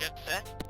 get set.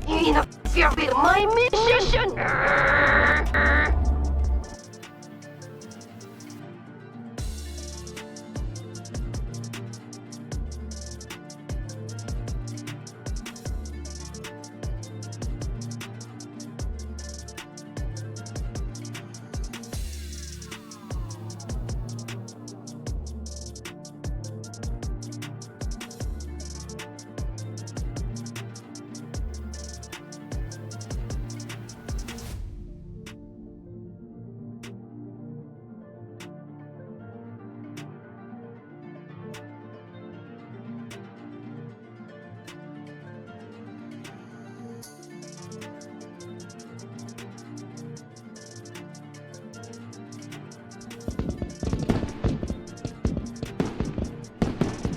You interfere with my mission!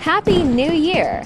Happy New Year!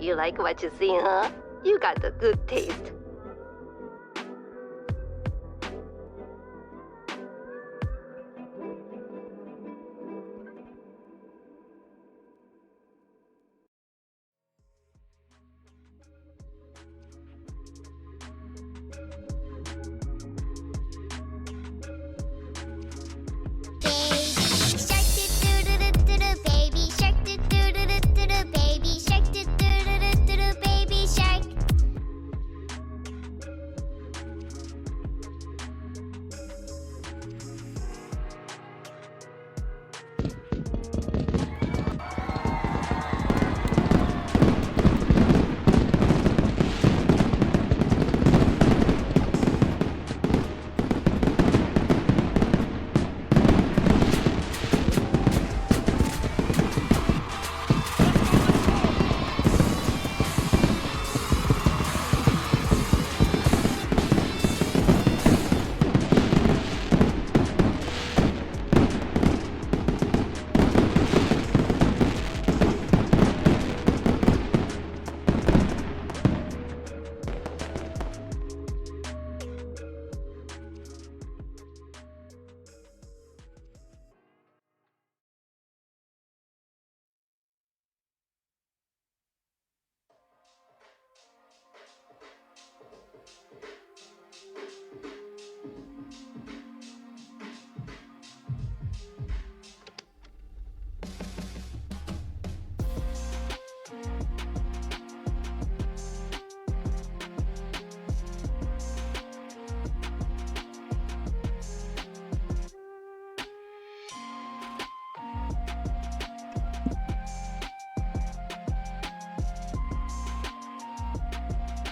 You like what you see, huh? You got the good taste.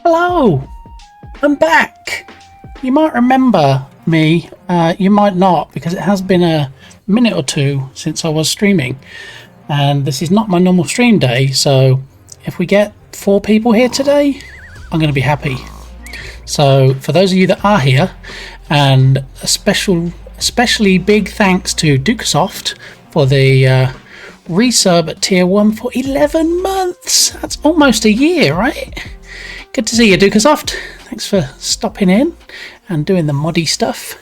Hello! I'm back! You might remember me, you might not, because it has been a minute or two since I was streaming. And this is not my normal stream day, so if we get 4 people here today, I'm going to be happy. So for those of you that are here, and especially big thanks to Dukesoft for the resub at tier 1 for 11 months. That's almost a year, right? Good to see you, Dukesoft. Thanks for stopping in and doing the moddy stuff.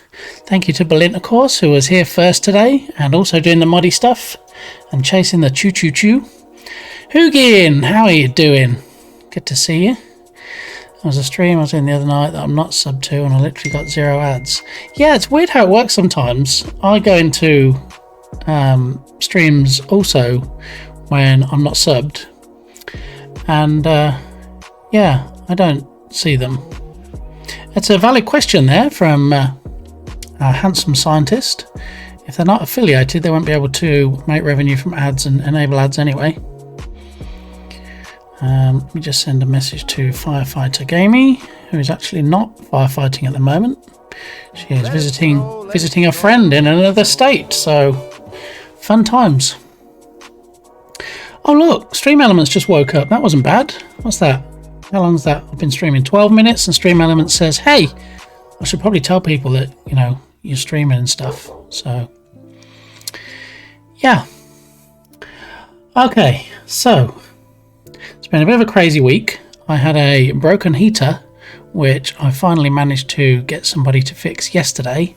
Thank you to Belint, of course, who was here first today and also doing the moddy stuff and chasing the choo-choo-choo. Hugin, how are you doing? Good to see you. There was a stream I was in the other night that I'm not subbed to and I literally got 0 ads. Yeah, it's weird how it works sometimes. I go into streams also when I'm not subbed, and yeah, I don't see them. It's a valid question there from a handsome scientist. If they're not affiliated, they won't be able to make revenue from ads and enable ads anyway. Let me just send a message to Firefighter Gamey, who is actually not firefighting at the moment. She is visiting a friend in another state, so fun times. Oh look, Stream Elements just woke up. That wasn't bad. What's that? How long's that? I've been streaming 12 minutes and Stream Elements says, hey, I should probably tell people that, you know, you're streaming and stuff. So, yeah. Okay, so it's been a bit of a crazy week. I had a broken heater, which I finally managed to get somebody to fix yesterday.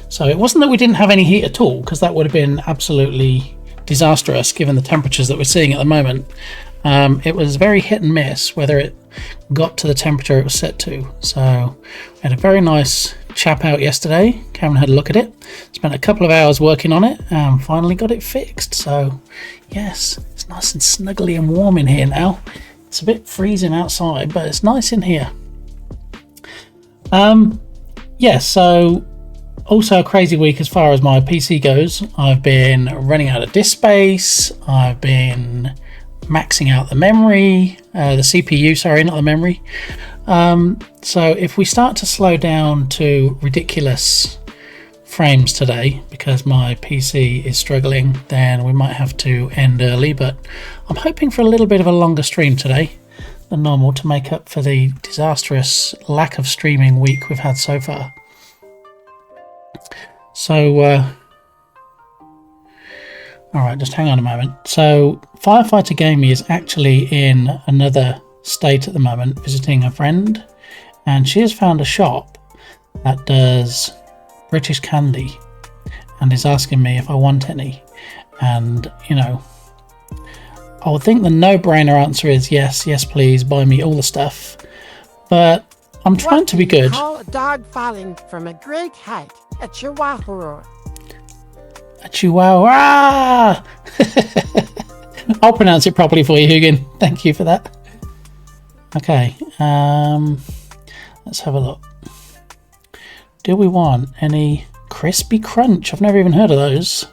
So it wasn't that we didn't have any heat at all, because that would have been absolutely disastrous given the temperatures that we're seeing at the moment. It was very hit and miss whether it got to the temperature it was set to. So we had a very nice chap out yesterday. Cameron had a look at it, spent a couple of hours working on it, and finally got it fixed. So yes, it's nice and snuggly and warm in here now. It's a bit freezing outside, but it's nice in here. Yeah, so also a crazy week as far as my PC goes. I've been running out of disk space. I've been maxing out the memory, the CPU, sorry, not the memory. So if we start to slow down to ridiculous frames today because my PC is struggling, then we might have to end early, but I'm hoping for a little bit of a longer stream today than normal to make up for the disastrous lack of streaming week we've had so far. So, alright, just hang on a moment. So, Firefighter Gamey is actually in another state at the moment, visiting a friend, and she has found a shop that does British candy and is asking me if I want any. And, you know, I would think the no-brainer answer is yes, yes please, buy me all the stuff. But I'm trying to be good. Call a dog falling from a great height. A chihuahua. A chihuahua. I'll pronounce it properly for you, Hugin. Thank you for that. Okay, let's have a look. Do we want any crispy crunch? I've never even heard of those.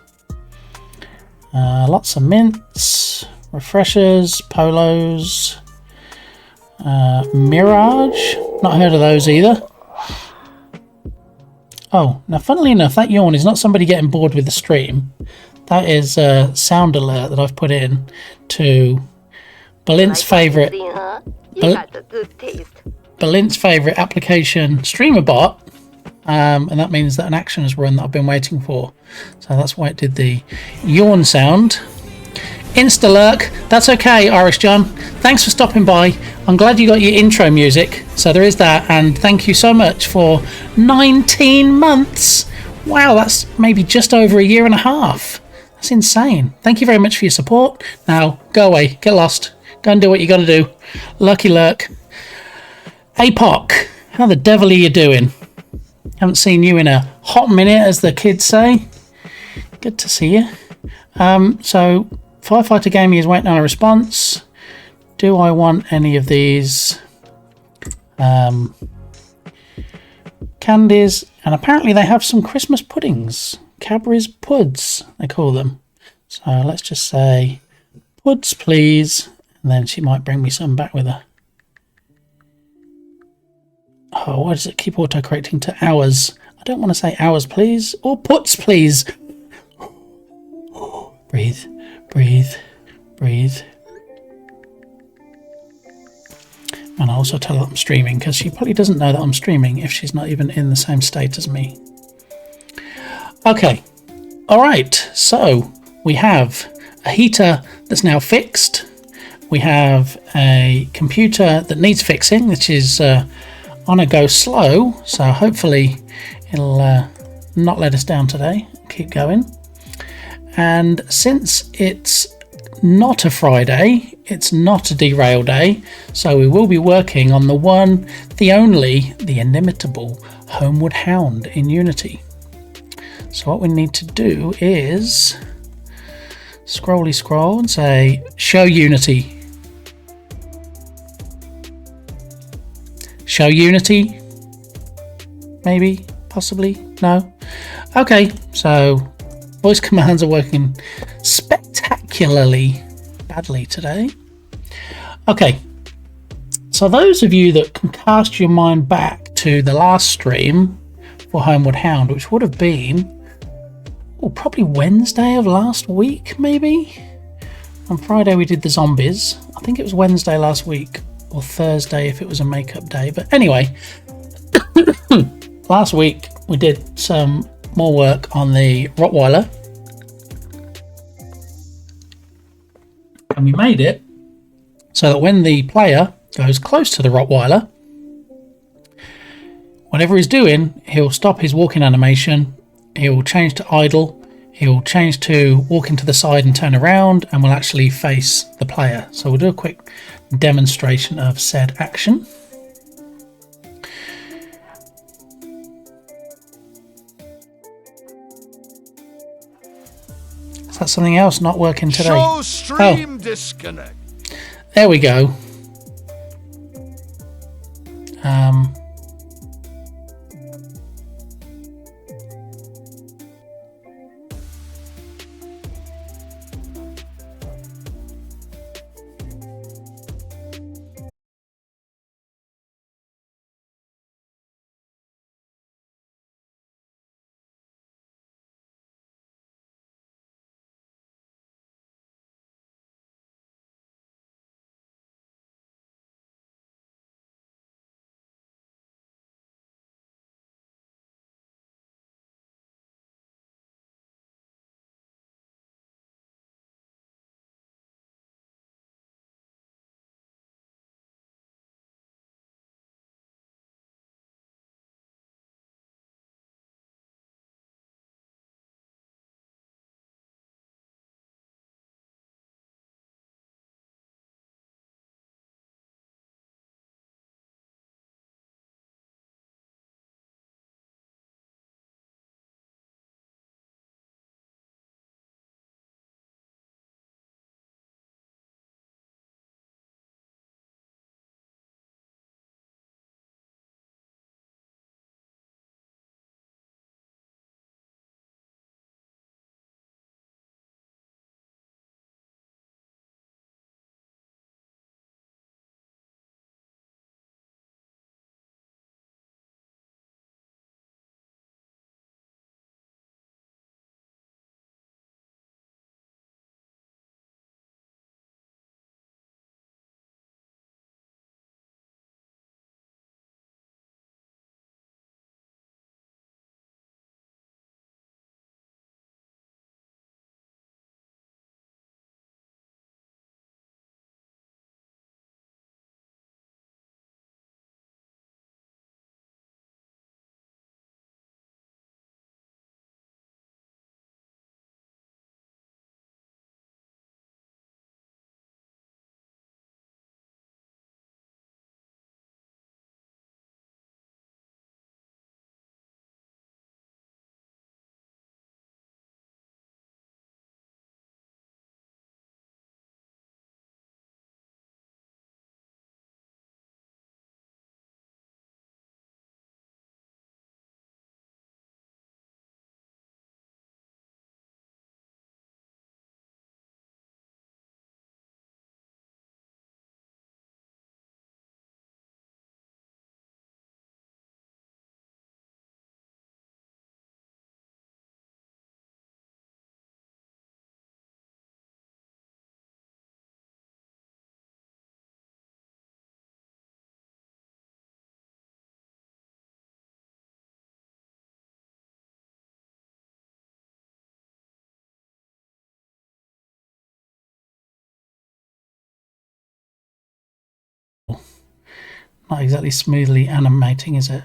Lots of mints, refreshers, polos, Mirage. Not heard of those either. Oh, now funnily enough, that yawn is not somebody getting bored with the stream. That is a sound alert that I've put in to Belint's favourite Belint's favourite application, StreamerBot, and that means that an action has run that I've been waiting for. So that's why it did the yawn sound. Insta-lurk, that's okay, Irish John. Thanks for stopping by. I'm glad you got your intro music, so there is that, and thank you so much for 19 months. Wow, that's maybe just over a year and a half. That's insane. Thank you very much for your support. Now, go away, get lost, go and do what you gotta do. Lucky Lurk. APOC, how the devil are you doing? Haven't seen you in a hot minute, as the kids say. Good to see you. So, Firefighter Gaming is waiting on a response. Do I want any of these candies? And apparently they have some Christmas puddings. Cadbury's Puds, they call them. So let's just say, Puds please. And then she might bring me some back with her. Oh, why does it keep auto-correcting to hours? I don't want to say hours please, or puts please. Breathe. Breathe, breathe. And I'll also tell her that I'm streaming, because she probably doesn't know that I'm streaming if she's not even in the same state as me. Okay, alright, so we have a heater that's now fixed. We have a computer that needs fixing, which is on a go slow, so hopefully it'll not let us down today. Keep going. And since it's not a Friday, it's not a derail day, so we will be working on the one, the only, the inimitable Homeward Hound in Unity. So what we need to do is scrolly scroll and say show Unity. Show Unity? Maybe? Possibly? No? Okay, so voice commands are working spectacularly badly today. Okay, so those of you that can cast your mind back to the last stream for Homeward Hound, which would have been probably Wednesday of last week, maybe? On Friday we did the zombies. I think it was Wednesday last week, or Thursday if it was a makeup day. But anyway, last week we did some more work on the Rottweiler. And we made it so that when the player goes close to the Rottweiler, whatever he's doing, he'll stop his walking animation, he'll change to idle, he'll change to walking to the side and turn around, and will actually face the player. So we'll do a quick demonstration of said action. Is that something else not working today? Show stream disconnect. There we go. not exactly smoothly animating, is it?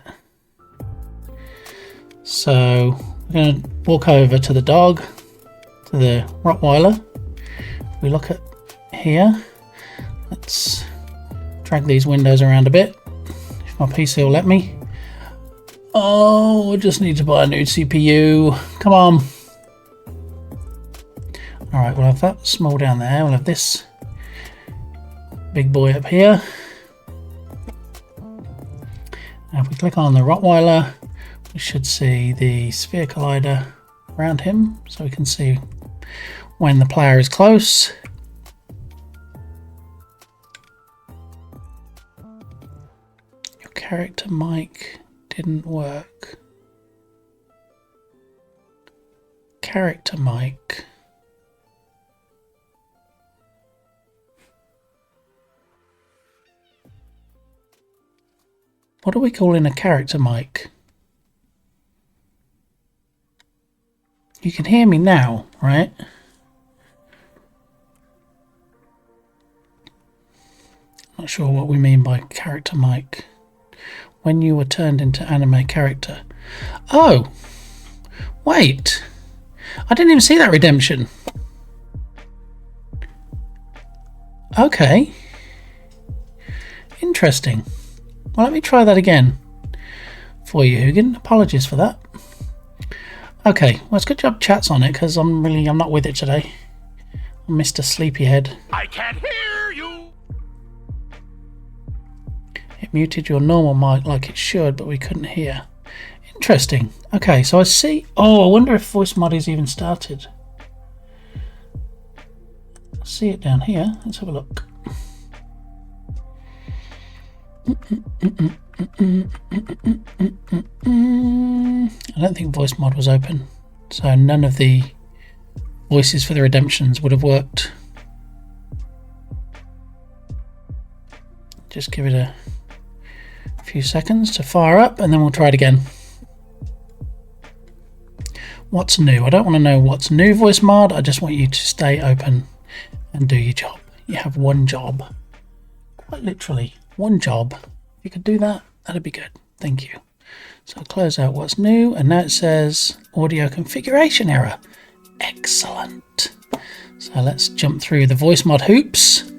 So we're going to walk over to the dog, to the Rottweiler. We look at here. Let's drag these windows around a bit, if my PC will let me. Oh, I just need to buy a new CPU. Come on. Alright, we'll have that small down there. We'll have this big boy up here. Now if we click on the Rottweiler, we should see the sphere collider around him, so we can see when the player is close. Your character mic didn't work. Character mic. What are we calling a character mic? You can hear me now, right? Not sure what we mean by character mic. When you were turned into anime character. Oh! Wait! I didn't even see that redemption. Okay. Interesting. Well, let me try that again for you, Hugin. Apologies for that. Okay, well, it's good job chat's on it, because I'm not with it today. I'm Mr. Sleepyhead. I can't hear you. It muted your normal mic like it should, but we couldn't hear. Interesting. Okay, so I see... Oh, I wonder if voice mod is even started. I see it down here. Let's have a look. I don't think voice mod was open, so none of the voices for the redemptions would have worked. Just give it a few seconds to fire up and then we'll try it again. What's new? I don't want to know what's new, voice mod. I just want you to stay open and do your job. You have one job. Quite literally, one job. If you could do that, that'd be good. Thank you. So I'll close out what's new, and now it says audio configuration error. Excellent. So let's jump through the voice mod hoops.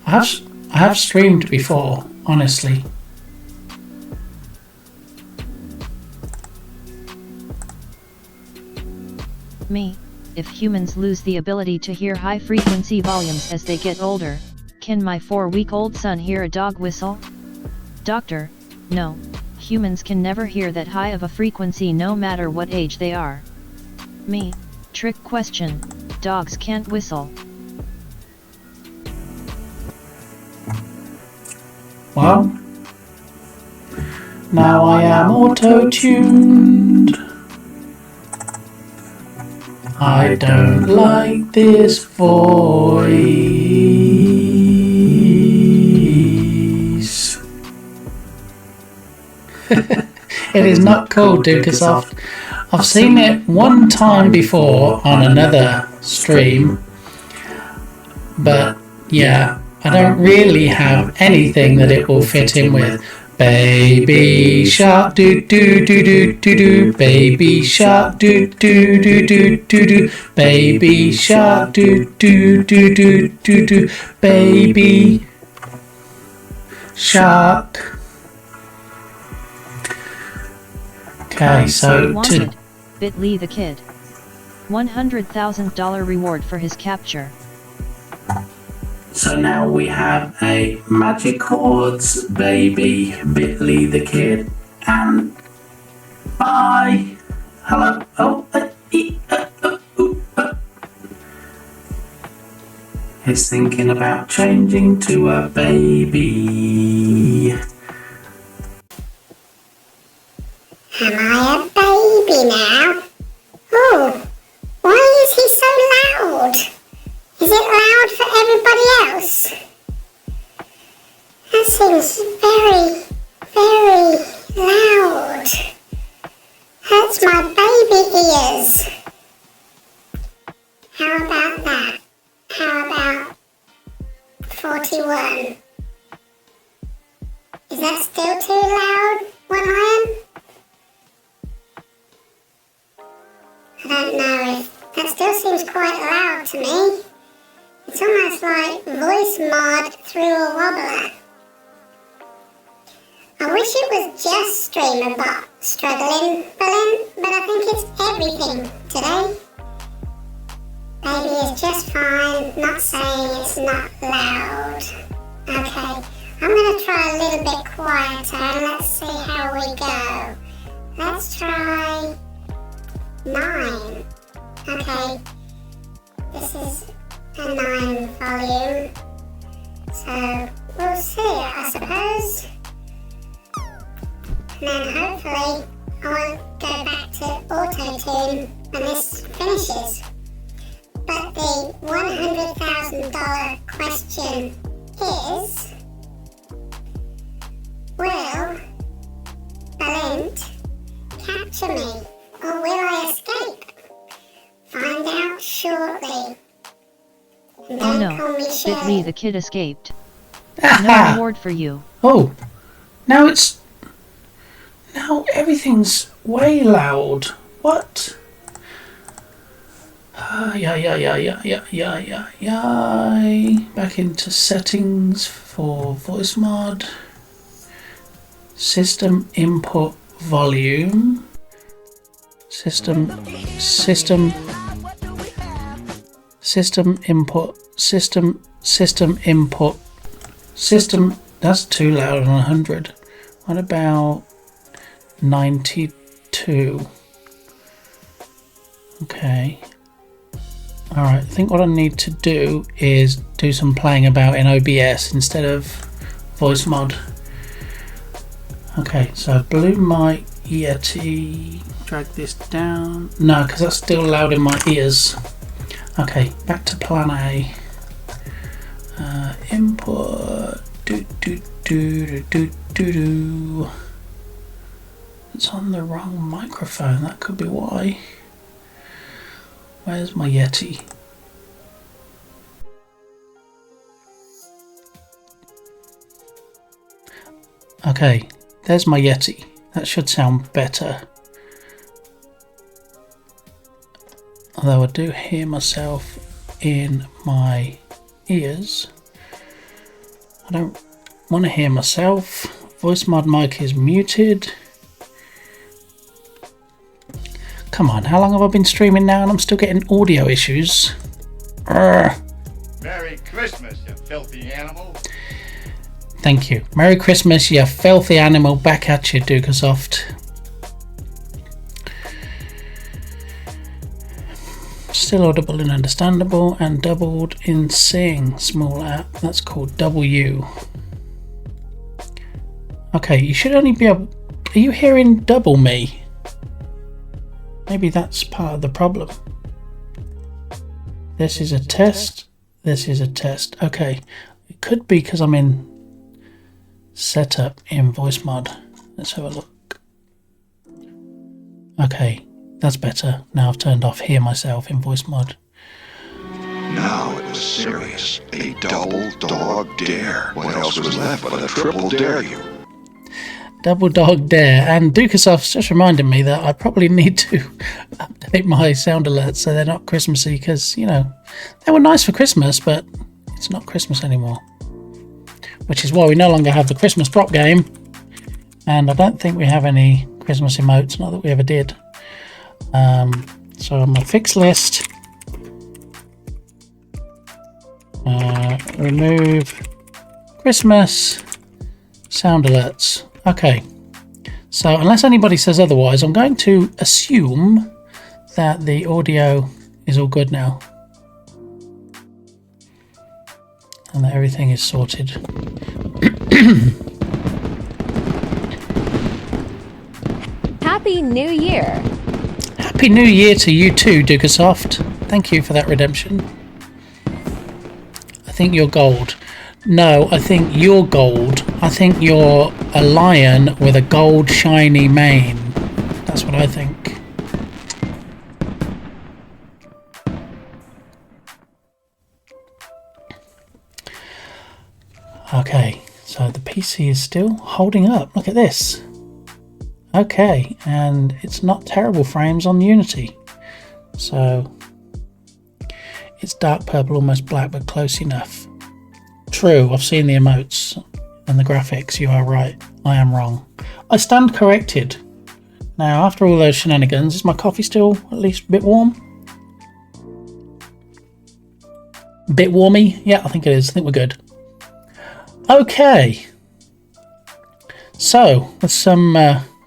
I have streamed before, honestly. Me, if humans lose the ability to hear high-frequency volumes as they get older, can my 4-week-old son hear a dog whistle? Doctor, no, humans can never hear that high of a frequency no matter what age they are. Me, trick question, dogs can't whistle. Well, now I am auto-tuned. I don't like this voice. It is not called Ducasoft. I've seen it one time before on another stream, but yeah, I don't really have anything that it will fit in with. Baby shark do do do do do do, baby shark do do do do do do, baby shark do do do do do do, baby shark. Okay, so Wanted, Bit.ly the kid. $100,000 reward for his capture. So now we have a Magic Chords baby, Bit.ly the kid, and bye. Hello. Oh, he's thinking about changing to a baby. Am I a baby now? Oh, why is he so loud? Is it loud for everybody else? That seems very, very loud. Hurts my baby ears. How about that? How about 41? Is that still too loud, One Lion? I don't know if that still seems quite loud to me. It's almost like voice mod through a wobbler. I wish it was just StreamVODs struggling, Berlin, but I think it's everything today. Baby is just fine, not saying it's not loud. Okay, I'm gonna try a little bit quieter and let's see how we go. Let's try 9. Okay, this is a 9 volume, so we'll see, I suppose. And then hopefully I won't go back to auto-tune when this finishes. But the $100,000 question is, will Balint capture me or will I escape? Find out shortly. And Oh don't call no, me bit Shirley. me, the kid escaped. No reward for you. Oh, now now everything's way loud. What? Yeah. Back into settings for voice mod. System input volume. System input. That's too loud on 100. What about 92? Okay. Alright, I think what I need to do is do some playing about in OBS instead of voice mod. Okay, so Blue Mic Yeti. Drag this down. No, because that's still loud in my ears. Okay, back to plan A. Input. It's on the wrong microphone. That could be why. Where's my Yeti? Okay, there's my Yeti. That should sound better. Although I do hear myself in my ears. I don't want to hear myself. Voice mod mic is muted. Come on, how long have I been streaming now and I'm still getting audio issues? Urgh. Merry Christmas, you filthy animal. Thank you. Merry Christmas, you filthy animal. Back at you, Dukasoft. Still audible and understandable and doubled in sing. Small app. That's called W. Okay, you should only be able... Are you hearing double me? Maybe that's part of the problem. This is a test. This is a test. Okay. It could be because I'm in setup in voice mod. Let's have a look. Okay. That's better. Now I've turned off hear myself in voice mod. Now it was serious. A double dog dare. What else was left but a triple dare you? Double dog dare. And Dukasoft's just reminded me that I probably need to update my sound alerts so they're not Christmassy because, you know, they were nice for Christmas, but it's not Christmas anymore. Which is why we no longer have the Christmas prop game. And I don't think we have any Christmas emotes, not that we ever did. So on my fixed list, remove Christmas sound alerts. Okay, so unless anybody says otherwise, I'm going to assume that the audio is all good now and that everything is sorted. Happy New Year! Happy New Year to you too, Dukasoft. Thank you for that redemption. I think you're gold. No, I think you're gold. I think you're a lion with a gold shiny mane. That's what I think. Okay, So the PC is still holding up. Look at this. Okay, and it's not terrible frames on Unity. So it's dark purple, almost black, but close enough. True, I've seen the emotes and the graphics. You are right. I am wrong. I stand corrected. Now, after all those shenanigans, is my coffee still at least a bit warm? A bit warmy? Yeah, I think it is. I think we're good. Okay. So, with some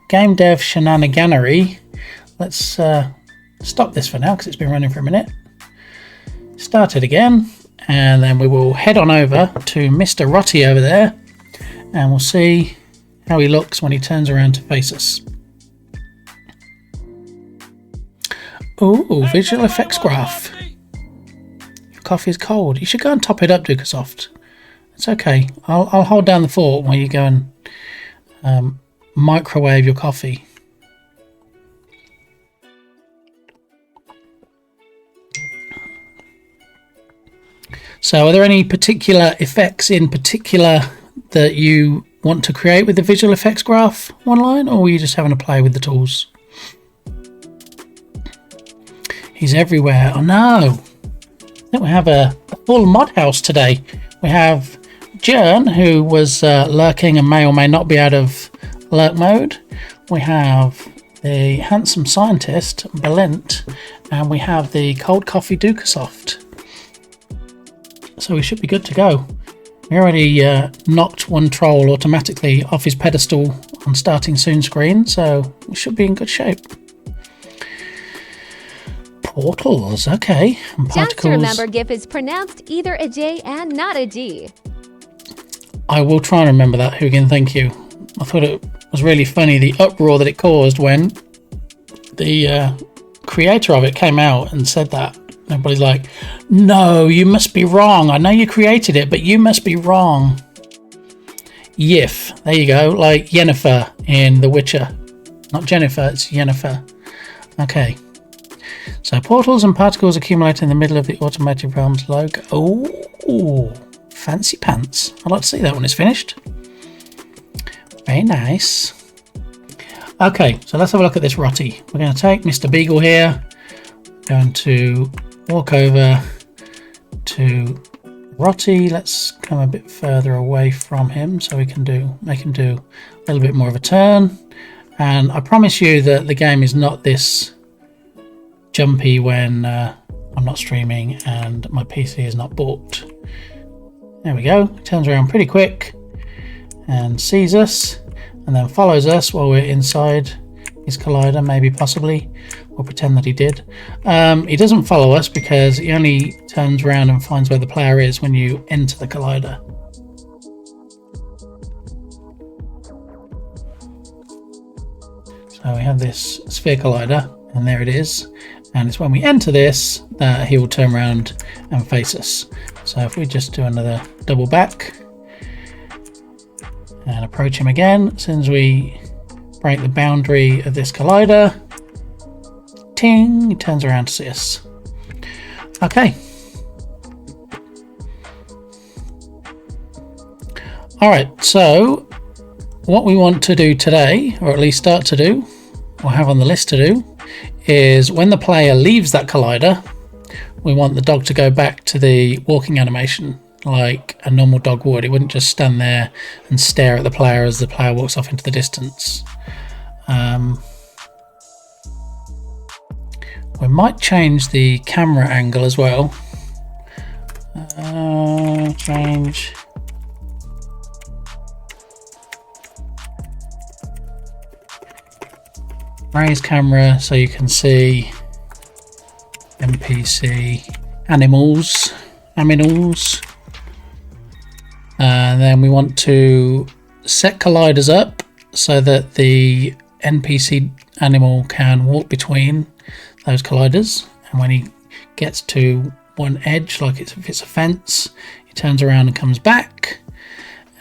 game dev shenaniganery, let's stop this for now because it's been running for a minute. Start it again, and then we will head on over to Mr. Rotty over there, and we'll see how he looks when he turns around to face us. Ooh, visual effects graph. Your coffee is cold. You should go and top it up, Dukasoft. It's okay. I'll hold down the fort while you go and microwave your coffee. So are there any particular effects in particular that you want to create with the visual effects graph online, or are you just having a play with the tools? He's everywhere. Oh no! I think we have a full mod house today. We have Jern, who was lurking and may or may not be out of lurk mode. We have the handsome scientist, Belent, and we have the cold coffee Dukasoft. So we should be good to go. We already knocked one troll automatically off his pedestal on starting soon screen, so we should be in good shape. Portals, okay. And Just to remember, GIF is pronounced either a J and not a G. I will try and remember that, Hugin, thank you. I thought it was really funny, the uproar that it caused when the creator of it came out and said that. Everybody's like, no, you must be wrong. I know you created it, but you must be wrong. Yif, there you go, like Yennefer in The Witcher. Not Jennifer, it's Yennefer. Okay. So portals and particles accumulate in the middle of the automated realms logo. Oh, fancy pants. I'd like to see that when it's finished. Very nice. Okay, so let's have a look at this Rotty. We're going to take Mr. Beagle here. Going to walk over to Rotty. Let's come a bit further away from him so we can make him do a little bit more of a turn. And I promise you that the game is not this jumpy when I'm not streaming and my PC is not booked. There we go. Turns around pretty quick and sees us and then follows us while we're inside his collider, maybe possibly. We'll pretend that he did. He doesn't follow us because he only turns around and finds where the player is when you enter the collider. So we have this sphere collider and there it is. And it's when we enter this that he will turn around and face us. So if we just do another double back and approach him again, as soon as we break the boundary of this collider, ting, he turns around to see us. Okay. Alright, so what we want to do today, or at least start to do, or have on the list to do, is when the player leaves that collider, we want the dog to go back to the walking animation like a normal dog would. It wouldn't just stand there and stare at the player as the player walks off into the distance. We might change the camera angle as well. Change. Raise camera so you can see NPC animals. And then we want to set colliders up so that the NPC animal can walk between those colliders, and when he gets to one edge, like if it's a fence, he turns around and comes back.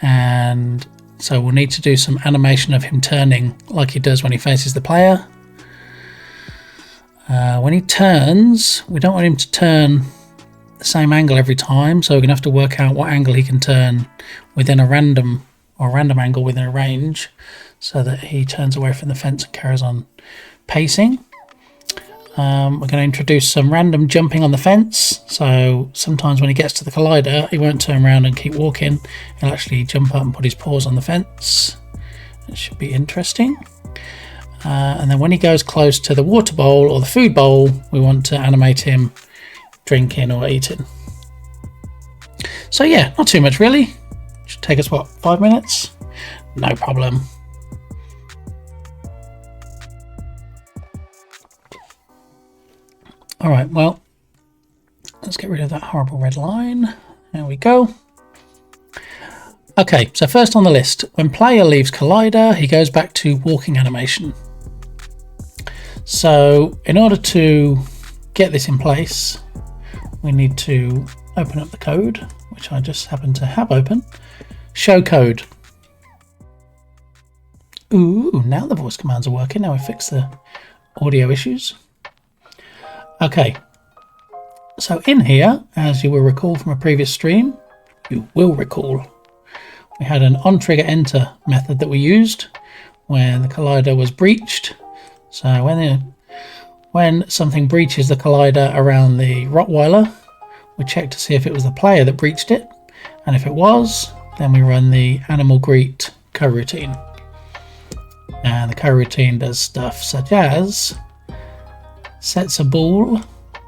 And so we'll need to do some animation of him turning like he does when he faces the player. When he turns, we don't want him to turn the same angle every time, so we're going to have to work out what angle he can turn within a random or a random angle within a range so that he turns away from the fence and carries on pacing. We're going to introduce some random jumping on the fence, so sometimes when he gets to the collider he won't turn around and keep walking, he'll actually jump up and put his paws on the fence. It should be interesting. And then when he goes close to the water bowl or the food bowl, we want to animate him drinking or eating. So yeah, not too much really. Should take us, what, 5 minutes? No problem. Alright, well, let's get rid of that horrible red line. There we go. Okay, so first on the list, when player leaves Collider, he goes back to walking animation. So in order to get this in place, we need to open up the code, which I just happen to have open. Show code. Ooh, now the voice commands are working. Now we fix the audio issues. Okay, so in here, as you will recall from a previous stream, we had an on-trigger enter method that we used when the collider was breached. So when something breaches the collider around the Rottweiler, we check to see if it was the player that breached it, and if it was, then we run the animal greet coroutine. And the coroutine does stuff such as sets a ball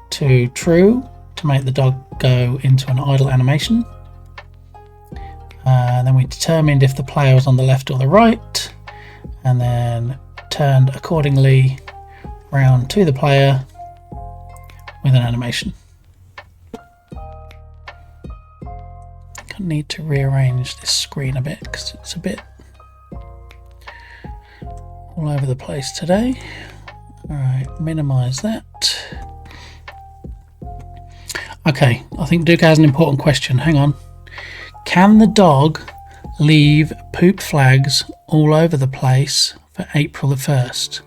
to true to make the dog go into an idle animation. Then we determined if the player was on the left or the right, and then turned accordingly round to the player with an animation. I need to rearrange this screen a bit because it's a bit all over the place today. Alright, minimize that. Okay, I think Duke has an important question. Hang on. Can the dog leave poop flags all over the place for April the 1st?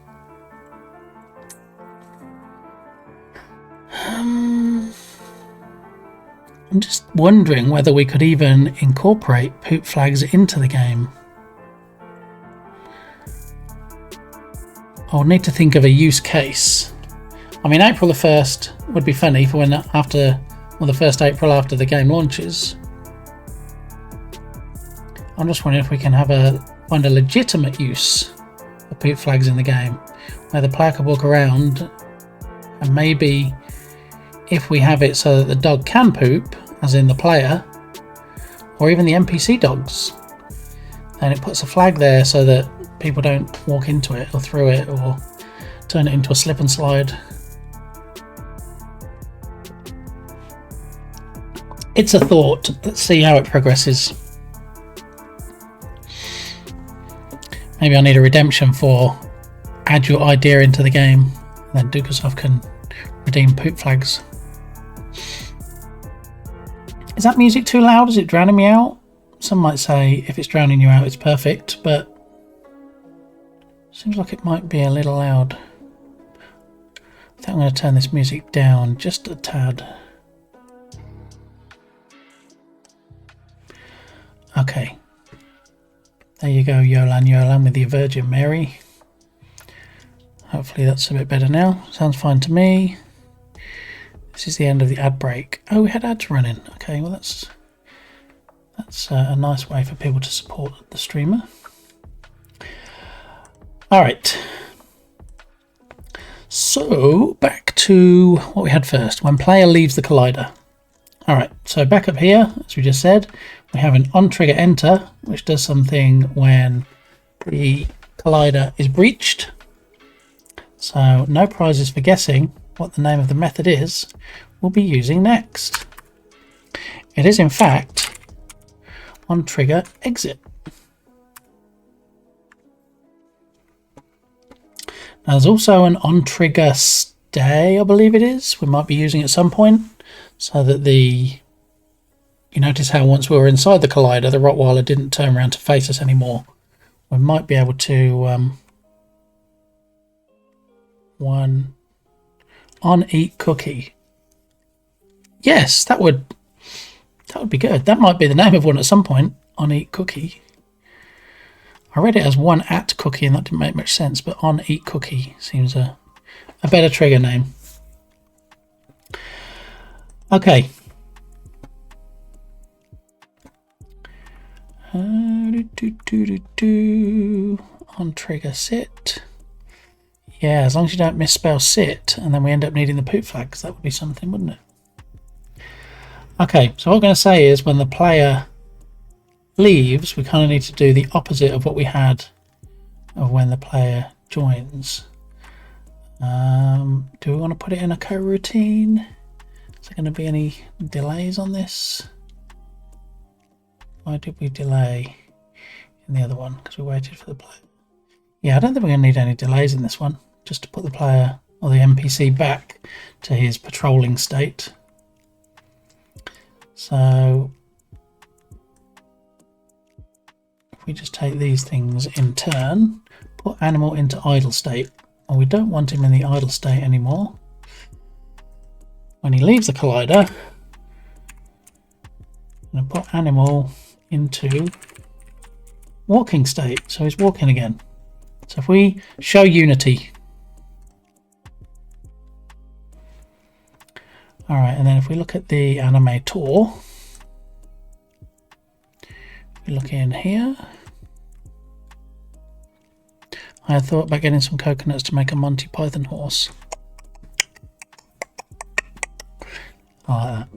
I'm just wondering whether we could even incorporate poop flags into the game. I'll need to think of a use case. I mean, April the 1st would be funny for when after, well, the 1st April after the game launches. I'm just wondering if we can find a legitimate use of poop flags in the game, where the player could walk around, and maybe if we have it so that the dog can poop, as in the player, or even the NPC dogs, then it puts a flag there so that people don't walk into it or through it or turn it into a slip and slide. It's a thought. Let's see how it progresses. Maybe I need a redemption for add your idea into the game, and then Dukasoft can redeem poop flags. Is that music too loud? Is it drowning me out? Some might say if it's drowning you out it's perfect, but seems like it might be a little loud. I think I'm going to turn this music down just a tad. Okay. There you go, Yolan Yolan with your Virgin Mary. Hopefully that's a bit better now. Sounds fine to me. This is the end of the ad break. Oh, we had ads running. Okay, well that's a nice way for people to support the streamer. Alright. So, back to what we had first. When player leaves the collider. Alright, so back up here, as we just said, we have an on-trigger enter, which does something when the collider is breached. So, no prizes for guessing what the name of the method is we'll be using next. It is, in fact, on-trigger exit. Now, there's also an on-trigger stay, I believe it is. We might be using at some point, so that you notice how once we were inside the collider, the Rottweiler didn't turn around to face us anymore. We might be able to one on eat cookie. Yes, that would be good. That might be the name of one at some point. On eat cookie. I read it as one at cookie and that didn't make much sense, but on eat cookie seems a better trigger name. Okay. On trigger sit. Yeah, as long as you don't misspell sit and then we end up needing the poop flag, because that would be something, wouldn't it? Okay, so what I'm going to say is when the player leaves, we kind of need to do the opposite of what we had of when the player joins. Do we want to put it in a coroutine? Is there going to be any delays on this? Why did we delay in the other one? Because we waited for the player. Yeah, I don't think we're going to need any delays in this one. Just to put the player or the NPC back to his patrolling state. So if we just take these things in turn, put animal into idle state. Well, we don't want him in the idle state anymore. When he leaves the collider, I'm going to put animal into walking state. So he's walking again. So if we show Unity. All right, and then if we look at the animator, we look in here. I had thought about getting some coconuts to make a Monty Python horse. I like that.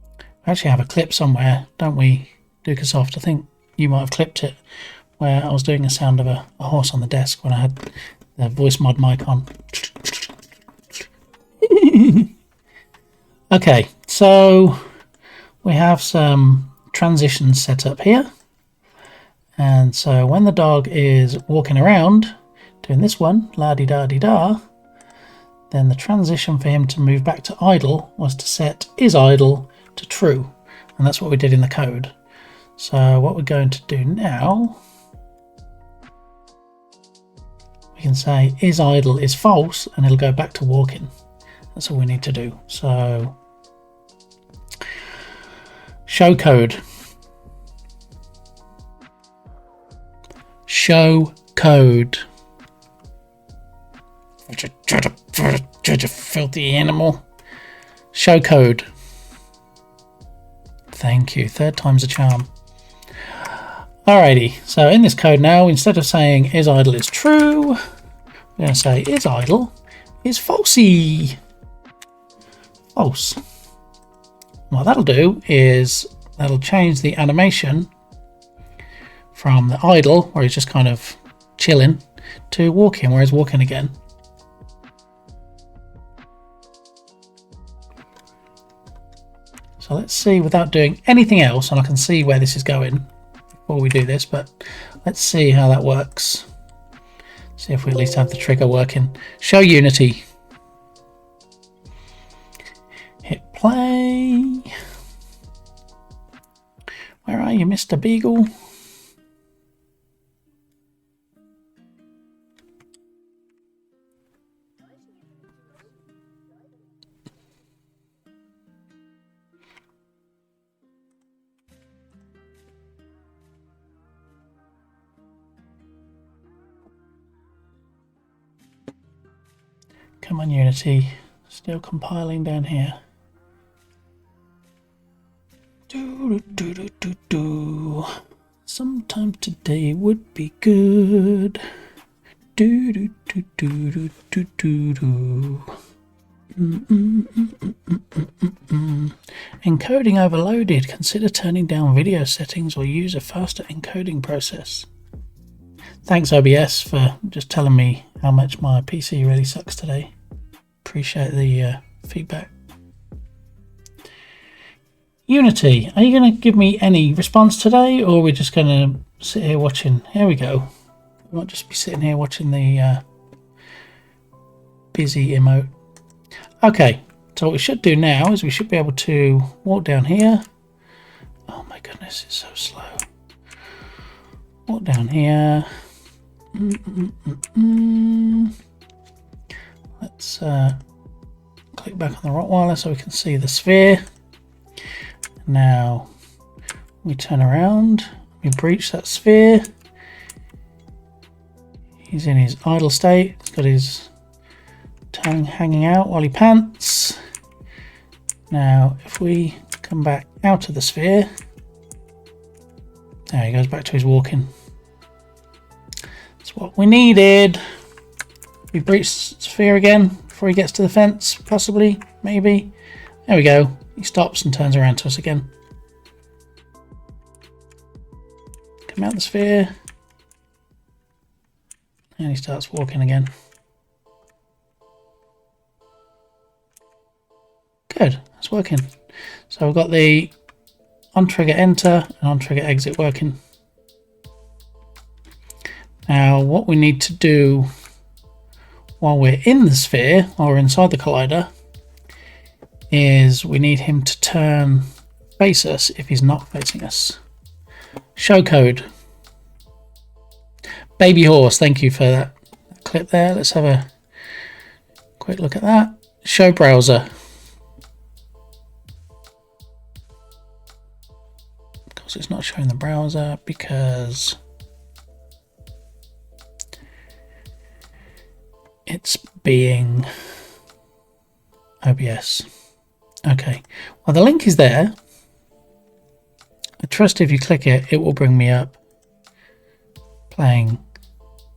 We actually have a clip somewhere, don't we, Ducasoft? I think you might have clipped it, where I was doing a sound of a horse on the desk when I had the voice mod mic on. Okay, so we have some transitions set up here. And so when the dog is walking around, doing this one, la-di-da-di-da, then the transition for him to move back to idle was to set is idle to true. And that's what we did in the code. So what we're going to do now, we can say is idle is false and it'll go back to walking. That's all we need to do. So show code. Show code. You filthy animal. Show code. Thank you. Third time's a charm. Alrighty. So in this code now, instead of saying is idle is true, we're going to say is idle is falsy. False. What that'll do is that'll change the animation from the idle, where he's just kind of chilling, to walking, where he's walking again. So let's see, without doing anything else, and I can see where this is going before we do this, but let's see how that works. See if we at least have the trigger working. Show Unity. Hit play. Where are you, Mr. Beagle? Come on, Unity. Still compiling down here. Sometime today would be good. Encoding overloaded. Consider turning down video settings or use a faster encoding process. Thanks OBS for just telling me how much my PC really sucks today. Appreciate the feedback. Unity, are you going to give me any response today, or are we just going to sit here watching? Here we go. We might just be sitting here watching the busy emote. Okay, so what we should do now is we should be able to walk down here. Oh my goodness, it's so slow. Walk down here. Let's click back on the Rottweiler so we can see the sphere. Now we turn around, we breach that sphere, He's in his idle state. He's got his tongue hanging out while he pants. Now, if we come back out of the sphere, there he goes back to his walking. That's what we needed. We breach the sphere again before he gets to the fence, possibly, maybe. There we go. He stops and turns around to us again. Come out the sphere. And he starts walking again. Good, that's working. So we've got the on trigger enter and on trigger exit working. Now what we need to do while we're in the sphere, while we're inside the collider, is we need him to turn face us if he's not facing us. Show code. Baby horse, thank you for that clip there. Let's have a quick look at that. Show browser. Of course it's not showing the browser because it's being OBS. Okay, well the link is there. I trust if you click it, it will bring me up playing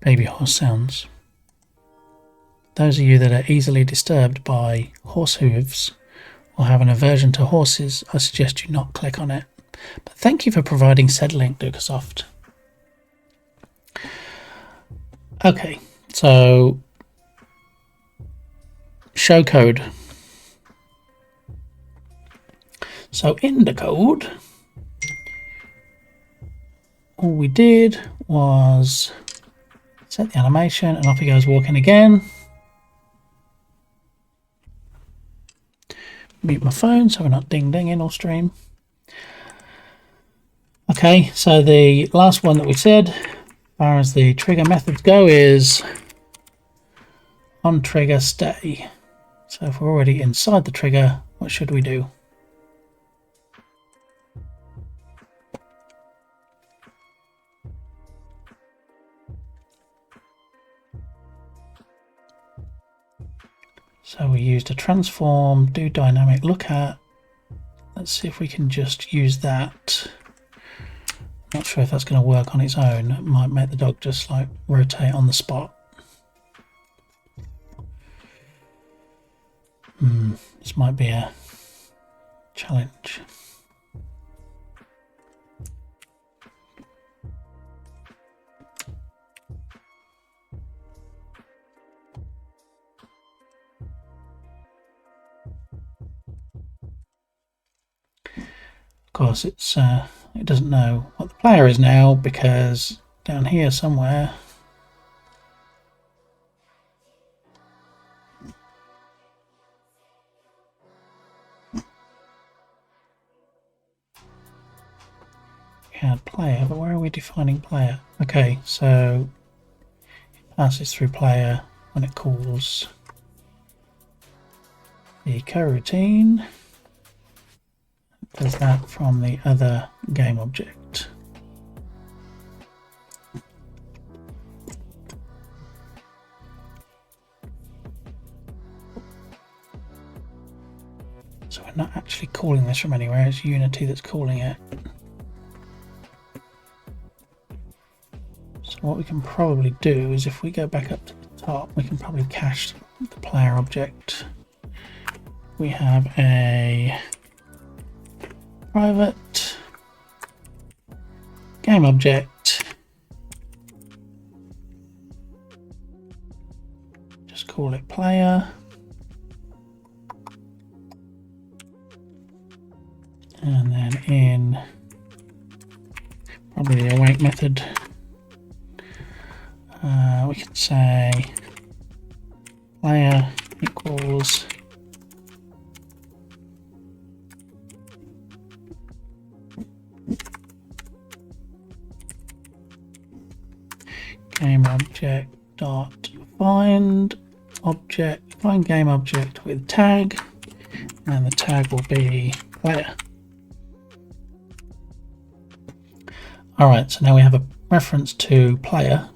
baby horse sounds. Those of you that are easily disturbed by horse hooves or have an aversion to horses, I suggest you not click on it. But thank you for providing said link, Ducasoft. Okay, so show code. So in the code, all we did was set the animation and off he goes walking again. Mute my phone so we're not ding-dinging or stream. Okay, so the last one that we said, as far as the trigger methods go, is on trigger stay. So if we're already inside the trigger, what should we do? So we used a transform, do dynamic look at. Let's see if we can just use that. Not sure if that's going to work on its own. It might make the dog just like rotate on the spot. This might be a challenge. Of course, it doesn't know what the player is now because down here somewhere we had player, but where are we defining player? Okay, so it passes through player when it calls the coroutine. Does that from the other game object. So we're not actually calling this from anywhere, it's Unity that's calling it. So what we can probably do is if we go back up to the top, we can probably cache the player object. We have a private game object, just call it player, and then in probably the await method we can say player equals game object dot find game object with tag, and the tag will be player. Alright, so now we have a reference to player.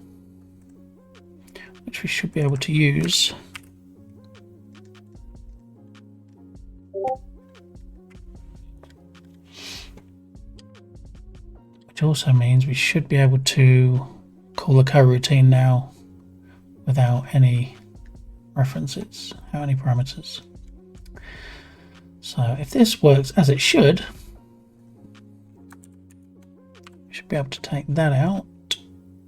which we should be able to use. Which also means we should be able to call the coroutine now without any references, without any parameters. So if this works as it should, we should be able to take that out.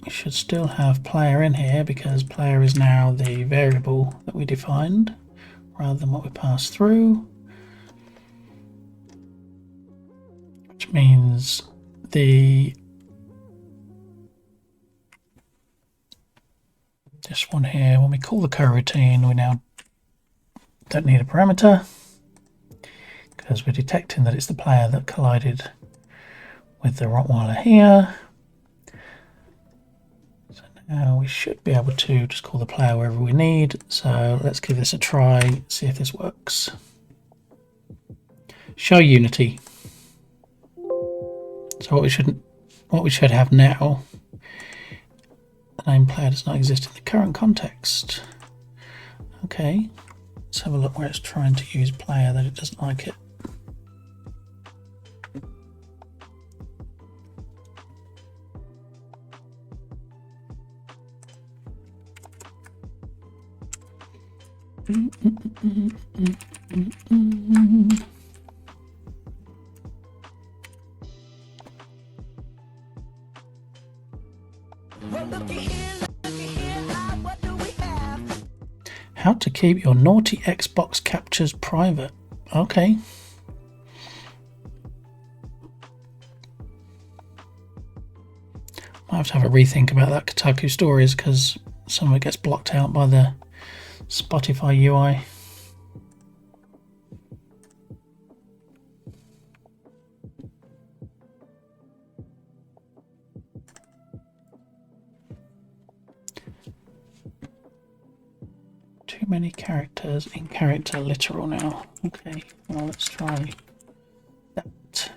We should still have player in here because player is now the variable that we defined rather than what we passed through. Which means this one here, when we call the coroutine, we now don't need a parameter because we're detecting that it's the player that collided with the Rottweiler here. So now we should be able to just call the player wherever we need. So let's give this a try, see if this works. Show Unity. So what we should have now, the name player does not exist in the current context. Okay, let's have a look where it's trying to use player that it doesn't like it. How to keep your naughty Xbox captures private. Okay. Might have to have a rethink about that Kotaku stories because some of it gets blocked out by the Spotify UI. Too many characters in character literal now. Okay, well let's try that.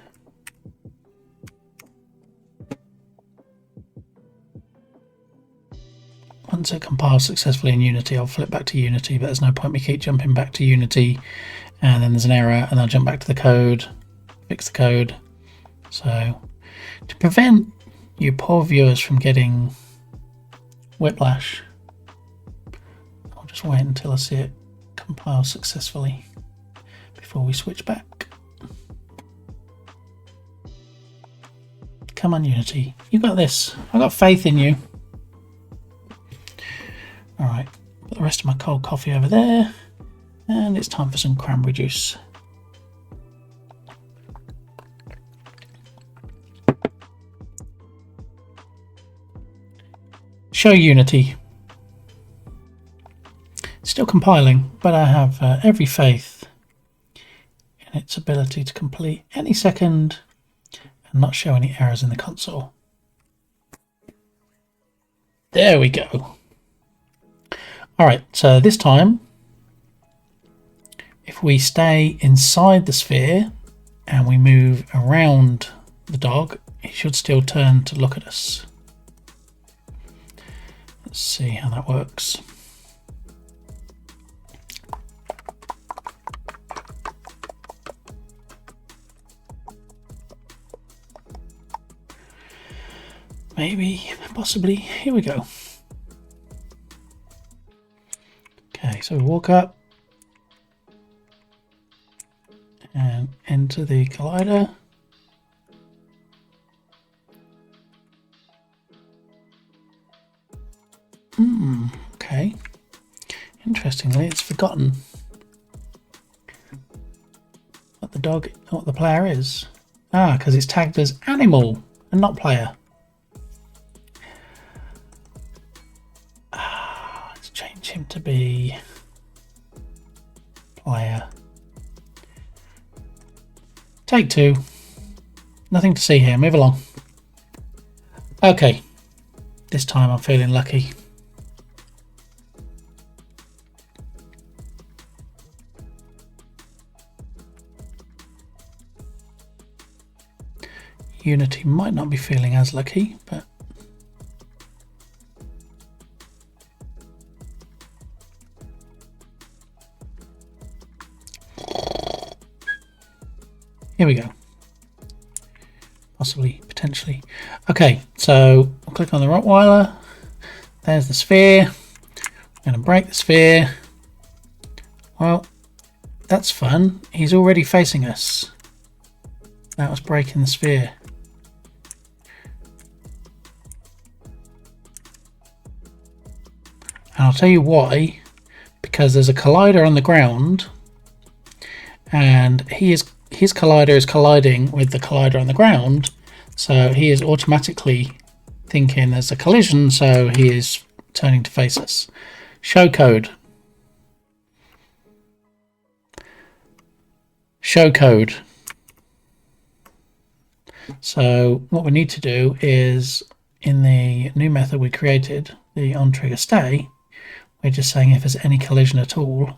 Once it compiles successfully in Unity, I'll flip back to Unity, but there's no point me keep jumping back to Unity and then there's an error and I'll jump back to the code, fix the code. So to prevent you poor viewers from getting whiplash, I'll just wait until I see it compile successfully before we switch back. Come on, Unity, you got this. I've got faith in you. Alright, put the rest of my cold coffee over there, and it's time for some cranberry juice. Show Unity. It's still compiling, but I have every faith in its ability to complete any second and not show any errors in the console. There we go. Alright, so this time, if we stay inside the sphere and we move around the dog, it should still turn to look at us. Let's see how that works. Maybe, possibly, here we go. Okay, so we walk up and enter the collider. Okay. Interestingly, it's forgotten what the player is. Ah, because it's tagged as animal and not player. Let's change him to be player. Take two. Nothing to see here. Move along. Okay. This time I'm feeling lucky. Unity might not be feeling as lucky, but Here we go. Possibly, potentially. Okay, so I'll click on the Rottweiler. There's the sphere. I'm going to break the sphere. Well, that's fun. He's already facing us. That was breaking the sphere. And I'll tell you why. Because there's a collider on the ground, and his collider is colliding with the collider on the ground, so he is automatically thinking there's a collision, so he is turning to face us. Show code. Show code. So what we need to do is, in the new method we created, the on trigger stay, we're just saying if there's any collision at all,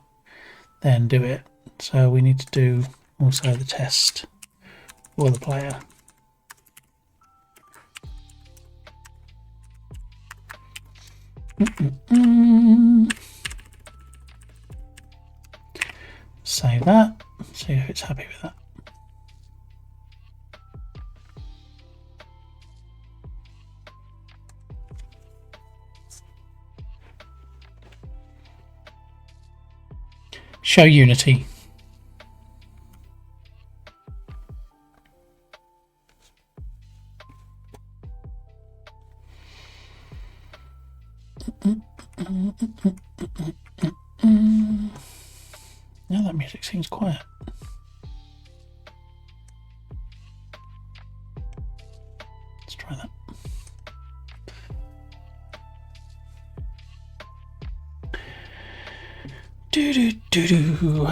then do it. So we need to do also the test for the player. Save that, see if it's happy with that. Show Unity. Now that music seems quiet. Let's try that. Do do do do.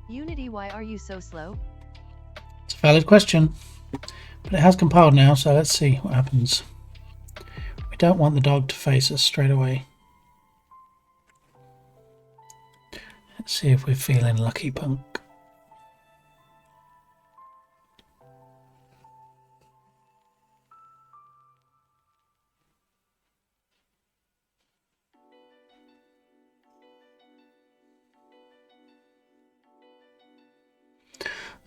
Unity, why are you so slow? It's a valid question, but it has compiled now, so let's see what happens. We don't want the dog to face us straight away. Let's see if we're feeling lucky, punk.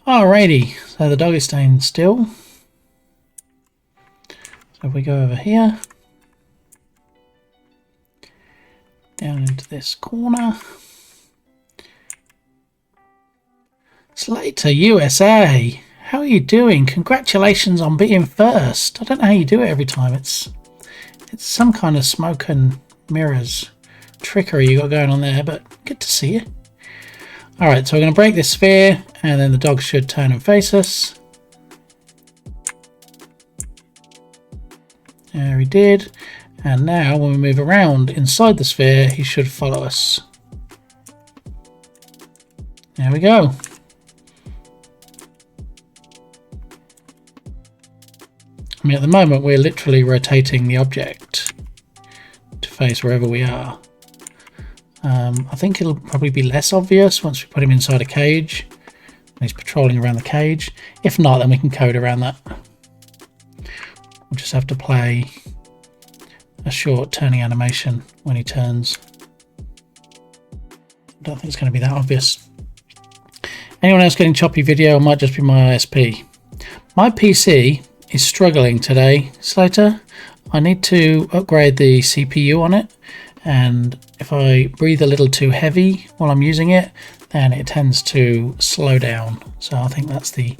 Alrighty, so the dog is staying still. So if we go over here, down into this corner. Slater USA, how are you doing? Congratulations on being first. I don't know how you do it every time. It's some kind of smoke and mirrors trickery you got going on there, but good to see you. Alright, so we're going to break this sphere, and then the dog should turn and face us. There he did. And now when we move around inside the sphere, he should follow us. There we go. I mean, at the moment we're literally rotating the object to face wherever we are. I think it'll probably be less obvious once we put him inside a cage and he's patrolling around the cage. If not, then we can code around that. We'll just have to play a short turning animation when he turns. I don't think it's going to be that obvious. Anyone else getting choppy video? It might just be my ISP. My PC is struggling today, Slater. I need to upgrade the CPU on it, and if I breathe a little too heavy while I'm using it, then it tends to slow down. So I think that's the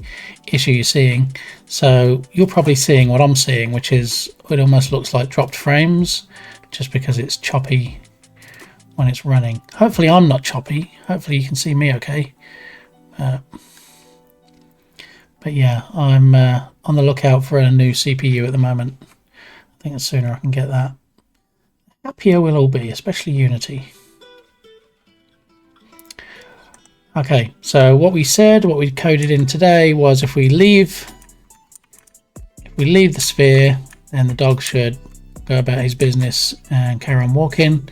issue you're seeing. So you're probably seeing what I'm seeing, which is it almost looks like dropped frames just because it's choppy when it's running. Hopefully I'm not choppy. Hopefully you can see me okay. But yeah, I'm on the lookout for a new CPU at the moment. I think the sooner I can get that, happier we'll all be, especially Unity. Okay, so what we said, what we coded in today was if we leave the sphere, then the dog should go about his business and carry on walking.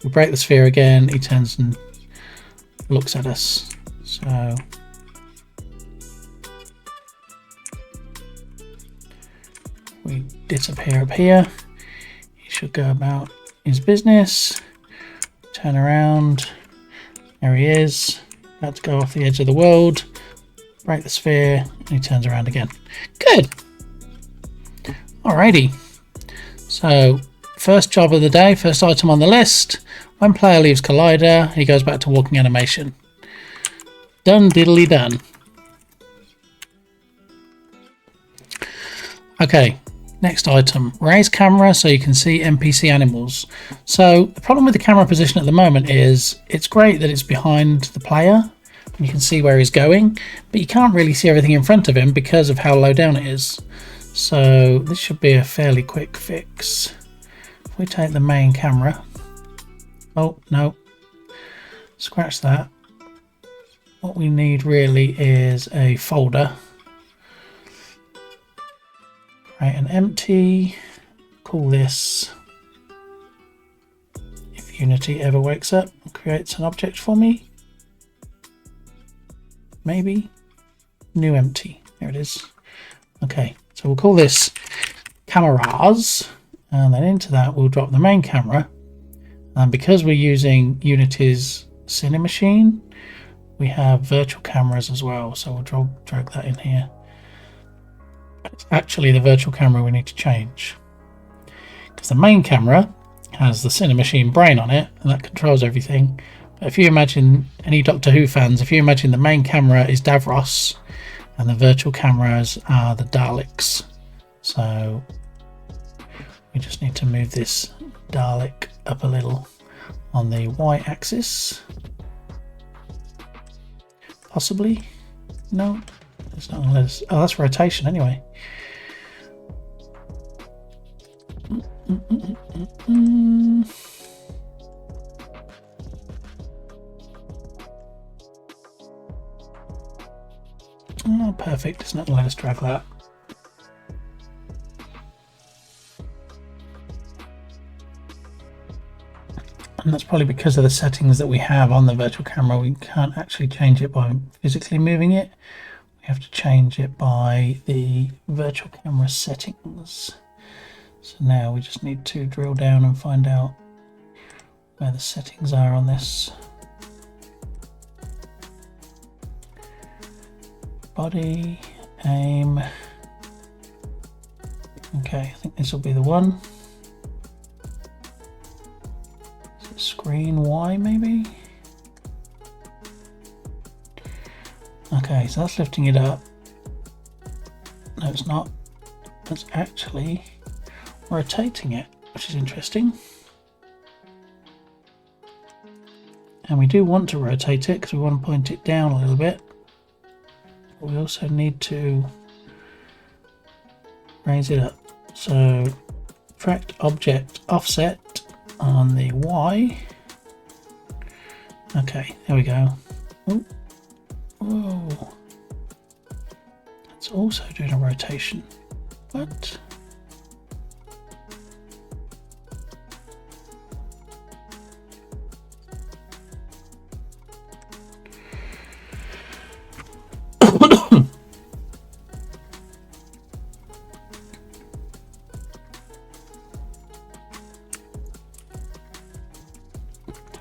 We break the sphere again, he turns and looks at us. So we disappear up here. He should go about his business, turn around, there he is, about to go off the edge of the world, break the sphere, and he turns around again. Good. Alrighty. So first job of the day, first item on the list. When player leaves Collider, he goes back to walking animation. Done diddly done. Okay, next item. Raise camera so you can see NPC animals. So the problem with the camera position at the moment is it's great that it's behind the player and you can see where he's going, but you can't really see everything in front of him because of how low down it is. So this should be a fairly quick fix. If we take the main camera, oh no, scratch that. What we need really is a folder. Create an empty, call this, if Unity ever wakes up and creates an object for me, maybe, new empty, there it is. Okay, so we'll call this cameras, and then into that we'll drop the main camera, and because we're using Unity's Cine Machine, we have virtual cameras as well, so we'll drag that in here. It's actually the virtual camera we need to change, because the main camera has the Cine Machine brain on it and that controls everything. But if you imagine, any Doctor Who fans, if you imagine the main camera is Davros and the virtual cameras are the Daleks, so we just need to move this Dalek up a little on the Y axis, possibly. No, it's not gonna let us. Oh, that's rotation anyway. Oh, perfect. It's not going to let us drag that. And that's probably because of the settings that we have on the virtual camera. We can't actually change it by physically moving it. We have to change it by the virtual camera settings. So now we just need to drill down and find out where the settings are on this. Body, aim. Okay, I think this will be the one. Is it screen Y maybe? Okay, so that's lifting it up. No, it's not. That's actually rotating it, which is interesting. And we do want to rotate it because we want to point it down a little bit. But we also need to raise it up. So tracked object offset on the Y. Okay, there we go. Oh, whoa. That's also doing a rotation. What?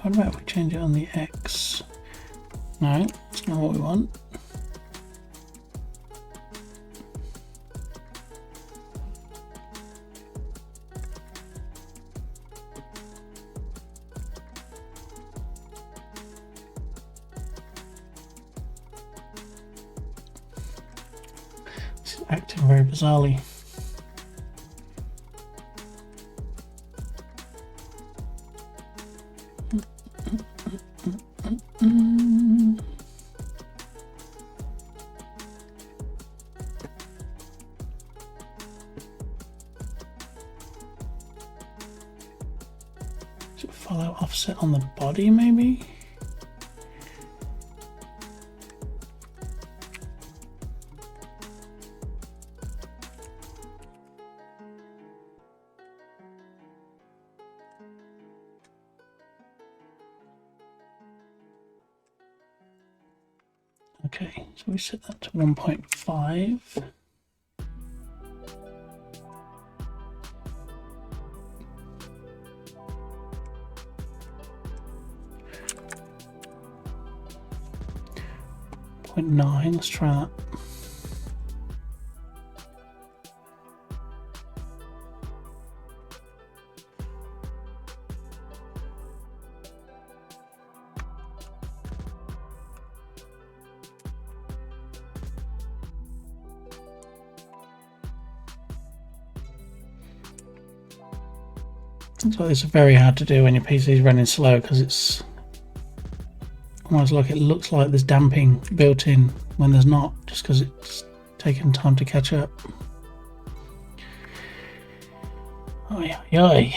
What about if we change it on the X? No, that's not what we want. It's acting very bizarrely. Follow offset on the body maybe? Okay, so we set that to 1.5. .9, let's try that. So it's very hard to do when your PC is running slow because it's almost like it looks like there's damping built in when there's not, just because it's taken time to catch up. Oy, oy, oy.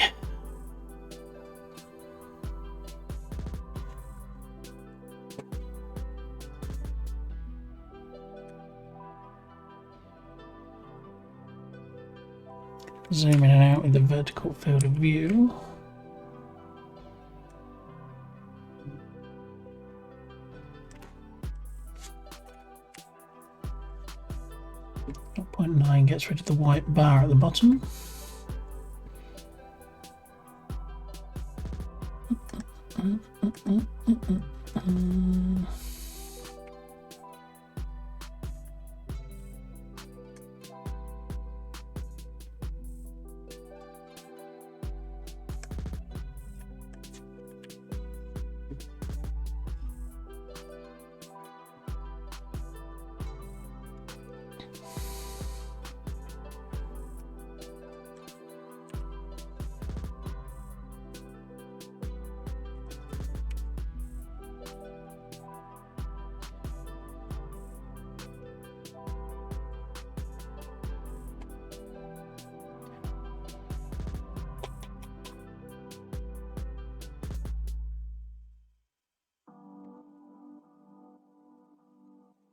Zoom in and out with the vertical field of view. Point 0.9 gets rid of the white bar at the bottom.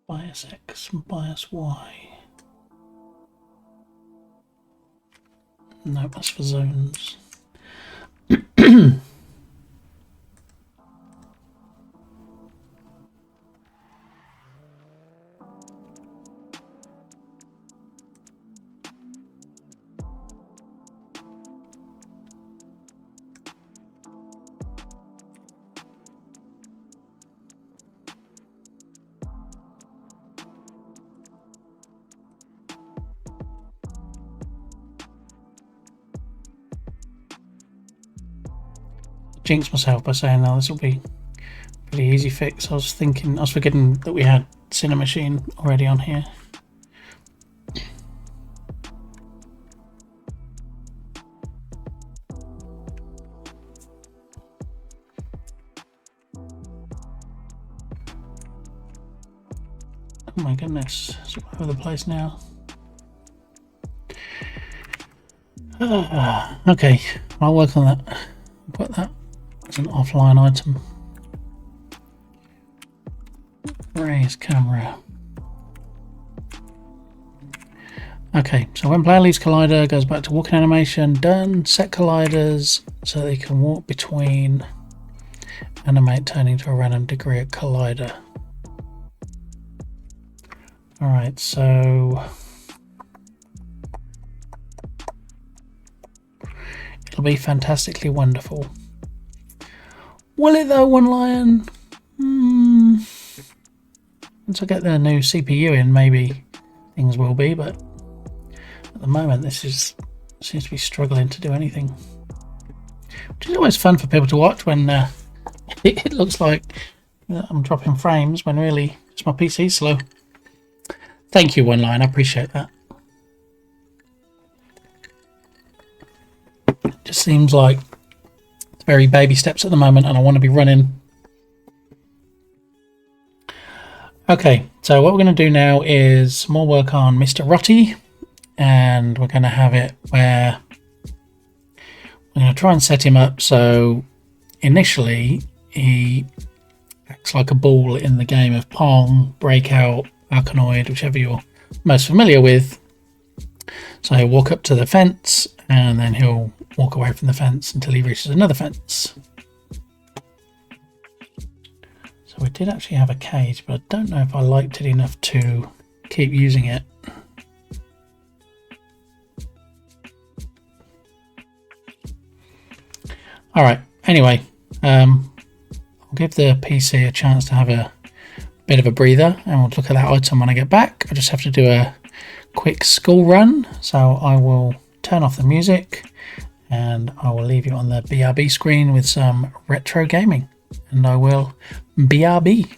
Bias X and bias Y. No, that's for zones. Jinxed myself by saying, "No, this will be a pretty easy fix." I was forgetting that we had Cinemachine already on here. Oh my goodness, it's all over the place now. Okay, I'll work on that. Put that as an offline item. Raise camera. Okay, so when player leaves collider, goes back to walking animation. Done. Set colliders so they can walk between. Animate turning to a random degree at collider. Alright, so it'll be fantastically wonderful. Will it though, One Lion? Once I get the new CPU in, maybe things will be, but at the moment this seems to be struggling to do anything. Which is always fun for people to watch when it looks like I'm dropping frames when really just my PC's slow. Thank you, One Lion, I appreciate that. It just seems like it's very baby steps at the moment and I want to be running. Okay, so what we're going to do now is more work on Mr. Rotty, and we're going to have it where we're going to try and set him up so initially he acts like a ball in the game of Pong, Breakout, Arkanoid, whichever you're most familiar with. So he'll walk up to the fence and then he'll walk away from the fence until he reaches another fence. So we did actually have a cage, but I don't know if I liked it enough to keep using it. Alright, anyway, I'll give the PC a chance to have a bit of a breather, and we'll look at that item when I get back. I just have to do a quick school run, so I will turn off the music and I will leave you on the BRB screen with some retro gaming, and I will BRB.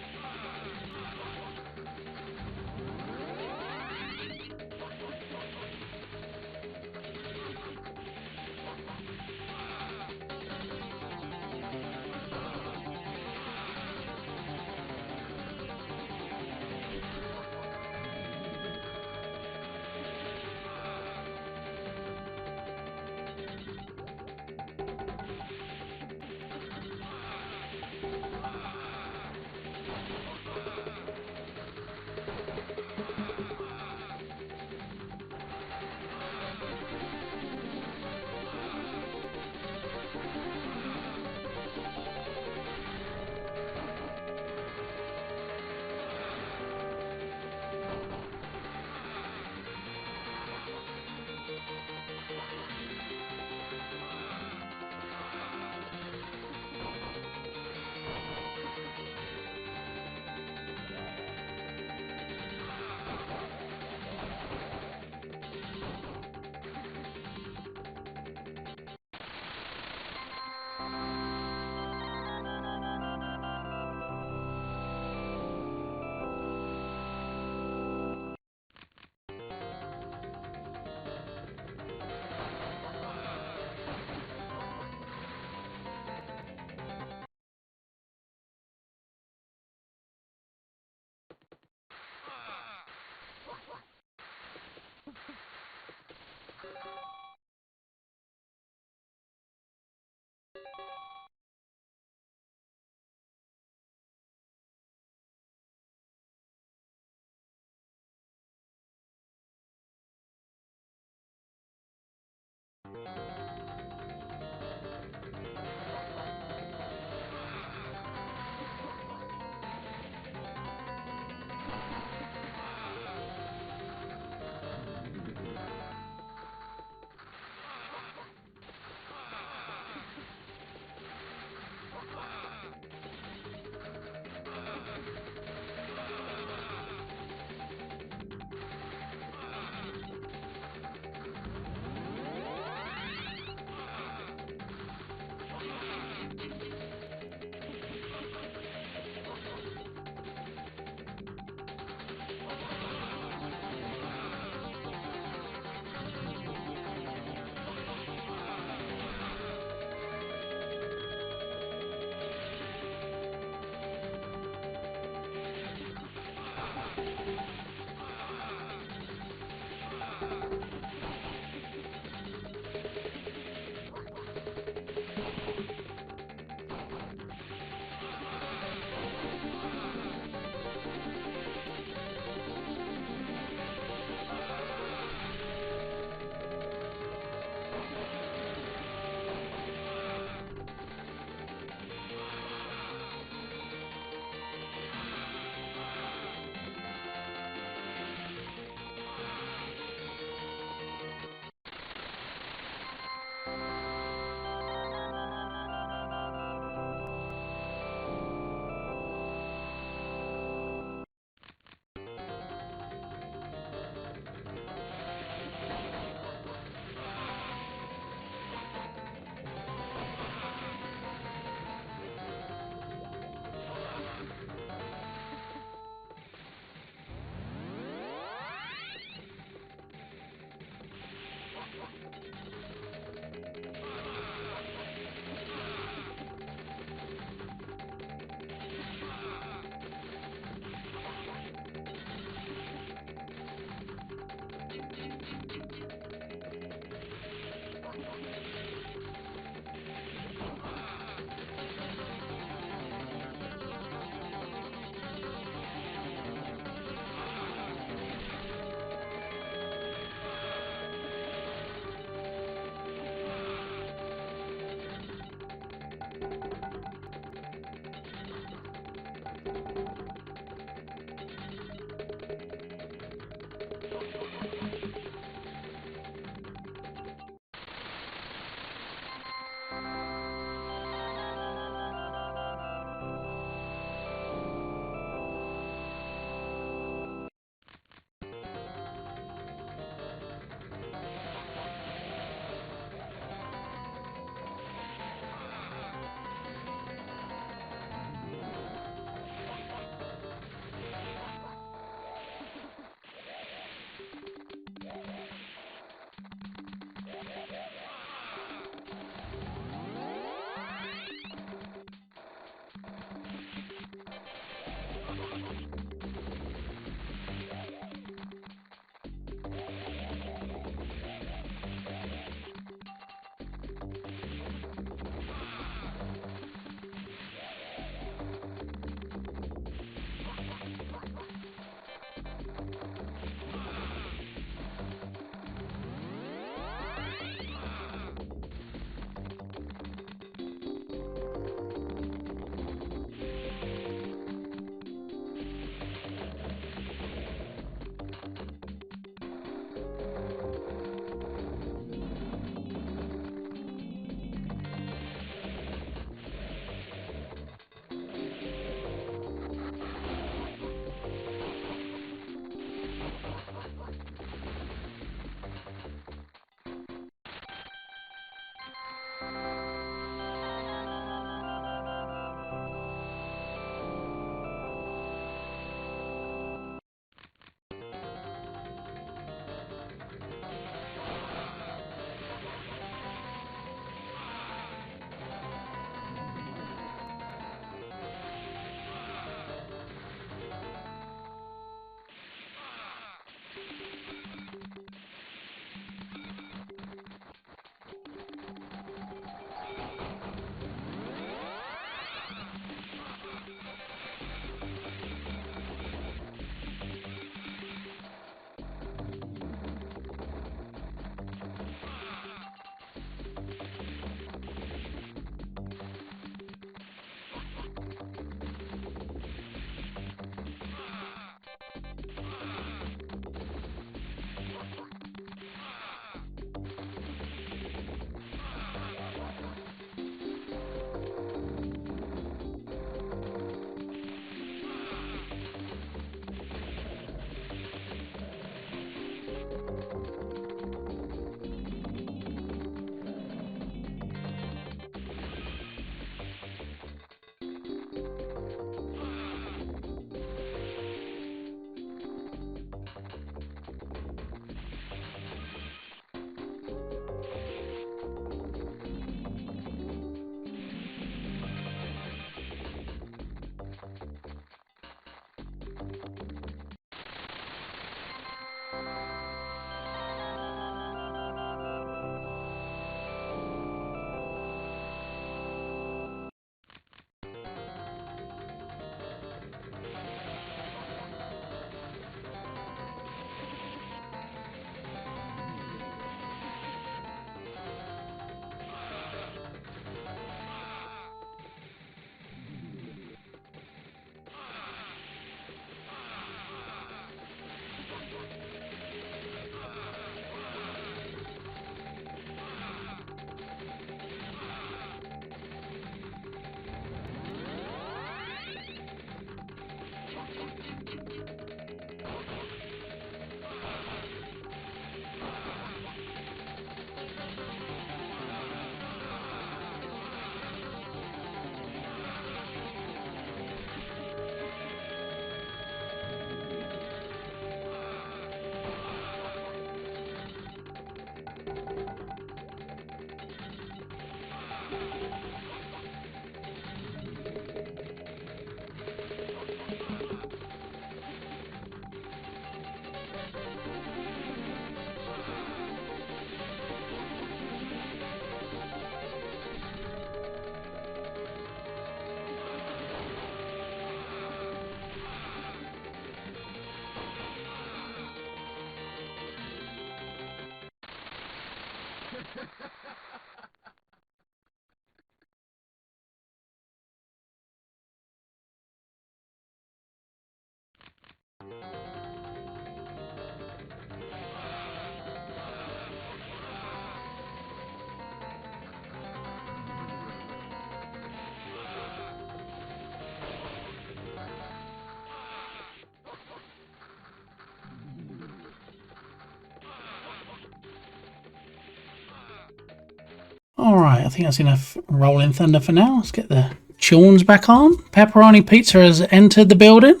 Alright, I think that's enough Rolling Thunder for now. Let's get the chawns back on. Pepperoni Pizza has entered the building.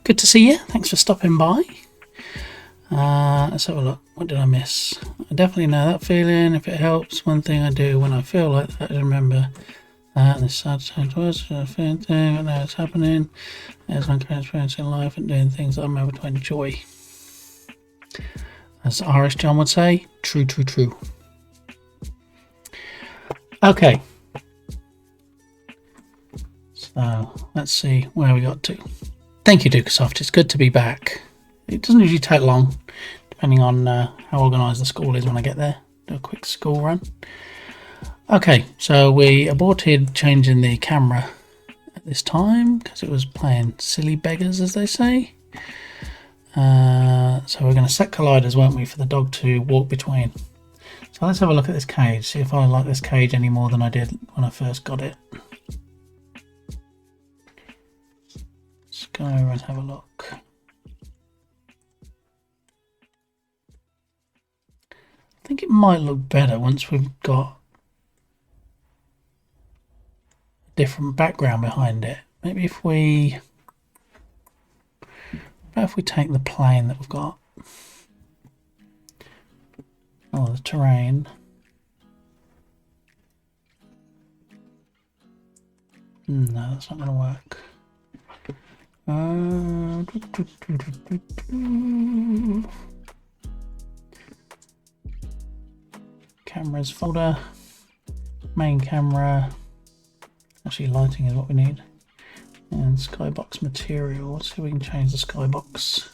Good to see you. Thanks for stopping by. Let's have a look. What did I miss? I definitely know that feeling. If it helps, one thing I do when I feel like that is remember This sad change was a fair thing, and now it's happening. There's one experience in life and doing things that I'm able to enjoy. As Irish John would say, true, true, true. Okay. So let's see where we got to. Thank you, Dukesoft. It's good to be back. It doesn't usually take long, depending on how organised the school is when I get there. Do a quick school run. Okay, so we aborted changing the camera at this time because it was playing silly beggars, as they say. So we're going to set colliders, won't we, for the dog to walk between. So let's have a look at this cage, see if I like this cage any more than I did when I first got it. Let's go and have a look. I think it might look better once we've got a different background behind it. Maybe if we take the plane that we've got, the terrain, no, that's not going to work. Cameras folder, main camera, actually lighting is what we need, and skybox material. Let's see if we can change the skybox.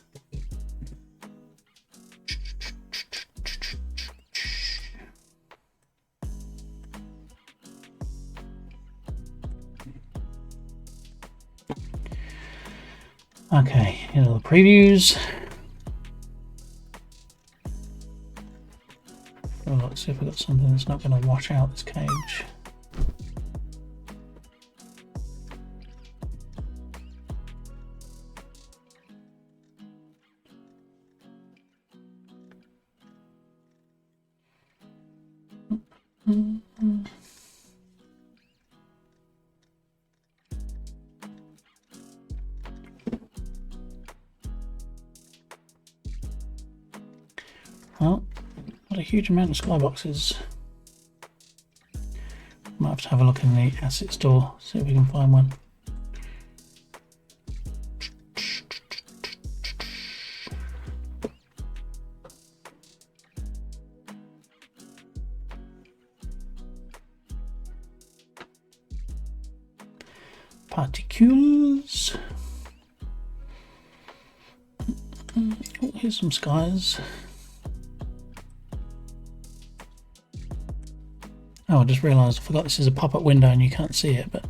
Okay, here are the previews. Oh, let's see if we've got something that's not going to wash out this cage. Well, not a huge amount of skyboxes. Might have to have a look in the asset store, see if we can find one. Particles. Oh, here's some skies. Oh, I just realised I forgot this is a pop-up window and you can't see it, but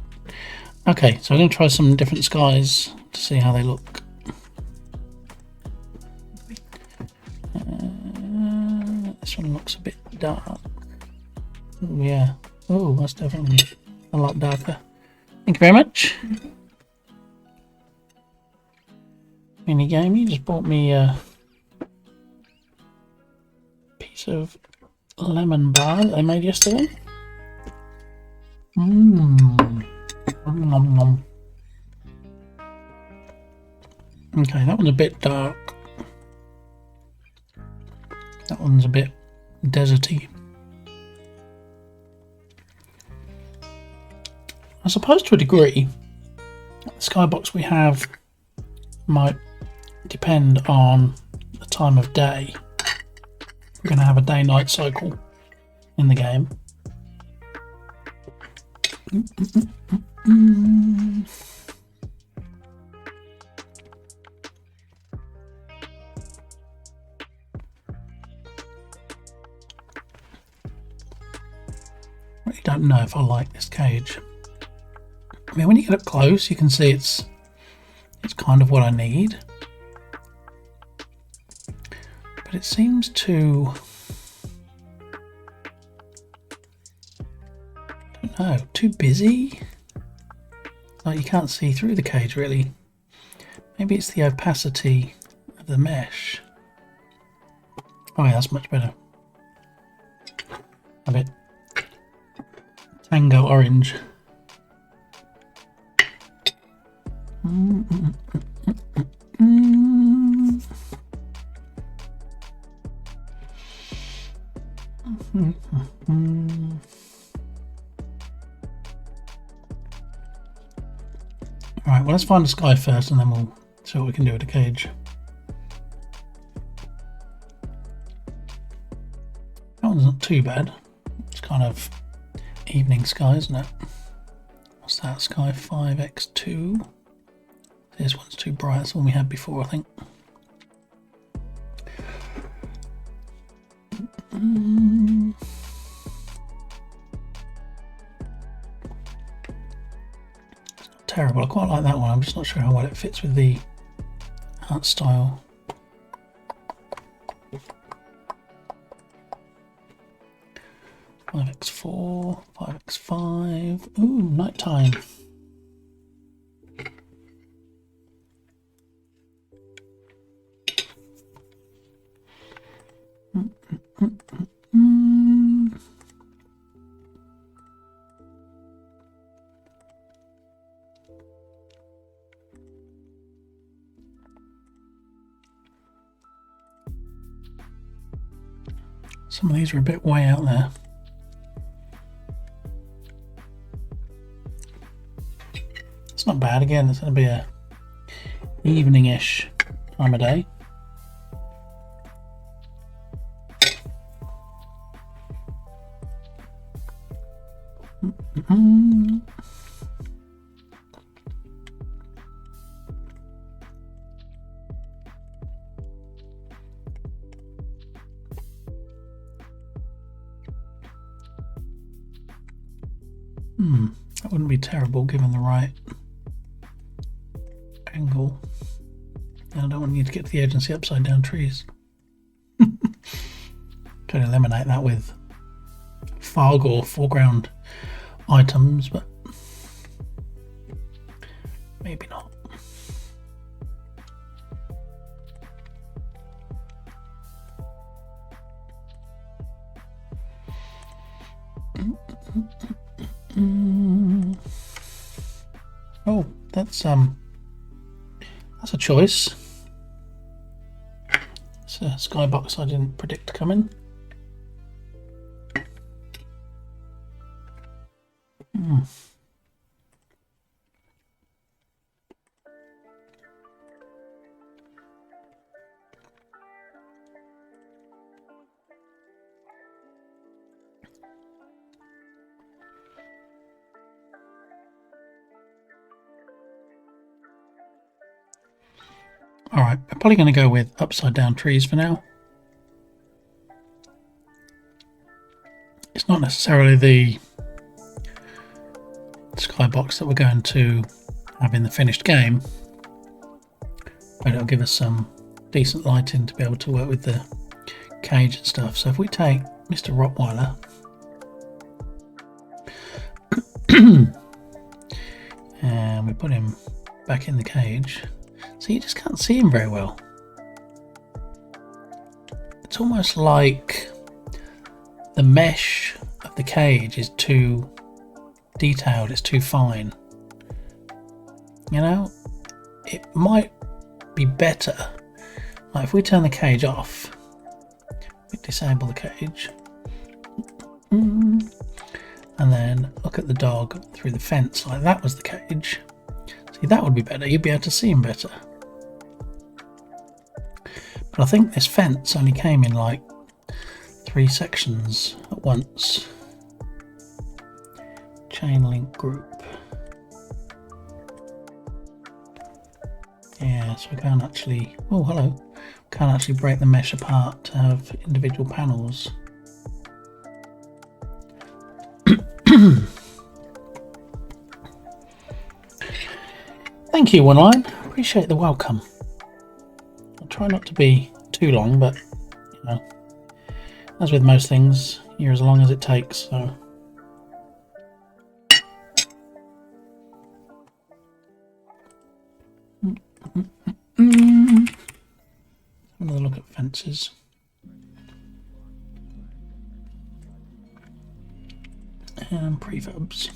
okay, so I'm going to try some different skies to see how they look. This one looks a bit dark. Oh yeah, oh that's definitely a lot darker. Thank you very much. Mini game, you just bought me a piece of lemon bar that I made yesterday. Okay, that one's a bit dark. That one's a bit deserty. I suppose to a degree, the skybox we have might depend on the time of day. We're going to have a day-night cycle in the game. I really don't know if I like this cage. I mean, when you get up close, you can see it's kind of what I need. But it seems to, I don't know, too busy. Like you can't see through the cage really. Maybe it's the opacity of the mesh. Oh yeah, that's much better. A bit tango orange. let's find the sky first and then we'll see what we can do with the cage. That one's not too bad. It's kind of evening sky, isn't it? What's that? Sky 5x2. This one's too bright. That's the one we had before, I think. It's not terrible. I quite like that one. I'm just not sure how well it fits with the art style. Five x4, 5x5. Ooh, nighttime. Some of these are a bit way out there. It's not bad. Again, it's going to be a evening-ish time of day. That wouldn't be terrible given the right angle. I don't want you to get to the edge and see upside down trees. Could eliminate that with fog or foreground items, but maybe not. Oh, that's a choice. It's a skybox I didn't predict coming. Alright, we're probably going to go with upside down trees for now. It's not necessarily the skybox that we're going to have in the finished game, but it'll give us some decent lighting to be able to work with the cage and stuff. So if we take Mr. Rottweiler and we put him back in the cage, so you just can't see him very well. It's almost like the mesh of the cage is too detailed, it's too fine. You know, it might be better, like if we turn the cage off, we disable the cage, and then look at the dog through the fence like that was the cage. See, that would be better, you'd be able to see him better. But I think this fence only came in like 3 sections at once. Chain link group. Yeah, so we can't actually, oh hello, can't actually break the mesh apart to have individual panels. Thank you, One Line. Appreciate the welcome. I'll try not to be too long, but you know, as with most things, you're as long as it takes. So. Another look at fences. And prefabs.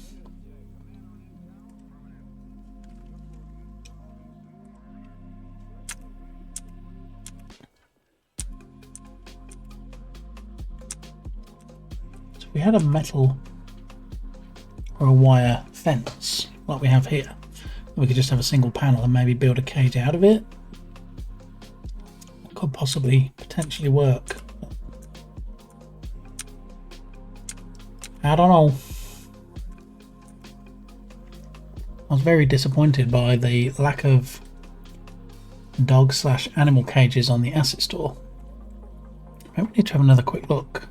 So we had a metal or a wire fence like we have here, We could just have a single panel and maybe build a cage out of it. It could possibly potentially work. I don't know. I was very disappointed by the lack of dog/animal cages on the asset store. Maybe we need to have another quick look.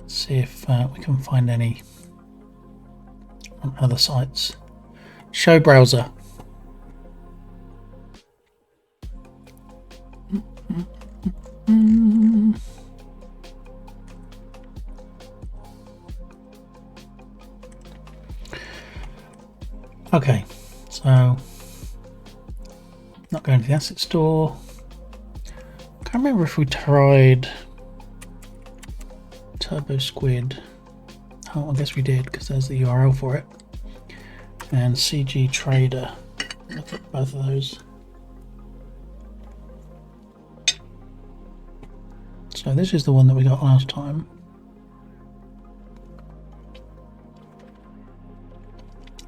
See if we can find any on other sites. Show browser. Okay, so not going to the asset store. Can't remember if we tried Turbo Squid. Oh, I guess we did because there's the URL for it. And CG Trader. Look at both of those. So this is the one that we got last time.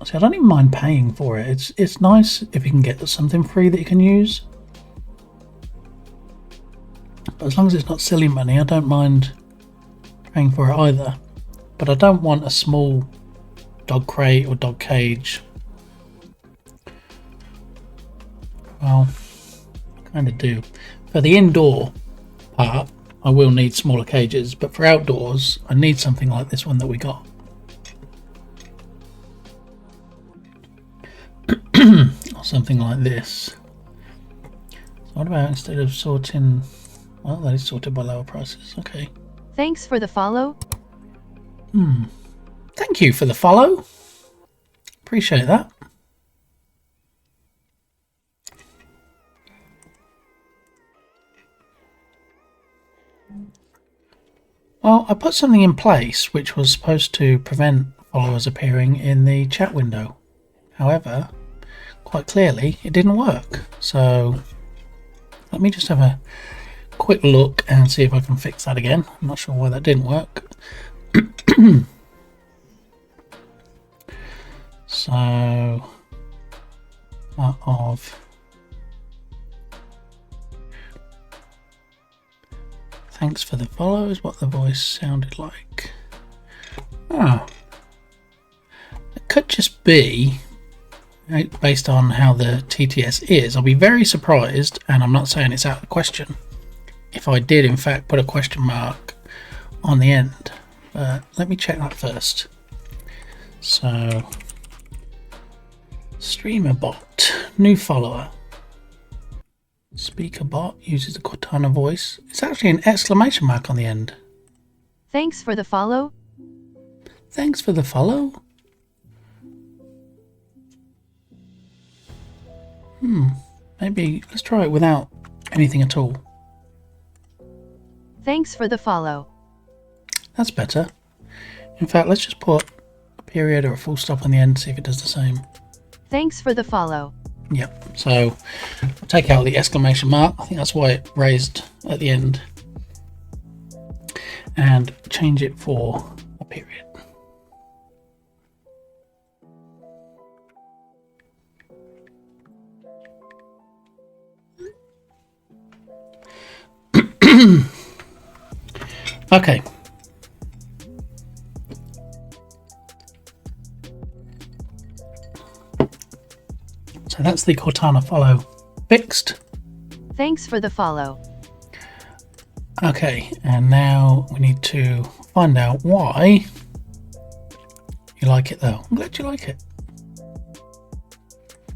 See, I don't even mind paying for it. It's nice if you can get something free that you can use. But as long as it's not silly money, I don't mind paying for it either. But I don't want a small dog crate or dog cage. Well, I kind of do. For the indoor part, I will need smaller cages, but for outdoors, I need something like this one that we got. Or something like this. So what about instead of sorting... Well, that is sorted by lower prices. Okay. Thanks for the follow. Thank you for the follow. Appreciate that. Well, I put something in place which was supposed to prevent followers appearing in the chat window. However, quite clearly it didn't work. So let me just have a quick look and see if I can fix that again. I'm not sure why that didn't work. So part of thanks for the follow is what the voice sounded like. Oh, it could just be based on how the TTS is. I'll be very surprised, and I'm not saying it's out of the question, if I did in fact put a question mark on the end. But let me check that first. So streamer bot, new follower. Speaker bot uses the Cortana voice. It's actually an exclamation mark on the end. Thanks for the follow. Thanks for the follow. Maybe let's try it without anything at all. Thanks for the follow. That's better. In fact, let's just put a period or a full stop on the end, see if it does the same. Thanks for the follow. Yep, so I'll take out the exclamation mark. I think that's why it raised at the end. And change it for a period. Okay. So that's the Cortana follow fixed. Thanks for the follow. Okay, and now we need to find out why you like it though. I'm glad you like it.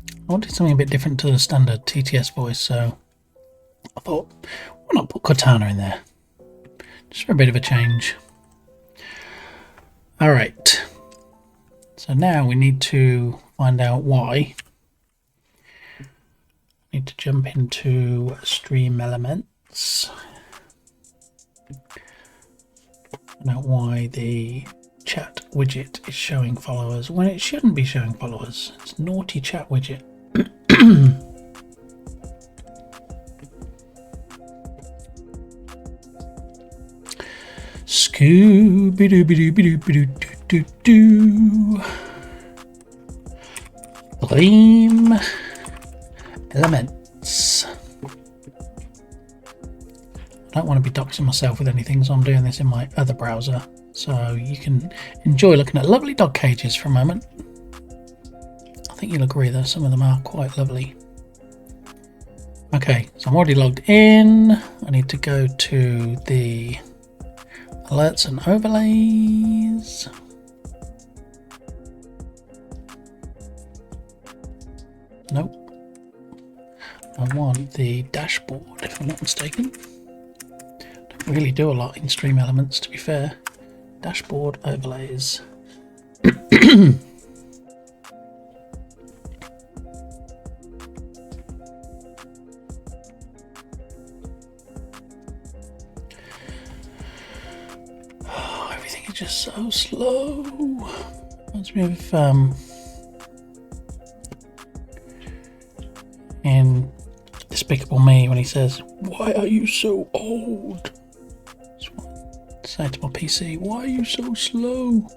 I wanted something a bit different to the standard TTS voice, so I thought, why not put Cortana in there? Just for a bit of a change. Alright, so now we need to find out why. Need to jump into Stream Elements. Find out why the chat widget is showing followers when it shouldn't be showing followers. It's naughty chat widget. Scooby-Doo-Doo-Doo-Doo-Doo-Doo. Stream Elements. I don't want to be doxing myself with anything, so I'm doing this in my other browser, so you can enjoy looking at lovely dog cages for a moment. I think you'll agree that some of them are quite lovely. Okay, so I'm already logged in. I need to go to the alerts and overlays. Nope. I want the dashboard, if I'm not mistaken. Don't really do a lot in Stream Elements, to be fair. Dashboard overlays. Oh, everything is just so slow. Reminds me of in Despicable Me when he says, "Why are you so old?" That's what I say to my PC, "Why are you so slow?"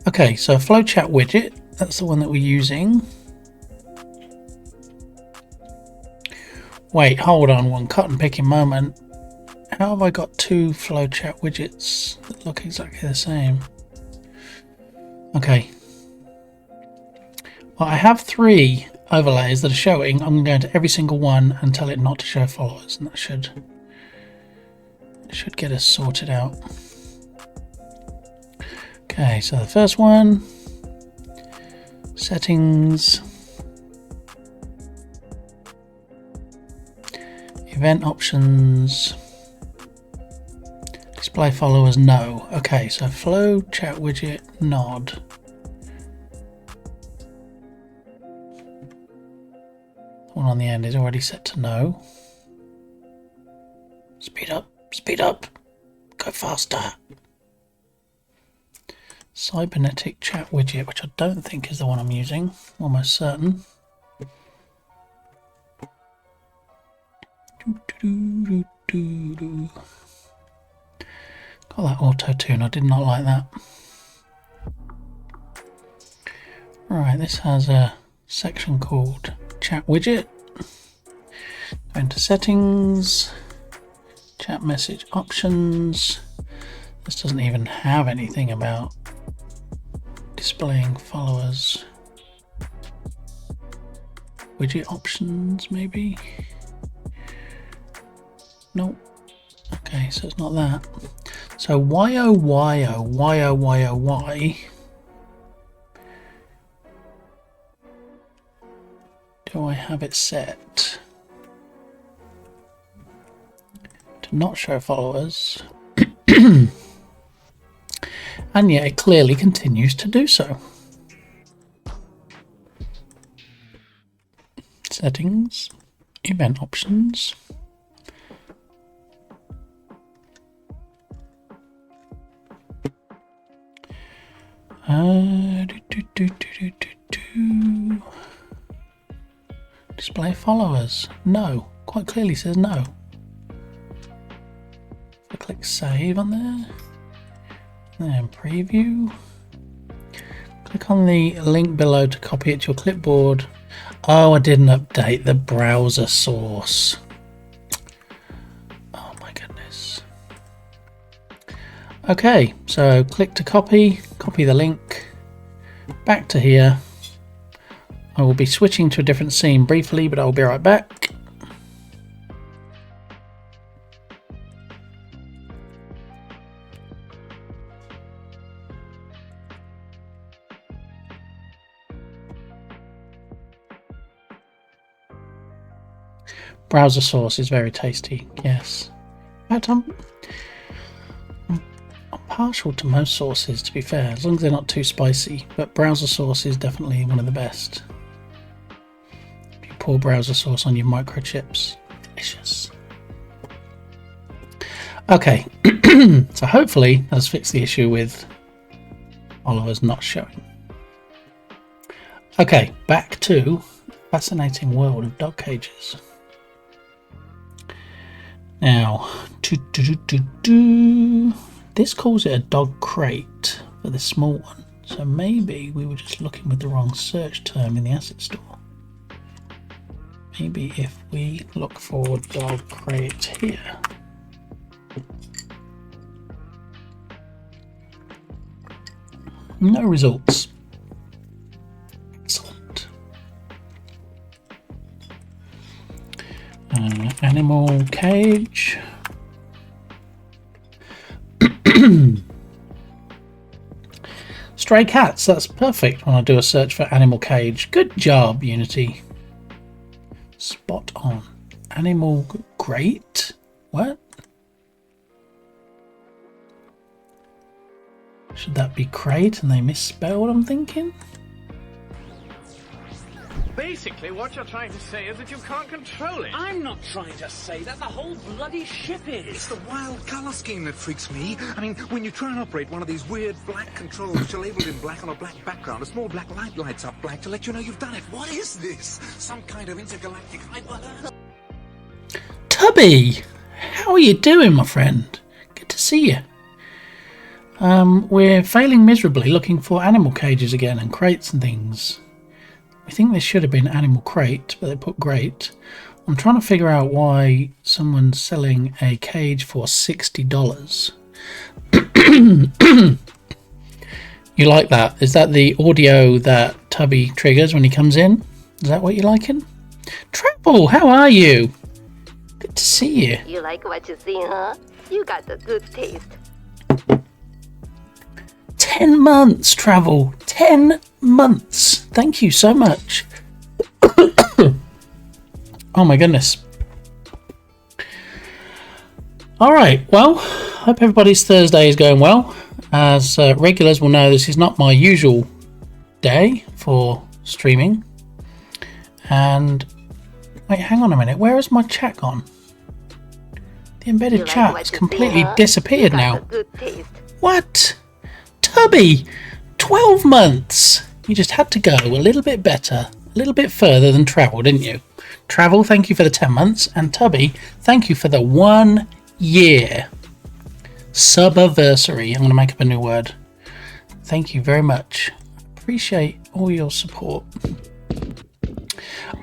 Okay, so flowchat widget, that's the one that we're using. Wait, hold on one cotton picking moment. How have I got two flowchat widgets that look exactly the same? Okay. Well, I have 3 overlays that are showing. I'm going to go into every single one and tell it not to show followers, and that should get us sorted out. Okay, so the first one, settings, event options, display followers, no. Okay, so flow chat widget nod. One on the end is already set to no. Speed up, go faster. Cybernetic chat widget, which I don't think is the one I'm using, almost certain. Got that auto tune, I did not like that. Right, this has a section called chat widget. Go into settings, chat message options. This doesn't even have anything about displaying followers. Widget options, maybe? Nope. Okay, so it's not that. So why oh why oh why oh why oh why do I have it set to not show followers? And yet it clearly continues to do so. Settings, event options. Display followers. No, quite clearly says no. If I click save on there, then preview. Click on the link below to copy it to your clipboard. Oh, I didn't update the browser source. Oh my goodness. Okay, so click to copy the link, back to here. I will be switching to a different scene briefly, but I will be right back. Browser sauce is very tasty, yes. But I'm partial to most sauces, to be fair, as long as they're not too spicy, but browser sauce is definitely one of the best. If you pour browser sauce on your microchips, delicious. Okay, so hopefully that's fixed the issue with Oliver's not showing. Okay, back to fascinating world of dog cages. Now, this calls it a dog crate for this small one. So maybe we were just looking with the wrong search term in the asset store. Maybe if we look for dog crate here. No results. Excellent. Animal cage. Stray cats, that's perfect when I do a search for animal cage. Good job, Unity. Spot on. Animal crate? What? Should that be crate and they misspelled, I'm thinking? Basically, what you're trying to say is that you can't control it. I'm not trying to say that. The whole bloody ship is. It's the wild colour scheme that freaks me. I mean, when you try and operate one of these weird black controls which are labelled in black on a black background, a small black light lights up black to let you know you've done it. What is this? Some kind of intergalactic hyper... Tubby! How are you doing, my friend? Good to see you. We're failing miserably looking for animal cages again and crates and things. We think this should have been animal crate, but they put grate. I'm trying to figure out why someone's selling a cage for $60. You like that? Is that the audio that Tubby triggers when he comes in? Is that what you're liking? Treble, how are you? Good to see you. You like what you see, huh? You got the good taste. 10 months, Travel. 10 months. Thank you so much. Oh my goodness. Alright, well, hope everybody's Thursday is going well. As regulars will know, this is not my usual day for streaming. And, wait, hang on a minute. Where has my chat gone? The embedded chat has completely disappeared now. What? Tubby! 12 months! You just had to go a little bit better, a little bit further than Travel, didn't you? Travel, thank you for the 10 months. And Tubby, thank you for the 1 year. Subiversary. I'm going to make up a new word. Thank you very much. Appreciate all your support.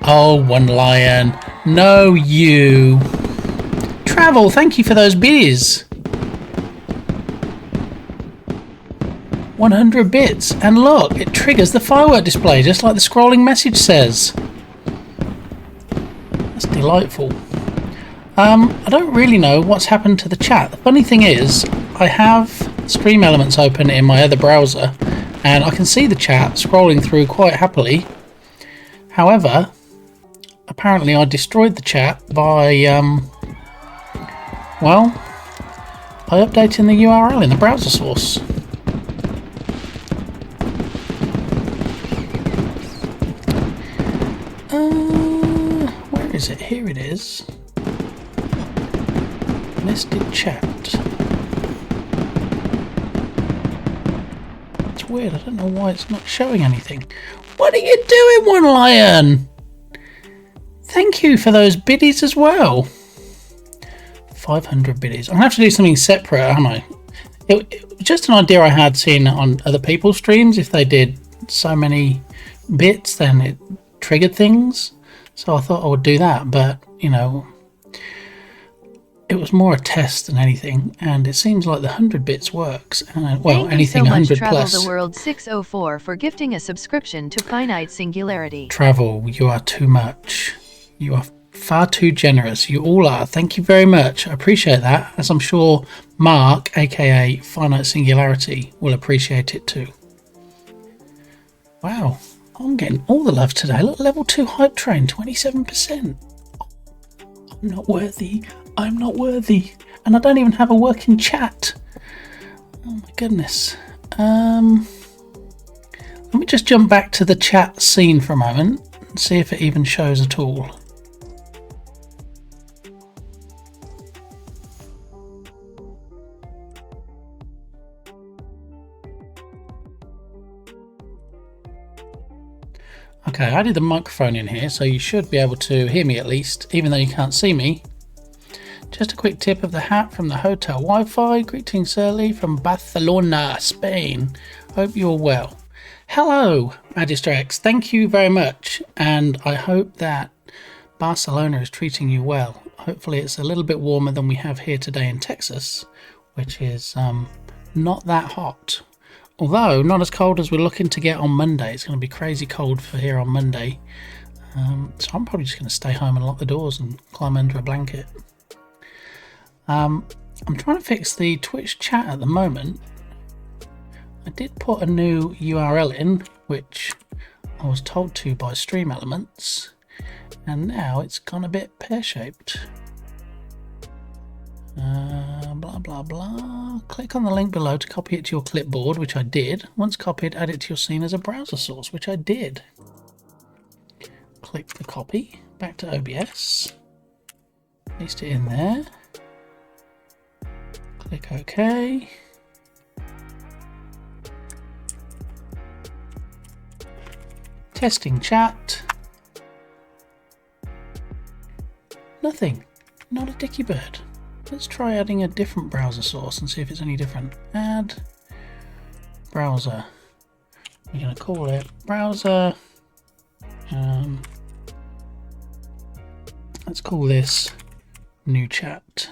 Oh, One Lion. No, you. Travel, thank you for those biddies. 100 bits, and look, it triggers the firework display just like the scrolling message says. That's delightful. I don't really know what's happened to the chat. The funny thing is, I have Stream Elements open in my other browser and I can see the chat scrolling through quite happily. However, apparently I destroyed the chat by by updating the URL in the browser source. Where is it? Here it is. Nested chat. It's weird. I don't know why it's not showing anything. What are you doing, One Lion? Thank you for those biddies as well. 500 biddies. I'm going to have to do something separate, aren't I? It was just an idea I had seen on other people's streams. If they did so many bits, then it triggered things. So I thought I would do that, but you know, it was more a test than anything, and it seems like the 100 bits works. Well, Thank anything you so 100 much, Travel plus. the World 604 for gifting a subscription to Finite Singularity. Travel, you are too much. You are far too generous. You all are. Thank you very much. I appreciate that, as I'm sure Mark, aka Finite Singularity, will appreciate it too. Wow. I'm getting all the love today. Look, level 2 hype train, 27%. I'm not worthy. I'm not worthy. And I don't even have a working chat. Oh my goodness. Let me just jump back to the chat scene for a moment and see if it even shows at all. Okay, I did the microphone in here, so you should be able to hear me at least, even though you can't see me. Just a quick tip of the hat from the hotel Wi-Fi. Greetings early from Barcelona, Spain. Hope you're well. Hello, Magister X. Thank you very much, and I hope that Barcelona is treating you well. Hopefully it's a little bit warmer than we have here today in Texas, which is not that hot. Although not as cold as we're looking to get on Monday. It's going to be crazy cold for here on Monday. So I'm probably just going to stay home and lock the doors and climb under a blanket. I'm trying to fix the Twitch chat at the moment. I did put a new URL in, which I was told to by Stream Elements, and now it's gone a bit pear-shaped. Blah blah blah. Click on the link below to copy it to your clipboard, which I did. Once copied, add it to your scene as a browser source, which I did. Click the copy, back to OBS, paste it in there, click OK. Testing chat. Nothing, not a dicky bird. Let's try adding a different browser source and see if it's any different. Add browser. We're going to call it browser. Let's call this new chat.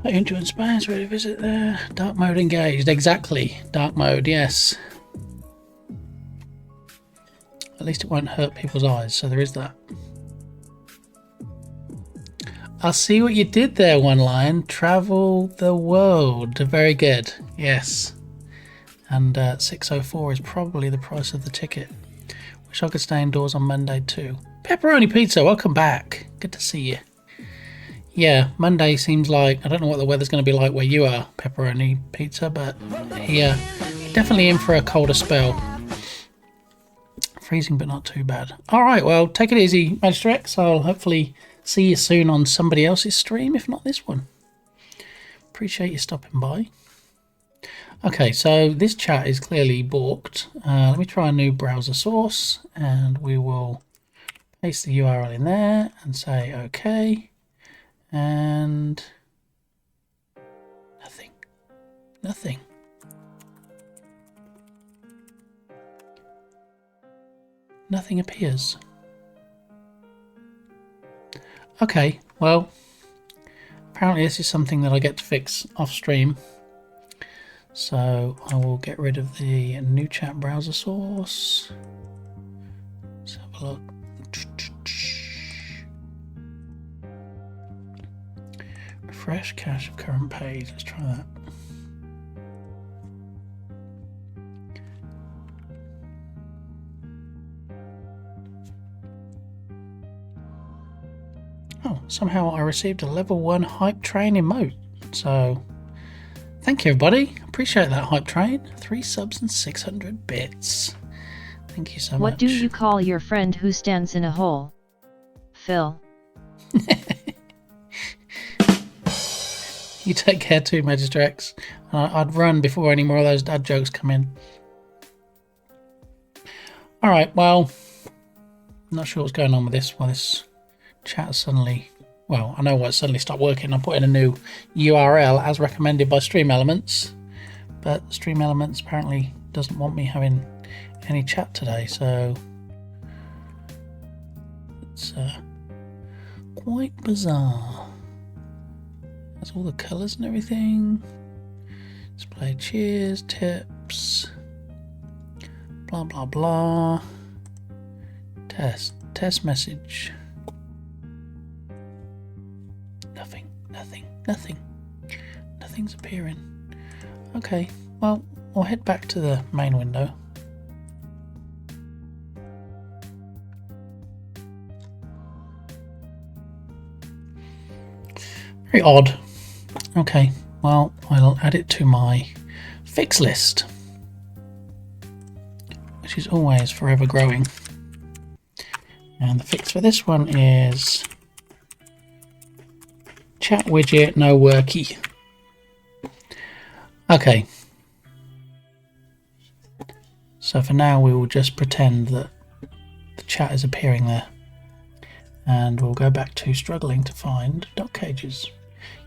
I enjoy Space, ready to visit there. Dark mode engaged, exactly. Dark mode, yes. At least it won't hurt people's eyes, so there is that. I see what you did there, One Line. Travel the world. Very good. Yes. And 604 is probably the price of the ticket. Wish I could stay indoors on Monday too. Pepperoni Pizza, welcome back. Good to see you. Yeah, Monday seems like, I don't know what the weather's going to be like where you are, Pepperoni Pizza, but here, definitely in for a colder spell. Freezing, but not too bad. All right, well, take it easy, Magister X. I'll hopefully see you soon on somebody else's stream, if not this one. Appreciate you stopping by. Okay, so this chat is clearly balked. Let me try a new browser source, and we will paste the URL in there and say OK. And nothing. Nothing. Nothing appears. Okay, well, apparently this is something that I get to fix off stream. So I will get rid of the new chat browser source. Let's have a look. Refresh cache of current page. Let's try that. Oh, somehow I received a level 1 hype train emote. So thank you, everybody. Appreciate that, hype train. 3 subs and 600 bits. Thank you so much. What do you call your friend who stands in a hole? Phil. You take care too, Magister X. I'd run before any more of those dad jokes come in. Alright, well, I'm not sure what's going on with this. Well, this chat suddenly... Well, I know why it suddenly stopped working. I put in a new URL as recommended by Stream Elements. But Stream Elements apparently doesn't want me having any chat today, so... It's quite bizarre. That's all the colours and everything. Display cheers, tips, blah blah blah. Test message. Nothing's appearing. Okay, well, we'll head back to the main window. Very odd. Okay, well, I'll add it to my fix list, which is always forever growing. And the fix for this one is chat widget no worky. Okay. So for now we will just pretend that the chat is appearing there. And we'll go back to struggling to find dog cages.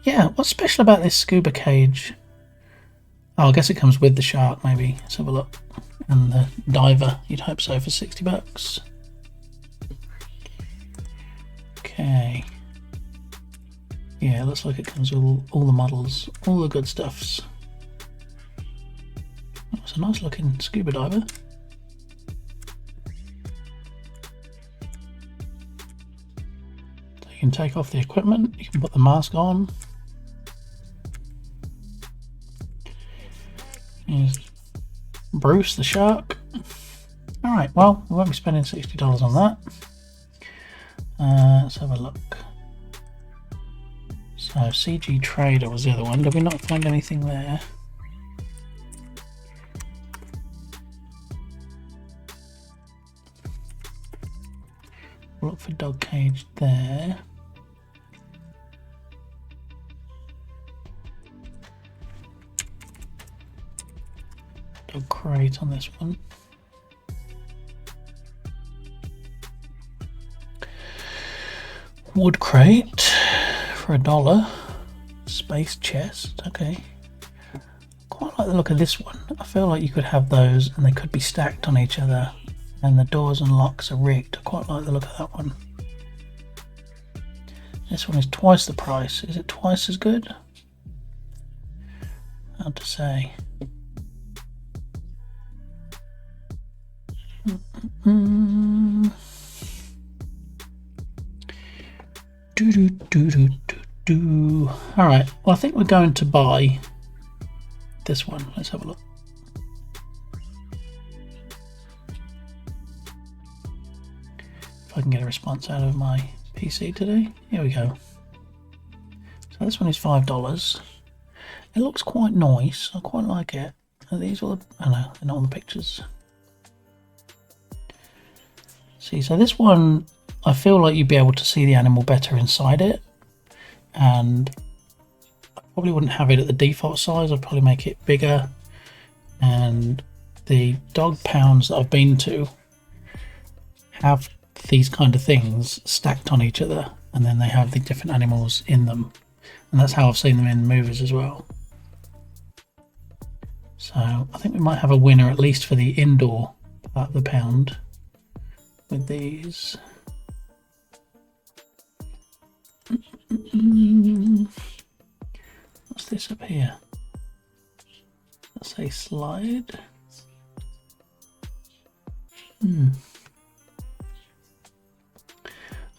Yeah, what's special about this scuba cage? Oh, I guess it comes with the shark, maybe. Let's have a look. And the diver, you'd hope so, for 60 bucks. Okay. Yeah, it looks like it comes with all the models, all the good stuffs. That's a nice looking scuba diver. So you can take off the equipment, you can put the mask on. Here's Bruce the shark. Alright, well, we won't be spending $60 on that. Let's have a look. So CG Trader was the other one. Did we not find anything there? We'll look for dog cage there. Dog crate on this one. Wood crate for $1. Space chest, okay. Quite like the look of this one. I feel like you could have those and they could be stacked on each other, and the doors and locks are rigged. I quite like the look of that one. This one is twice the price. Is it twice as good? Hard to say. Alright, well I think we're going to buy this one. Let's have a look. If I can get a response out of my PC today. Here we go. So this one is $5. It looks quite nice. I quite like it. Are these all the... Oh no, they're not all the pictures. See, so this one, I feel like you'd be able to see the animal better inside it, and I probably wouldn't have it at the default size. I'd probably make it bigger. And the dog pounds that I've been to have these kind of things stacked on each other, and then they have the different animals in them, and that's how I've seen them in movies as well. So I think we might have a winner at least for the indoor part of the pound with these. What's this up here? Let's say slide.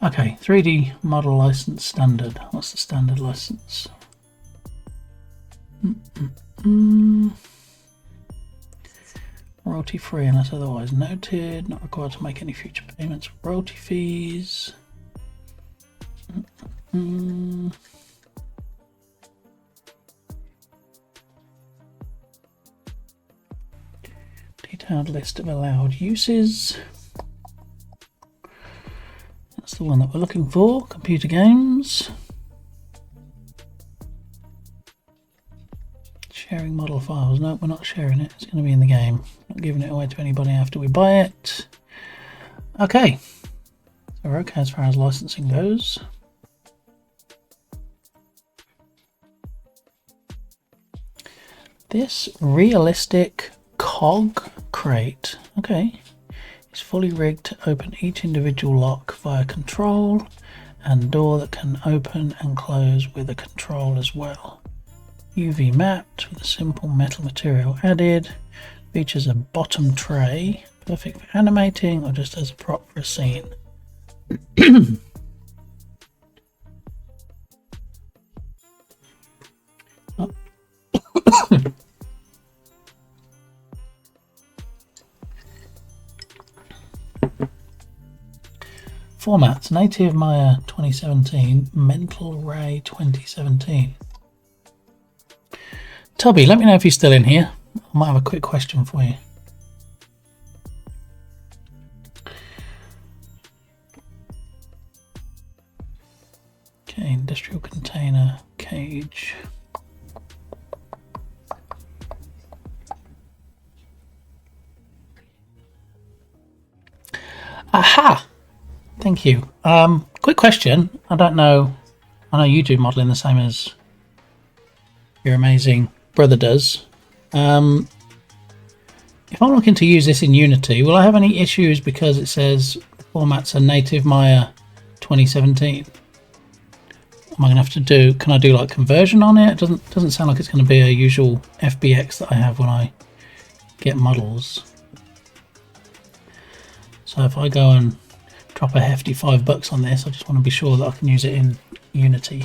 Okay, 3D model license standard. What's the standard license? Royalty free unless otherwise noted. Not required to make any future payments for royalty fees. Detailed list of allowed uses. That's the one that we're looking for. Computer games. Sharing model files. No, we're not sharing it. It's going to be in the game. Not giving it away to anybody after we buy it. Okay. So we're okay as far as licensing goes. This realistic cog crate. Okay. It's fully rigged to open each individual lock via control, and door that can open and close with a control as well. UV mapped with a simple metal material added. Features a bottom tray, perfect for animating or just as a prop for a scene. Formats: Native Maya 2017, Mental Ray 2017. Tubby, let me know if you're still in here. I might have a quick question for you. Okay, industrial container cage. Aha! Thank you. quick question. I don't know. I know you do modelling the same as your amazing brother does. If I'm looking to use this in Unity, will I have any issues because it says the format's a native Maya 2017? Am I going to have to do? Can I do like conversion on it? It doesn't sound like it's going to be a usual FBX that I have when I get models. So if I go and drop a hefty $5 on this, I just want to be sure that I can use it in Unity.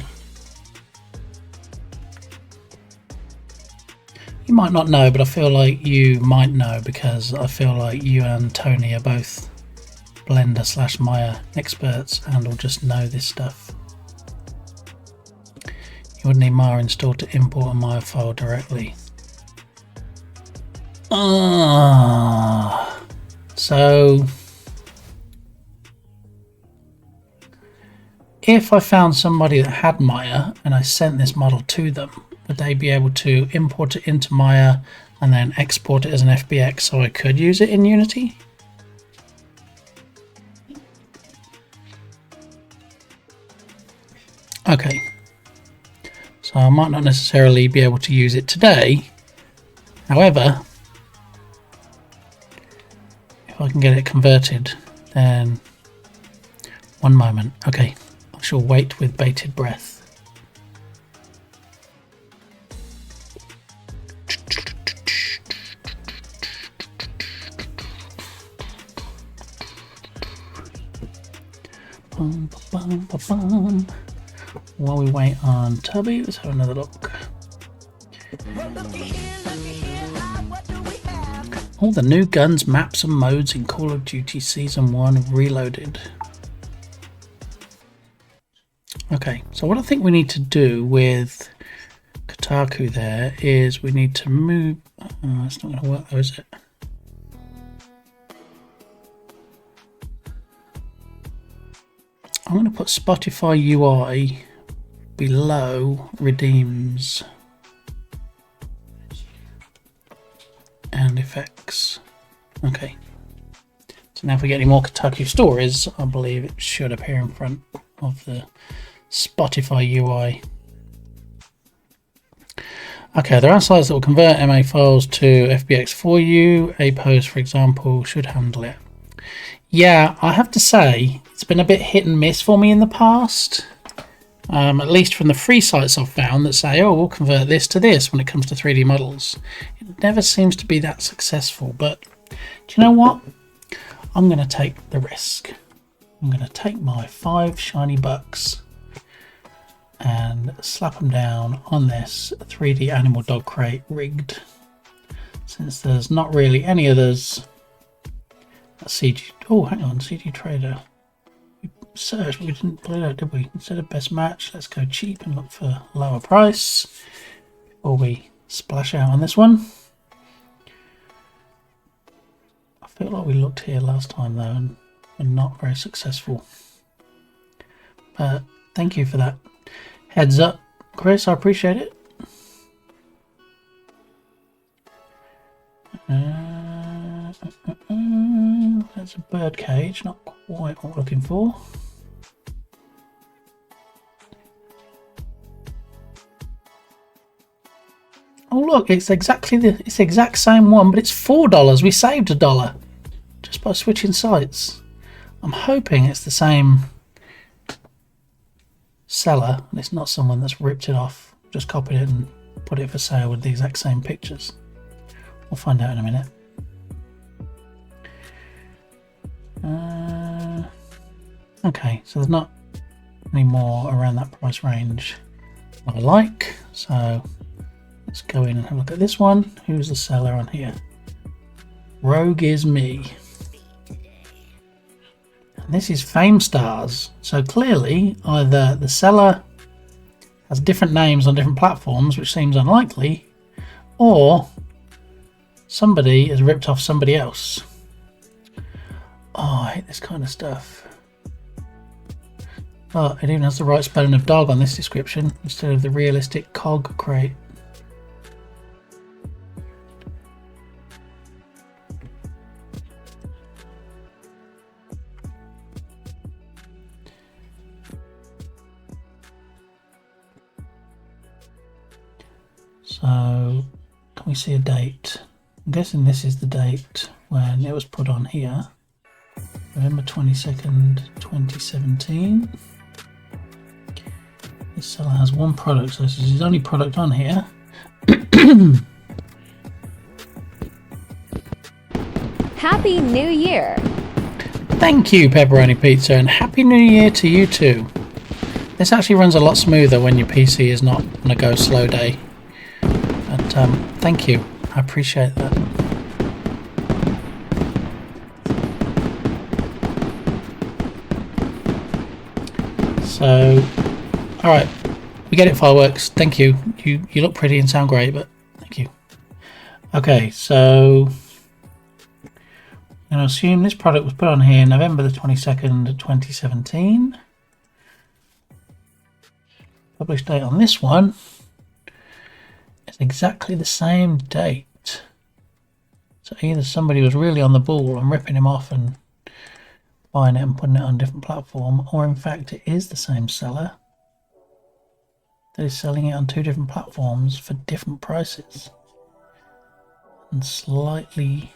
You might not know, but I feel like you might know because I feel like you and Tony are both Blender / Maya experts and will just know this stuff. You would need Maya installed to import a Maya file directly. So if I found somebody that had Maya and I sent this model to them, would they be able to import it into Maya and then export it as an FBX so I could use it in Unity? Okay. So I might not necessarily be able to use it today. However, if I can get it converted, then one moment. Okay, I shall wait with bated breath. Bum, bum, bum, bum. While we wait on Tubby, let's have another look. All the new guns, maps and modes in Call of Duty Season 1 Reloaded. Okay, so what I think we need to do with Kotaku there is we need to move... Oh, that's not going to work though, is it? I'm going to put Spotify UI below redeems and effects. Okay, so now if we get any more Kotaku stories, I believe it should appear in front of the Spotify UI. Okay, there are sites that will convert MA files to FBX for you. APOS, for example, should handle it. Yeah, I have to say, it's been a bit hit and miss for me in the past. At least from the free sites I've found that say, oh, we'll convert this to this when it comes to 3D models. It never seems to be that successful, but do you know what? I'm going to take the risk. I'm going to take my 5 shiny bucks and slap them down on this 3D animal dog crate rigged. Since there's not really any others. CG. Oh, hang on, CG Trader. We searched, but we didn't play that, did we? Instead of best match, let's go cheap and look for lower price before we splash out on this one. I feel like we looked here last time though and were not very successful. But thank you for that heads up, Chris. I appreciate it. That's a bird cage, not quite what we're looking for. Oh look, it's exactly the exact same one, but it's $4. We saved $1 just by switching sites. I'm hoping it's the same seller and it's not someone that's ripped it off, just copied it and put it for sale with the exact same pictures. We'll find out in a minute. Okay, so there's not any more around that price range I like, so let's go in and have a look at this one. Who's the seller on here? Rogue is me. And this is Fame Stars, so clearly either the seller has different names on different platforms, which seems unlikely, or somebody has ripped off somebody else. Oh, I hate this kind of stuff. Oh, it even has the right spelling of dog on this description instead of the realistic cog crate. So can we see a date? I'm guessing this is the date when it was put on here. November 22nd, 2017. This seller has one product, so this is his only product on here. Happy New Year! Thank you, Pepperoni Pizza, and Happy New Year to you too. This actually runs a lot smoother when your PC is not on a go slow day. But thank you, I appreciate that. So, alright, we get it, Fireworks. Thank you. You look pretty and sound great, but thank you. Okay, so I'm going to assume this product was put on here November the 22nd, 2017. Published date on this one is exactly the same date. So either somebody was really on the ball and ripping him off and buying it and putting it on a different platform, or in fact it is the same seller that is selling it on two different platforms for different prices and slightly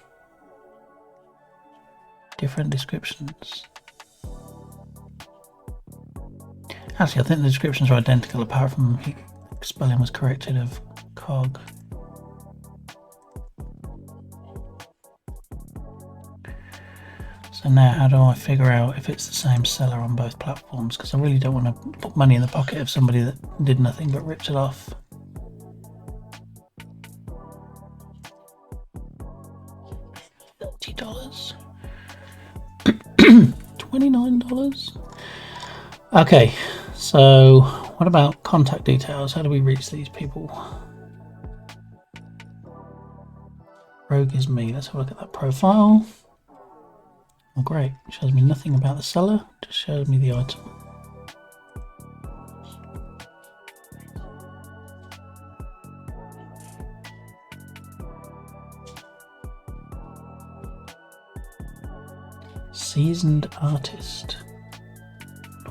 different descriptions. Actually, I think the descriptions are identical apart from spelling was corrected of cog. So now how do I figure out if it's the same seller on both platforms? Because I really don't want to put money in the pocket of somebody that did nothing but ripped it off. $30. $29. Okay, so what about contact details? How do we reach these people? Rogue is me. Let's have a look at that profile. Oh great, it shows me nothing about the seller, just shows me the item. Seasoned artist.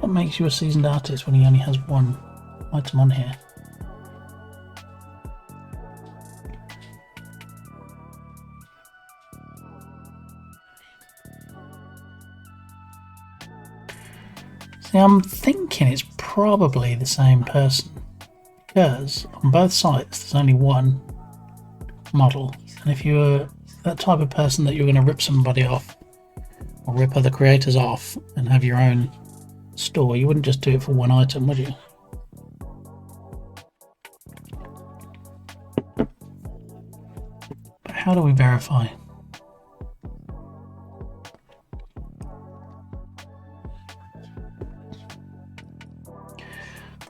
What makes you a seasoned artist when he only has one item on here? See, I'm thinking it's probably the same person, because on both sites there's only one model, and if you're that type of person that you're going to rip somebody off or rip other creators off and have your own store, you wouldn't just do it for one item, would you? But how do we verify?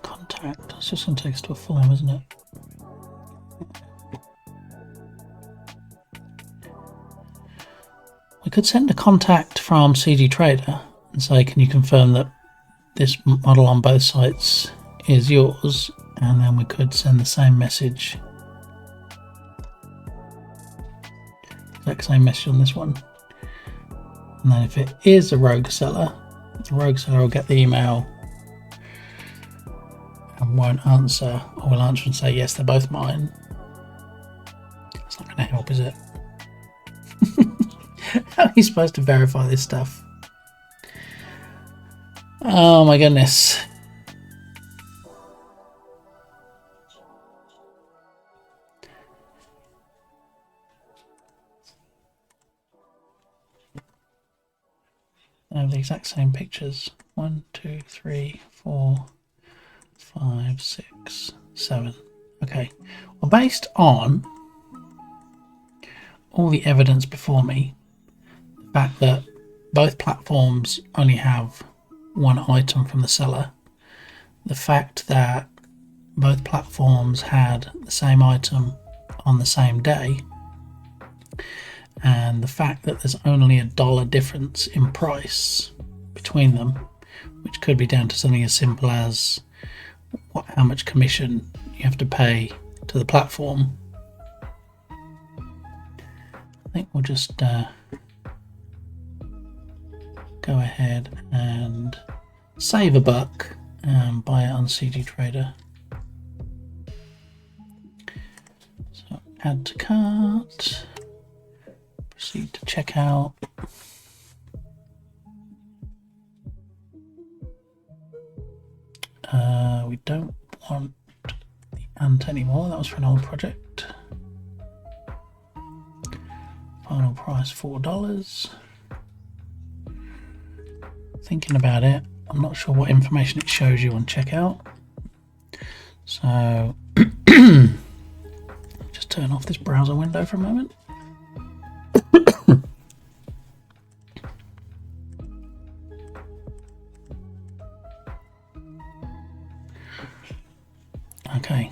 Contact. It's just going to take us to a form, isn't it? We could send a contact from CG Trader and say, can you confirm that this model on both sites is yours? And then we could send the same message, exact same message on this one. And then if it is a rogue seller, the rogue seller will get the email and won't answer, or will answer and say, yes, they're both mine. It's not going to help, is it? How are you supposed to verify this stuff? Oh my goodness. I have the exact same pictures. 1, 2, 3, 4, 5, 6, 7. Okay. Well, based on all the evidence before me, the fact that both platforms only have one item from the seller, the fact that both platforms had the same item on the same day, and the fact that there's only $1 difference in price between them, which could be down to something as simple as how much commission you have to pay to the platform. I think we'll just go ahead and save a buck and buy it on CG Trader. Add to cart. Proceed to checkout. We don't want the ant anymore. That was for an old project. Final price $4. Thinking about it, I'm not sure what information it shows you on checkout. So just turn off this browser window for a moment. Okay.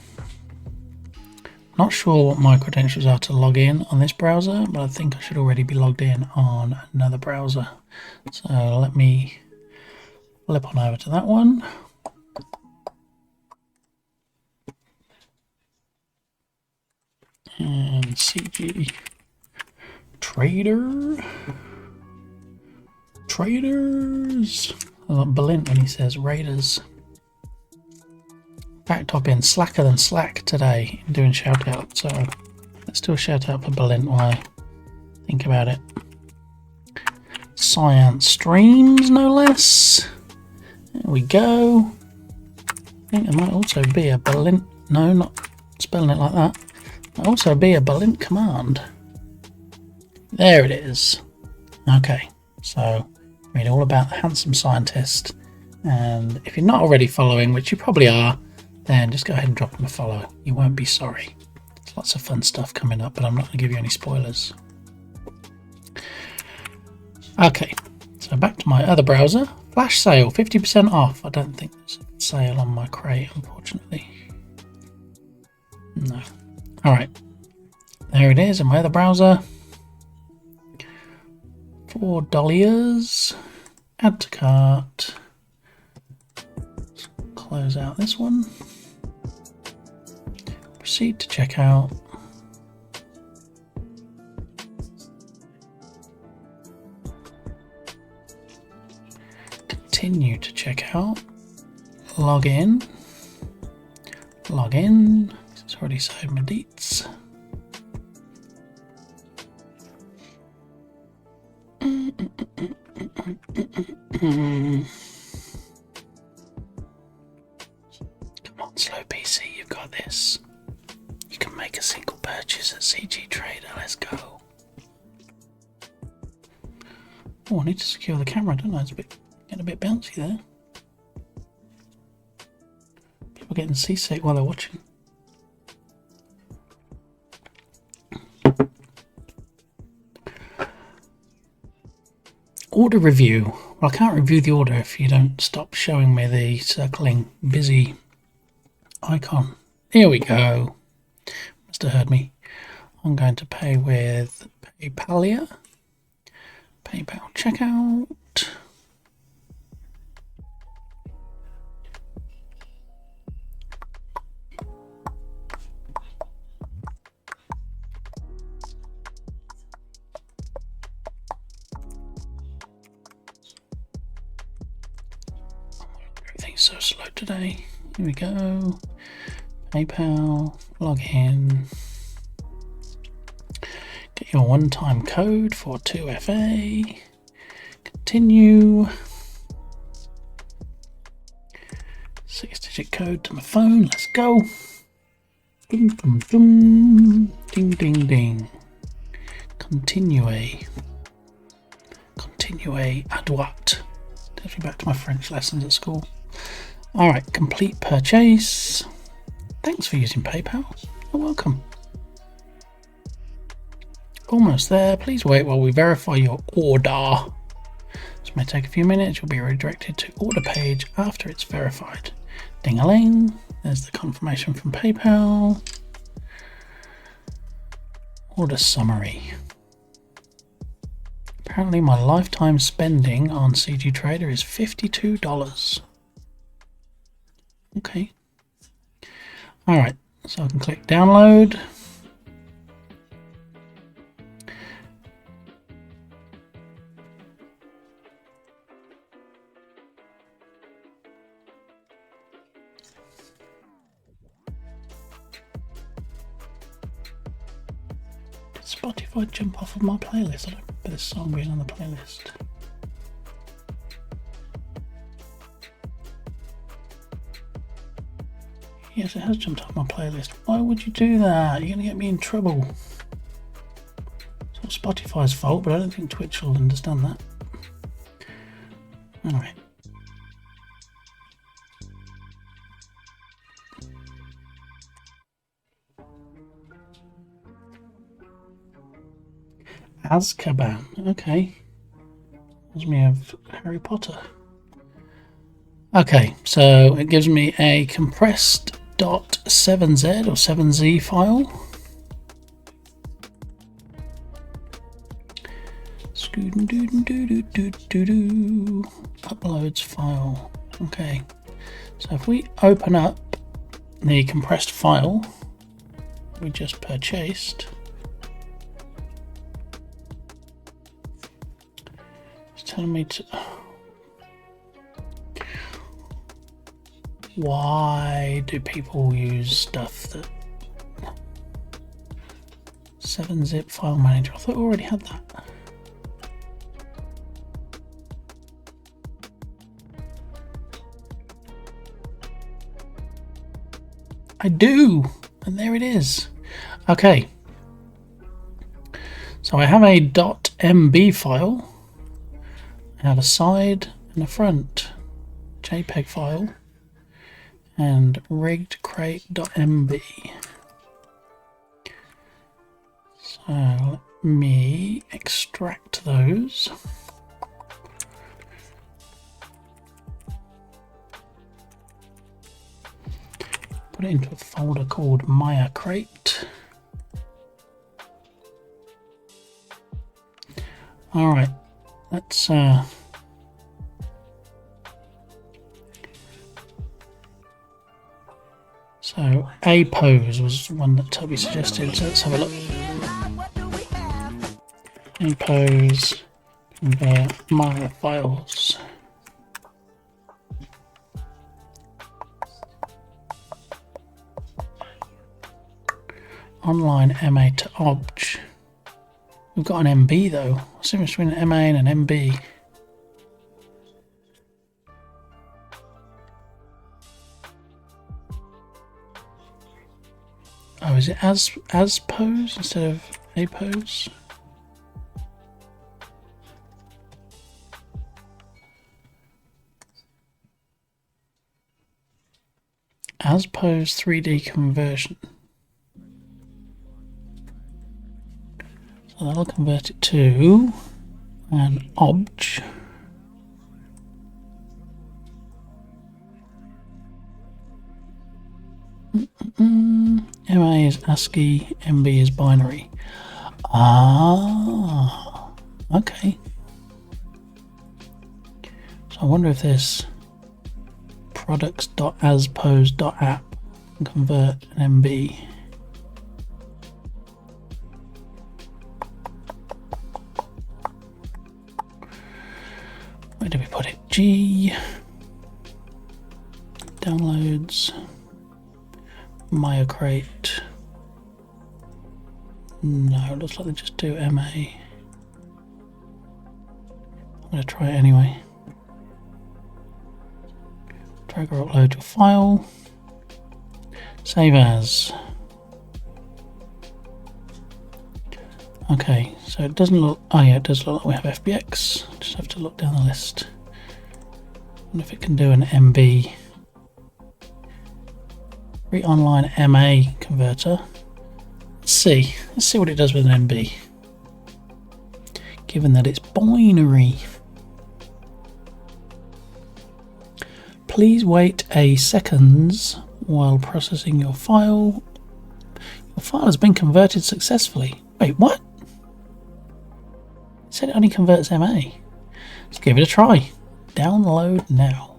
Not sure what my credentials are to log in on this browser, but I think I should already be logged in on another browser. So let me flip on over to that one. And CG Trader. Traders. I like Balint when he says Raiders. In fact, I've been slacker than slack today in doing shout out, so let's do a shout out for Balint while I think about it. Science Streams, no less. There we go. I think there might also be a Balint. No, not spelling it like that. There might also be a Balint command. There it is. Okay, so read all about the handsome scientist. And if you're not already following, which you probably are, then just go ahead and drop him a follow. You won't be sorry. There's lots of fun stuff coming up, but I'm not going to give you any spoilers. Okay, so back to my other browser. Flash sale, 50% off. I don't think there's a sale on my crate, unfortunately. No. Alright, there it is in my other browser. $4. Add to cart. Close out this one. Proceed to checkout. Continue to checkout. Log in. Log in. It's already saved my deets. Come on, slow PC, you've got this. You can make a single purchase at CG Trader. Let's go. Oh, I need to secure the camera, don't I? It's getting a bit bouncy there. People getting seasick while they're watching. Order review. Well, I can't review the order if you don't stop showing me the circling busy icon. Here we go. Must have heard me. I'm going to pay with PayPalia. PayPal checkout. Everything's so slow today. Here we go. PayPal, log in. Get your one-time code for 2FA. Continue. 6-digit code to my phone. Let's go. Ding, ding, ding, ding, ding, ding. Continue. Continue à droite. Definitely back to my French lessons at school. All right, complete purchase. Thanks for using PayPal. You're welcome. Almost there. Please wait while we verify your order. This may take a few minutes. You'll be redirected to order page after it's verified. Ding-a-ling. There's the confirmation from PayPal. Order summary. Apparently my lifetime spending on CG Trader is $52. Okay. Alright, so I can click download. Spotify jump off of my playlist? I don't remember this song being on the playlist. Yes, it has jumped off my playlist. Why would you do that? You're going to get me in trouble. It's not Spotify's fault, but I don't think Twitch will understand that. Alright. Azkaban. Okay. Reminds me of Harry Potter. Okay, so it gives me a compressed .7z or 7z file. Uploads file. Okay, so if we open up the compressed file we just purchased, it's telling me to. Why do people use stuff that 7-zip file manager? I thought we already had that. I do, and there it is. Okay, so I have a .mb file. I have a side and a front JPEG file. And riggedcrate.mb. So let me extract those. Put it into a folder called Maya Crate. Alright, let's so a pose was one that Toby suggested, so let's have a look. A pose, convert Maya files. Online MA to obj. We've got an MB though. What's the difference between an MA and an MB? Oh, is it as pose instead of a pose? As pose 3D conversion. So that'll convert it to an obj. MA is ASCII, MB is binary. Ah, okay. So I wonder if this products.aspose.app can convert an MB. Where do we put it? G. Downloads. Maya Crate. No, it looks like they just do MA. I'm going to try it anyway. Drag or upload your file. Save as. Okay, so it doesn't look. Oh yeah, it does look like we have FBX. Just have to look down the list. And if it can do an MB. Free online MA converter. Let's see what it does with an MB. Given that it's binary. Please wait a seconds while processing your file. Your file has been converted successfully. Wait, what? It said it only converts MA. Let's give it a try. Download now.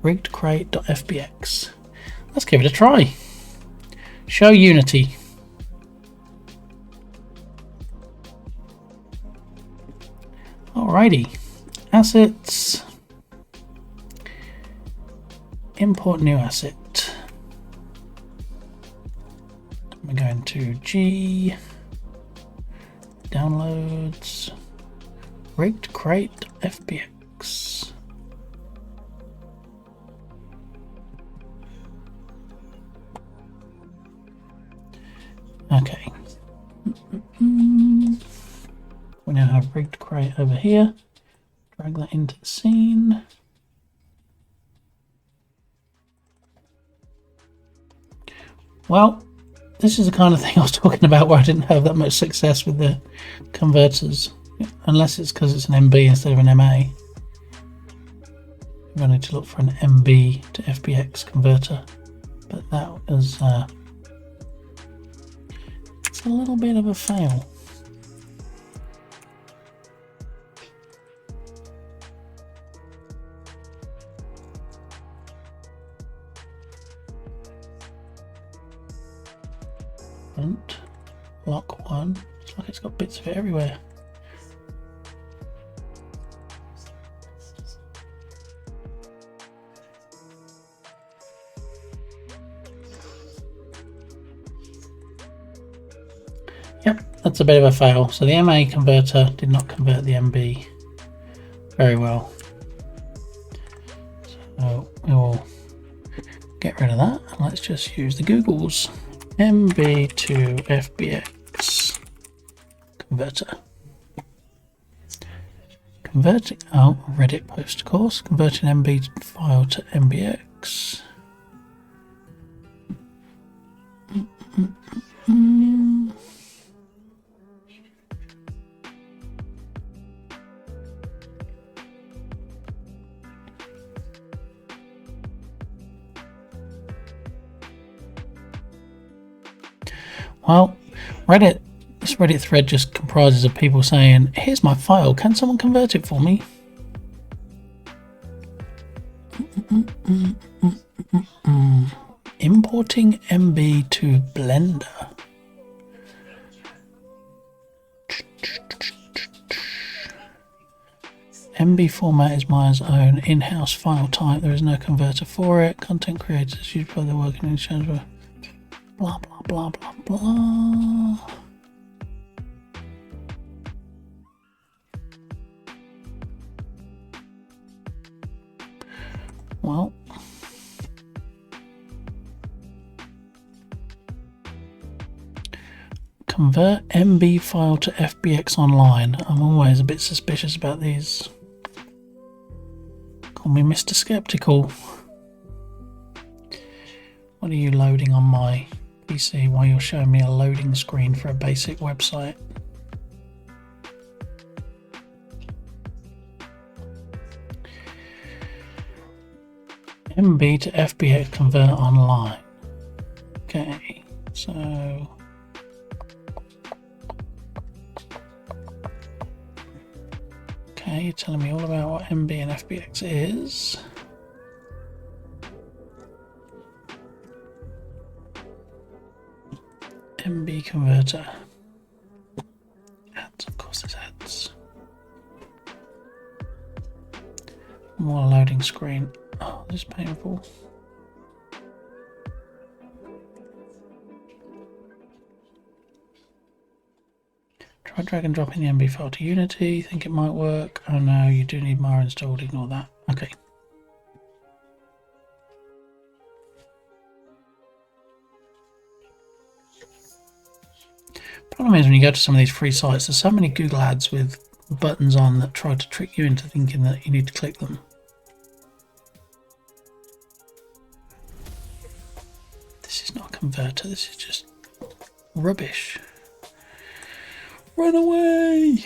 riggedcrate.fbx. Let's give it a try. Show Unity. Alrighty. Assets. Import new asset. We're going to G. Downloads. Rigged crate FBX. Okay. We now have rigged crate over here. Drag that into the scene. Well, this is the kind of thing I was talking about where I didn't have that much success with the converters. Unless it's because it's an MB instead of an MA. I need to look for an MB to FBX converter. But that was it's a little bit of a fail. And lock one. It's like it's got bits of it everywhere. Yep, that's a bit of a fail. So the MA converter did not convert the MB very well. So we will get rid of that and let's just use the Googles. MB to FBX converter. Converting, oh, Reddit post course, converting MB file to MBX. Well, this Reddit thread just comprises of people saying, here's my file, can someone convert it for me? Importing MB to Blender. MB format is my own in-house file type, there is no converter for it. Content creators use by the working in change. Blah blah blah blah blah. Well, convert MB file to FBX online. I'm always a bit suspicious about these. Call me Mr. Skeptical. What are you loading on my PC while you're showing me a loading screen for a basic website? MB to FBX convert online. Okay, so okay, you're telling me all about what MB and FBX is. MB converter. Ads, of course, there's ads. More loading screen. Oh, this is painful. Try drag and dropping the MB file to Unity. Think it might work. Oh no, you do need Mara installed. Ignore that. Okay. Problem is when you go to some of these free sites, there's so many Google ads with buttons on that try to trick you into thinking that you need to click them. This is not a converter, this is just rubbish. Run away!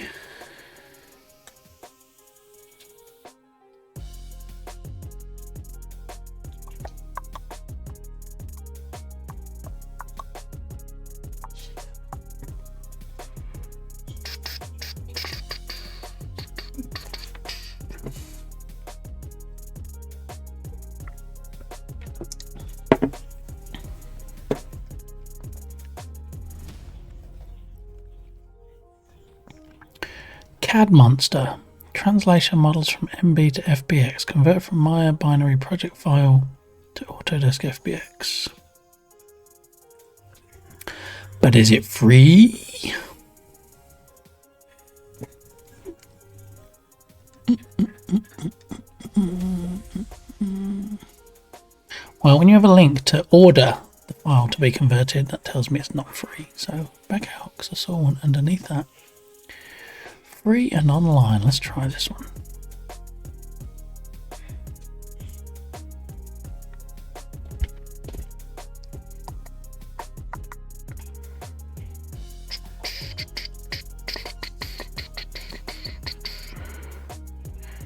CAD Monster. Translation models from MB to FBX. Convert from Maya binary project file to Autodesk FBX. But is it free? Well, when you have a link to order the file to be converted, that tells me it's not free. So back out, because I saw one underneath that. Free and online. Let's try this one.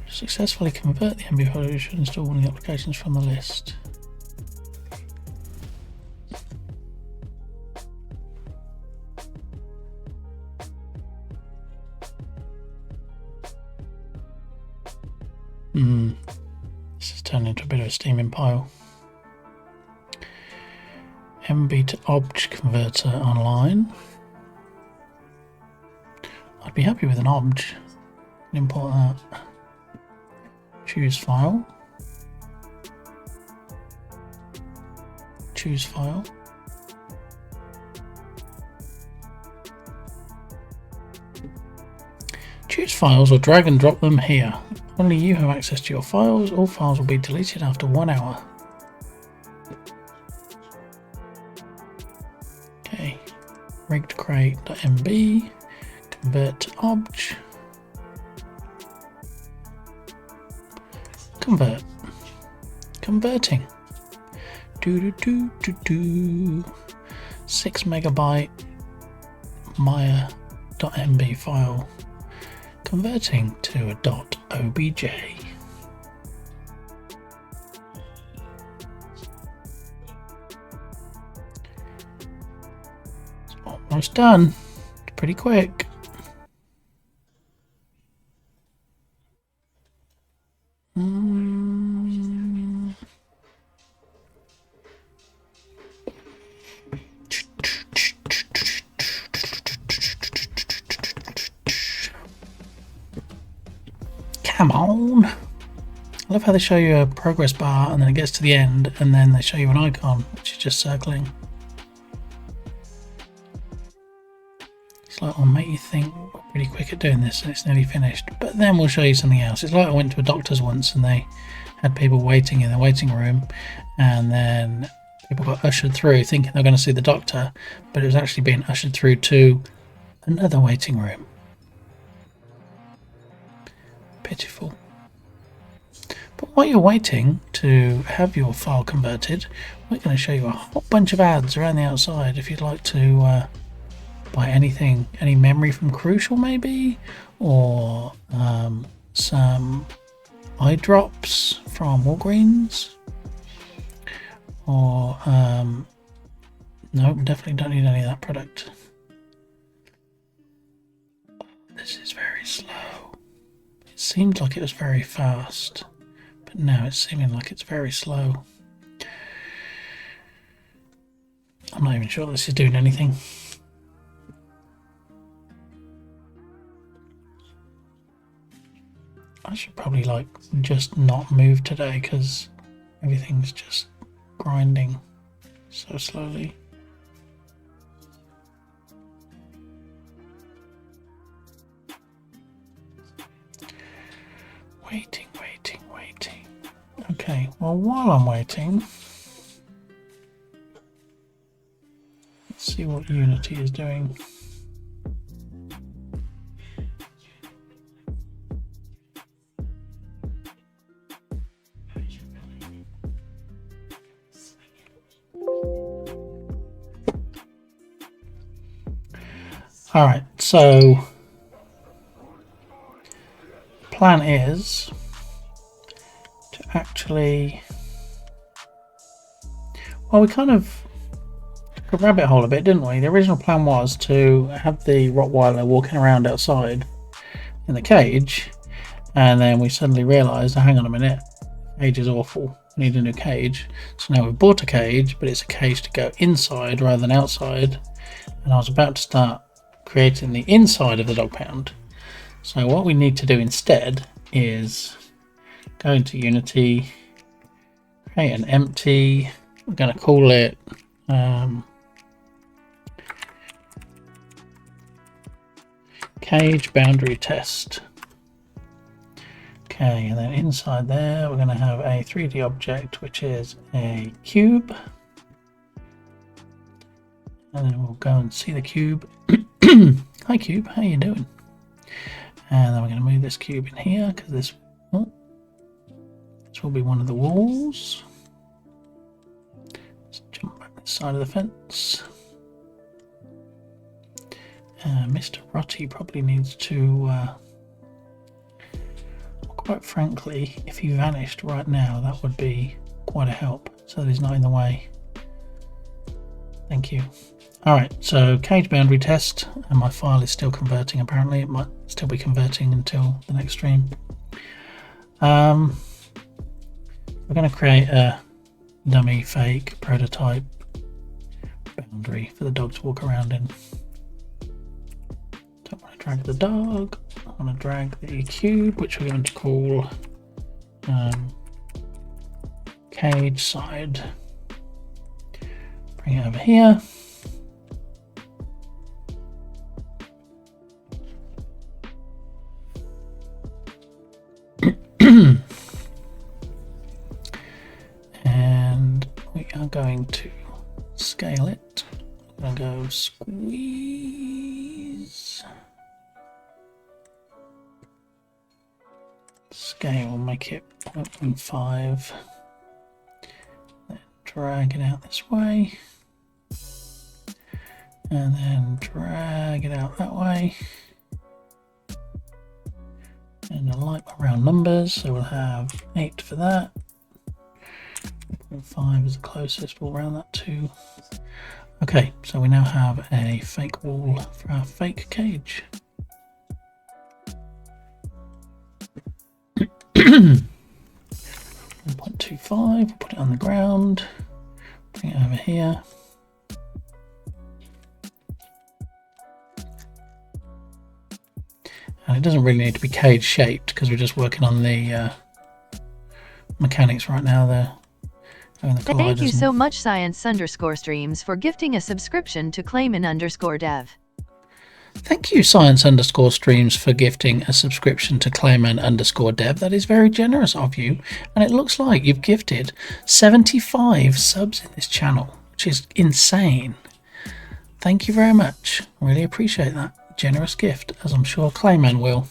Successfully convert the MB file. You should install one of the applications from the list. This has turned into a bit of a steaming pile. MB to obj converter online. I'd be happy with an obj. Import that. Choose file. Choose file. Choose files or drag and drop them here. Only you have access to your files. All files will be deleted after 1 hour. Okay. Rigged crate.mb. Convert to obj. Convert. Converting. 6 megabyte Maya.mb file. Converting to a .obj. It's almost done. It's pretty quick. Come on. I love how they show you a progress bar and then it gets to the end and then they show you an icon which is just circling. It's like, I'll make you think we're pretty quick at doing this and it's nearly finished, but then we'll show you something else. It's like I went to a doctor's once and they had people waiting in the waiting room and then people got ushered through thinking they're going to see the doctor, but it was actually being ushered through to another waiting room. Pitiful. But while you're waiting to have your file converted, we're going to show you a whole bunch of ads around the outside if you'd like to buy anything, any memory from Crucial maybe, or some eye drops from Walgreens, or no, definitely don't need any of that product. This is very slow. It seemed like it was very fast, but now it's seeming like it's very slow. I'm not even sure this is doing anything. I should probably like just not move today because everything's just grinding so slowly. Waiting. Okay, well, while I'm waiting, let's see what Unity is doing. All right, so plan is to actually, well, we kind of took a rabbit hole a bit, didn't we? The original plan was to have the Rottweiler walking around outside in the cage, and then we suddenly realised, oh, hang on a minute, cage is awful, we need a new cage. So now we've bought a cage, but it's a cage to go inside rather than outside, and I was about to start creating the inside of the dog pound. So what we need to do instead is go into Unity, create an empty, we're going to call it cage boundary test. Okay, and then inside there we're going to have a 3D object, which is a cube. And then we'll go and see the cube. Hi cube, how you doing? And then we're going to move this cube in here because this will be one of the walls. Let's jump back this side of the fence. Mr. Rotty probably needs to, quite frankly, if he vanished right now, that would be quite a help, so that he's not in the way. Thank you. Alright, so cage boundary test, and my file is still converting apparently. It might still be converting until the next stream. We're going to create a dummy fake prototype boundary for the dog to walk around in. Don't want to drag the dog, I want to drag the cube, which we're going to call cage side. Bring it over here. And we are going to scale it. I'm going to go squeeze. Scale, make it 0.5. Then drag it out this way. And then drag it out that way. And I like my round numbers, so we'll have 8 for that. 5 is the closest, we'll round that to. Okay, so we now have a fake wall for our fake cage. 1.25, we'll put it on the ground, bring it over here. And it doesn't really need to be cage shaped because we're just working on the mechanics right now there. Thank you so much Science_Streams for gifting a subscription to Clayman_Dev. Thank you Science_Streams for gifting a subscription to Clayman_Dev. That is very generous of you, and it looks like you've gifted 75 subs in this channel, which is insane. Thank you very much. Really appreciate that generous gift, as I'm sure Clayman will.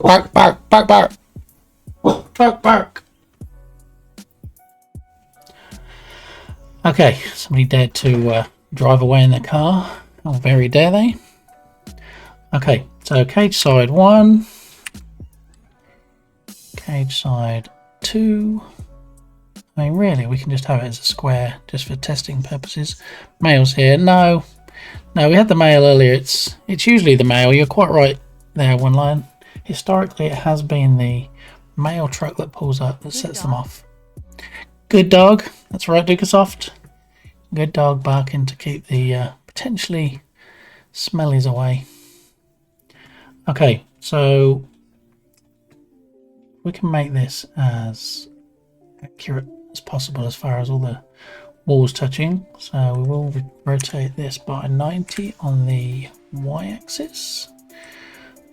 Bark, bark, bark, bark. Bark, bark. Okay, somebody dared to drive away in their car. How very dare they? Okay, so cage side 1, cage side 2. I mean, really, we can just have it as a square just for testing purposes. Male's here. No, we had the male earlier. It's usually the male. You're quite right there, One Lion. Historically, it has been the male truck that pulls up that sets them off. Good dog. That's right, Dukasoft. Good dog barking to keep the potentially smellies away. Okay, so we can make this as accurate as possible as far as all the walls touching. So we will rotate this by 90 on the y-axis.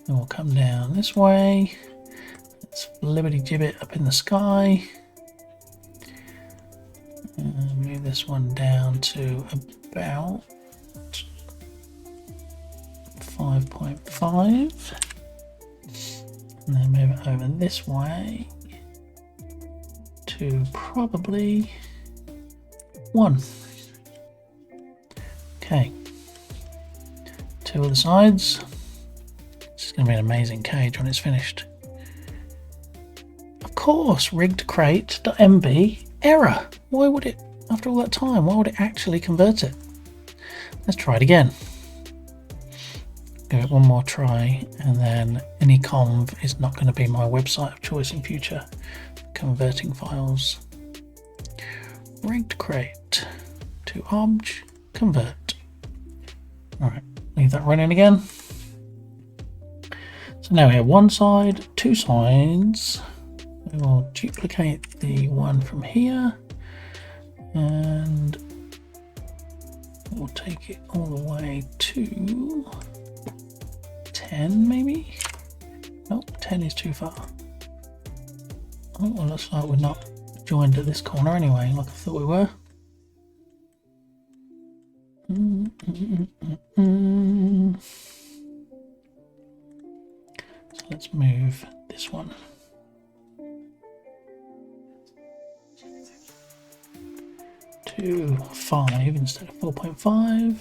Then we'll come down this way. Let's liberty gibbet up in the sky. And move this one down to about 5.5. And then move it over this way to probably 1. Okay. 2 other sides. This is going to be an amazing cage when it's finished. Of course, rigged crate.mb error. Why would it, after all that time, why would it actually convert it? Let's try it again. Give it one more try, and then anyconv is not going to be my website of choice in future. Converting files. Rigged crate to obj convert. Alright, leave that running again. So now we have one side, 2 sides. We will duplicate the one from here and we'll take it all the way to 10 maybe? Nope, 10 is too far. Oh, well, looks like we're not joined at this corner anyway, like I thought we were. So let's move this one. To 5 instead of 4.5,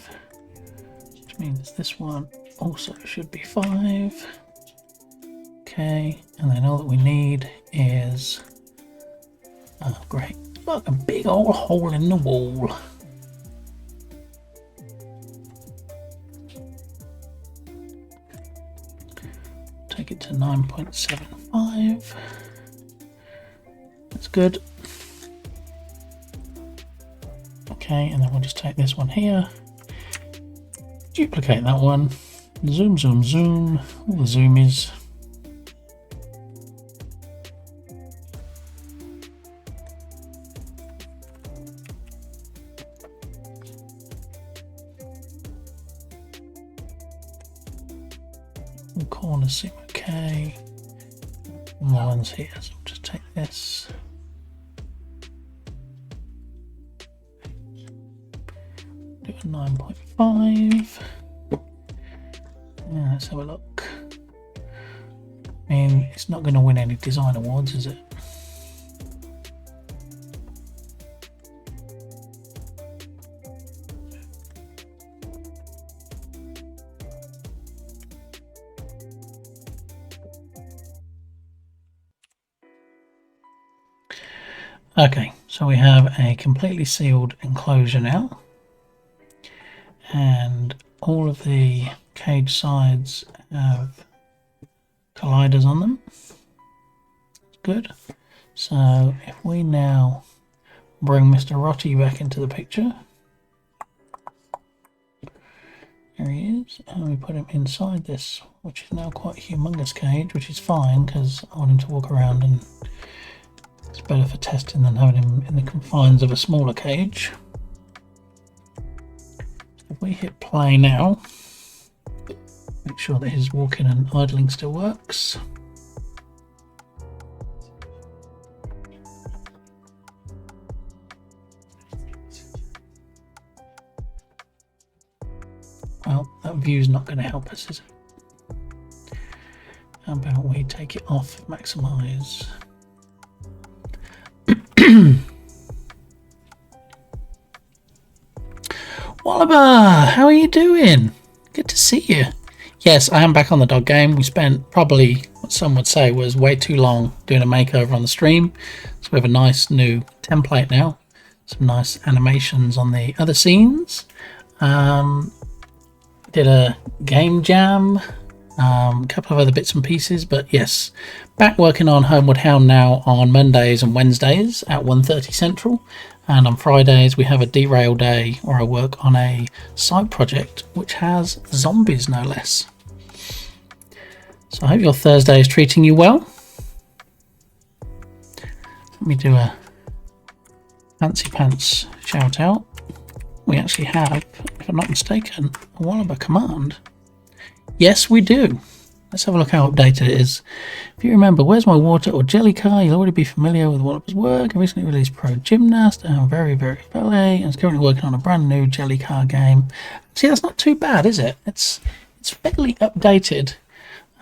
which means this one also should be 5. Okay, and then all that we need is, oh great, look, a big old hole in the wall. Take it to 9.75. That's good. Okay, and then we'll just take this one here, duplicate that one, zoom, zoom, zoom, all the zoomies. All corners seem okay. And the ones here, so we'll just take this. Do a 9.5. Yeah, let's have a look. I mean, it's not going to win any design awards, is it? Okay, so we have a completely sealed enclosure now, and all of the cage sides have colliders on them. Good. So if we now bring Mr. Rotty back into the picture, there he is, and we put him inside this, which is now quite a humongous cage, which is fine because I want him to walk around and it's better for testing than having him in the confines of a smaller cage. If we hit play now, make sure that his walking and idling still works. Well, that view's not going to help us, is it? How about we take it off, maximize. Wallaber, how are you doing? Good to see you. Yes, I am back on the dog game. We spent probably what some would say was way too long doing a makeover on the stream. So we have a nice new template now. Some nice animations on the other scenes. Did a game jam. A couple of other bits and pieces, but yes, back working on Homeward Hound now on Mondays and Wednesdays at 1:30 Central, and on Fridays we have a derail day where I work on a side project which has zombies no less. So I hope your Thursday is treating you well. Let me do a fancy pants shout out. We actually have, if I'm not mistaken, a Wallaber command. Yes, we do. Let's have a look how updated it is. If you remember, where's my water or jelly car? You'll already be familiar with Wallaber's work. I recently released Pro Gymnast and Very Ballet, and is currently working on a brand new jelly car game. See, that's not too bad, is it? It's fairly updated.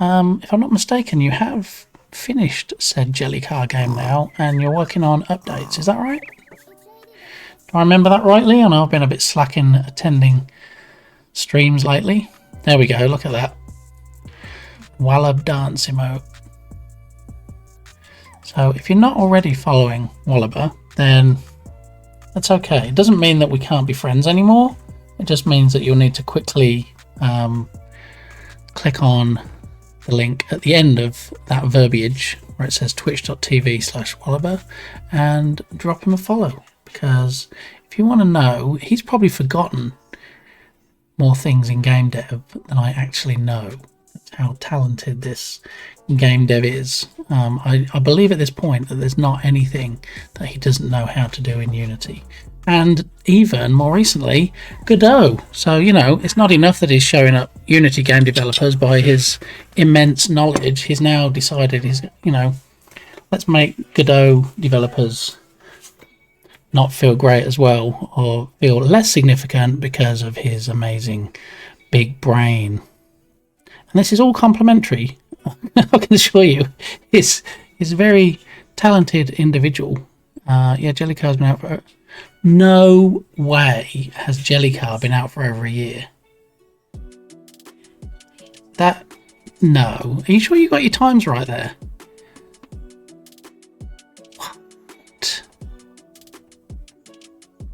If I'm not mistaken, you have finished said jelly car game now, and you're working on updates. Is that right? Do I remember that rightly? I know I've been a bit slack in attending streams lately. There we go, look at that. Wallab dance emote. So if you're not already following Wallaber, then that's okay. It doesn't mean that we can't be friends anymore. It just means that you'll need to quickly click on the link at the end of that verbiage where it says twitch.tv/Wallaber and drop him a follow. Because if you want to know, he's probably forgotten more things in game dev than I actually know. That's how talented this game dev is. I believe at this point that there's not anything that he doesn't know how to do in Unity. And even more recently, Godot. So, you know, it's not enough that he's showing up Unity game developers by his immense knowledge. He's now decided let's make Godot developers not feel great as well, or feel less significant because of his amazing big brain. And this is all complimentary. I can assure you, he's a very talented individual. Yeah, Jellycar's been out for... No way has Jellycar been out for over a year. No. Are you sure you got your times right there? What?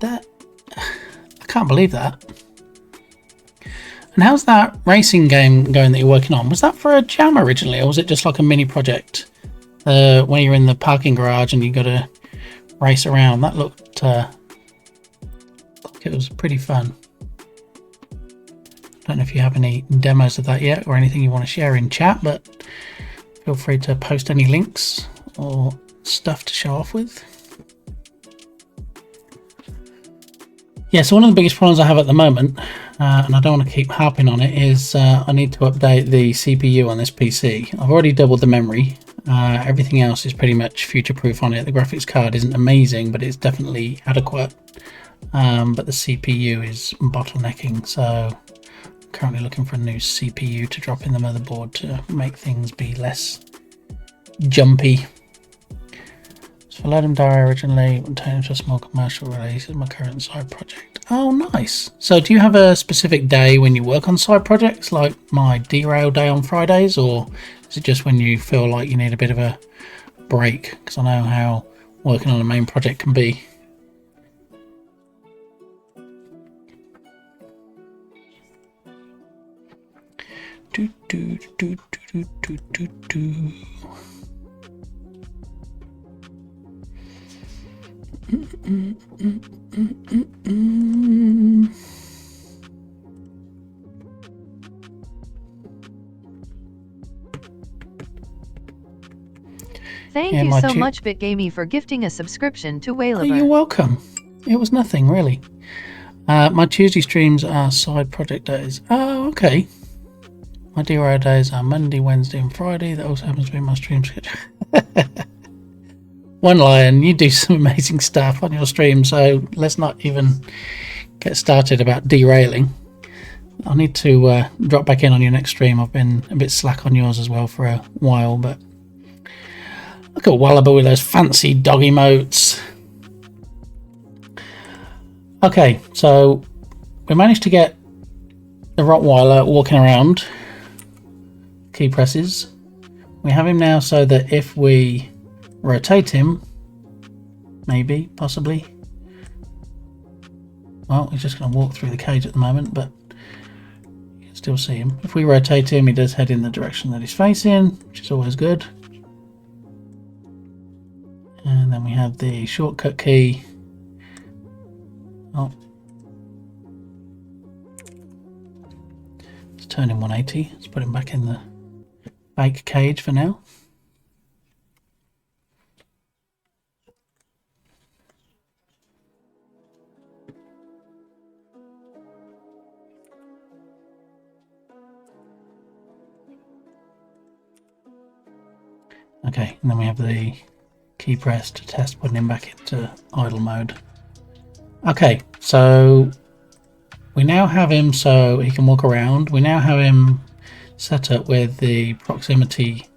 I can't believe that. And how's that racing game going that you're working on? Was that for a jam originally, or was it just like a mini project? When you're in the parking garage and you got to race around. That looked like it was pretty fun. Don't know if you have any demos of that yet or anything you want to share in chat, but feel free to post any links or stuff to show off with. Yeah, so one of the biggest problems I have at the moment, and I don't want to keep harping on it, is I need to update the CPU on this PC. I've already doubled the memory. Everything else is pretty much future-proof on it. The graphics card isn't amazing, but it's definitely adequate. But the CPU is bottlenecking, so I'm currently looking for a new CPU to drop in the motherboard to make things be less jumpy. So Load'em Diary originally went into a small commercial release as my current side project. Oh, nice. So do you have a specific day when you work on side projects, like my derail day on Fridays, or is it just when you feel like you need a bit of a break? Because I know how working on a main project can be. Do, do, do, do, do, do, do. Thank you so much, BitGamey, for gifting a subscription to Waylover. Oh, you're welcome. It was nothing, really. My Tuesday streams are side project days. Oh, okay. My DRO days are Monday, Wednesday, and Friday. That also happens to be my stream schedule. One Lion, you do some amazing stuff on your stream, so let's not even get started about derailing. I'll need to drop back in on your next stream. I've been a bit slack on yours as well for a while, but look at Wallaby with those fancy dog emotes. Okay, so we managed to get the Rottweiler walking around. Key presses. We have him now so that if we rotate him, maybe, possibly. Well, he's just going to walk through the cage at the moment, but you can still see him. If we rotate him, he does head in the direction that he's facing, which is always good. And then we have the shortcut key. Oh. Let's turn him 180. Let's put him back in the bake cage for now. Okay, and then we have the key press to test putting him back into idle mode. Okay, so we now have him so he can walk around. We now have him set up with the proximity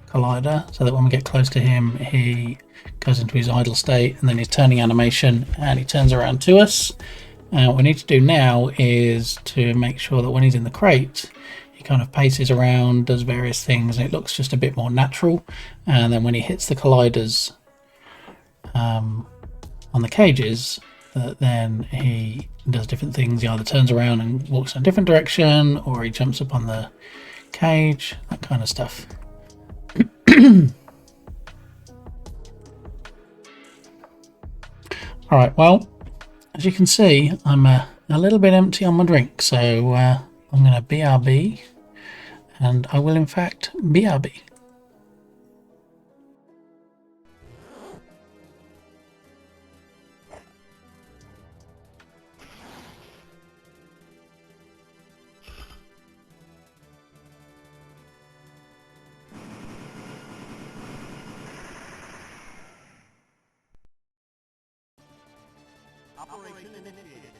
collider so that when we get close to him, he goes into his idle state and then his turning animation and he turns around to us. And what we need to do now is to make sure that when he's in the crate, he kind of paces around, does various things, and it looks just a bit more natural. And then when he hits the colliders on the cages, then he does different things. He either turns around and walks in a different direction, or he jumps up on the cage, that kind of stuff. Alright, well, as you can see, I'm a little bit empty on my drink, so I'm going to BRB and I will in fact BRB. Operation initiated.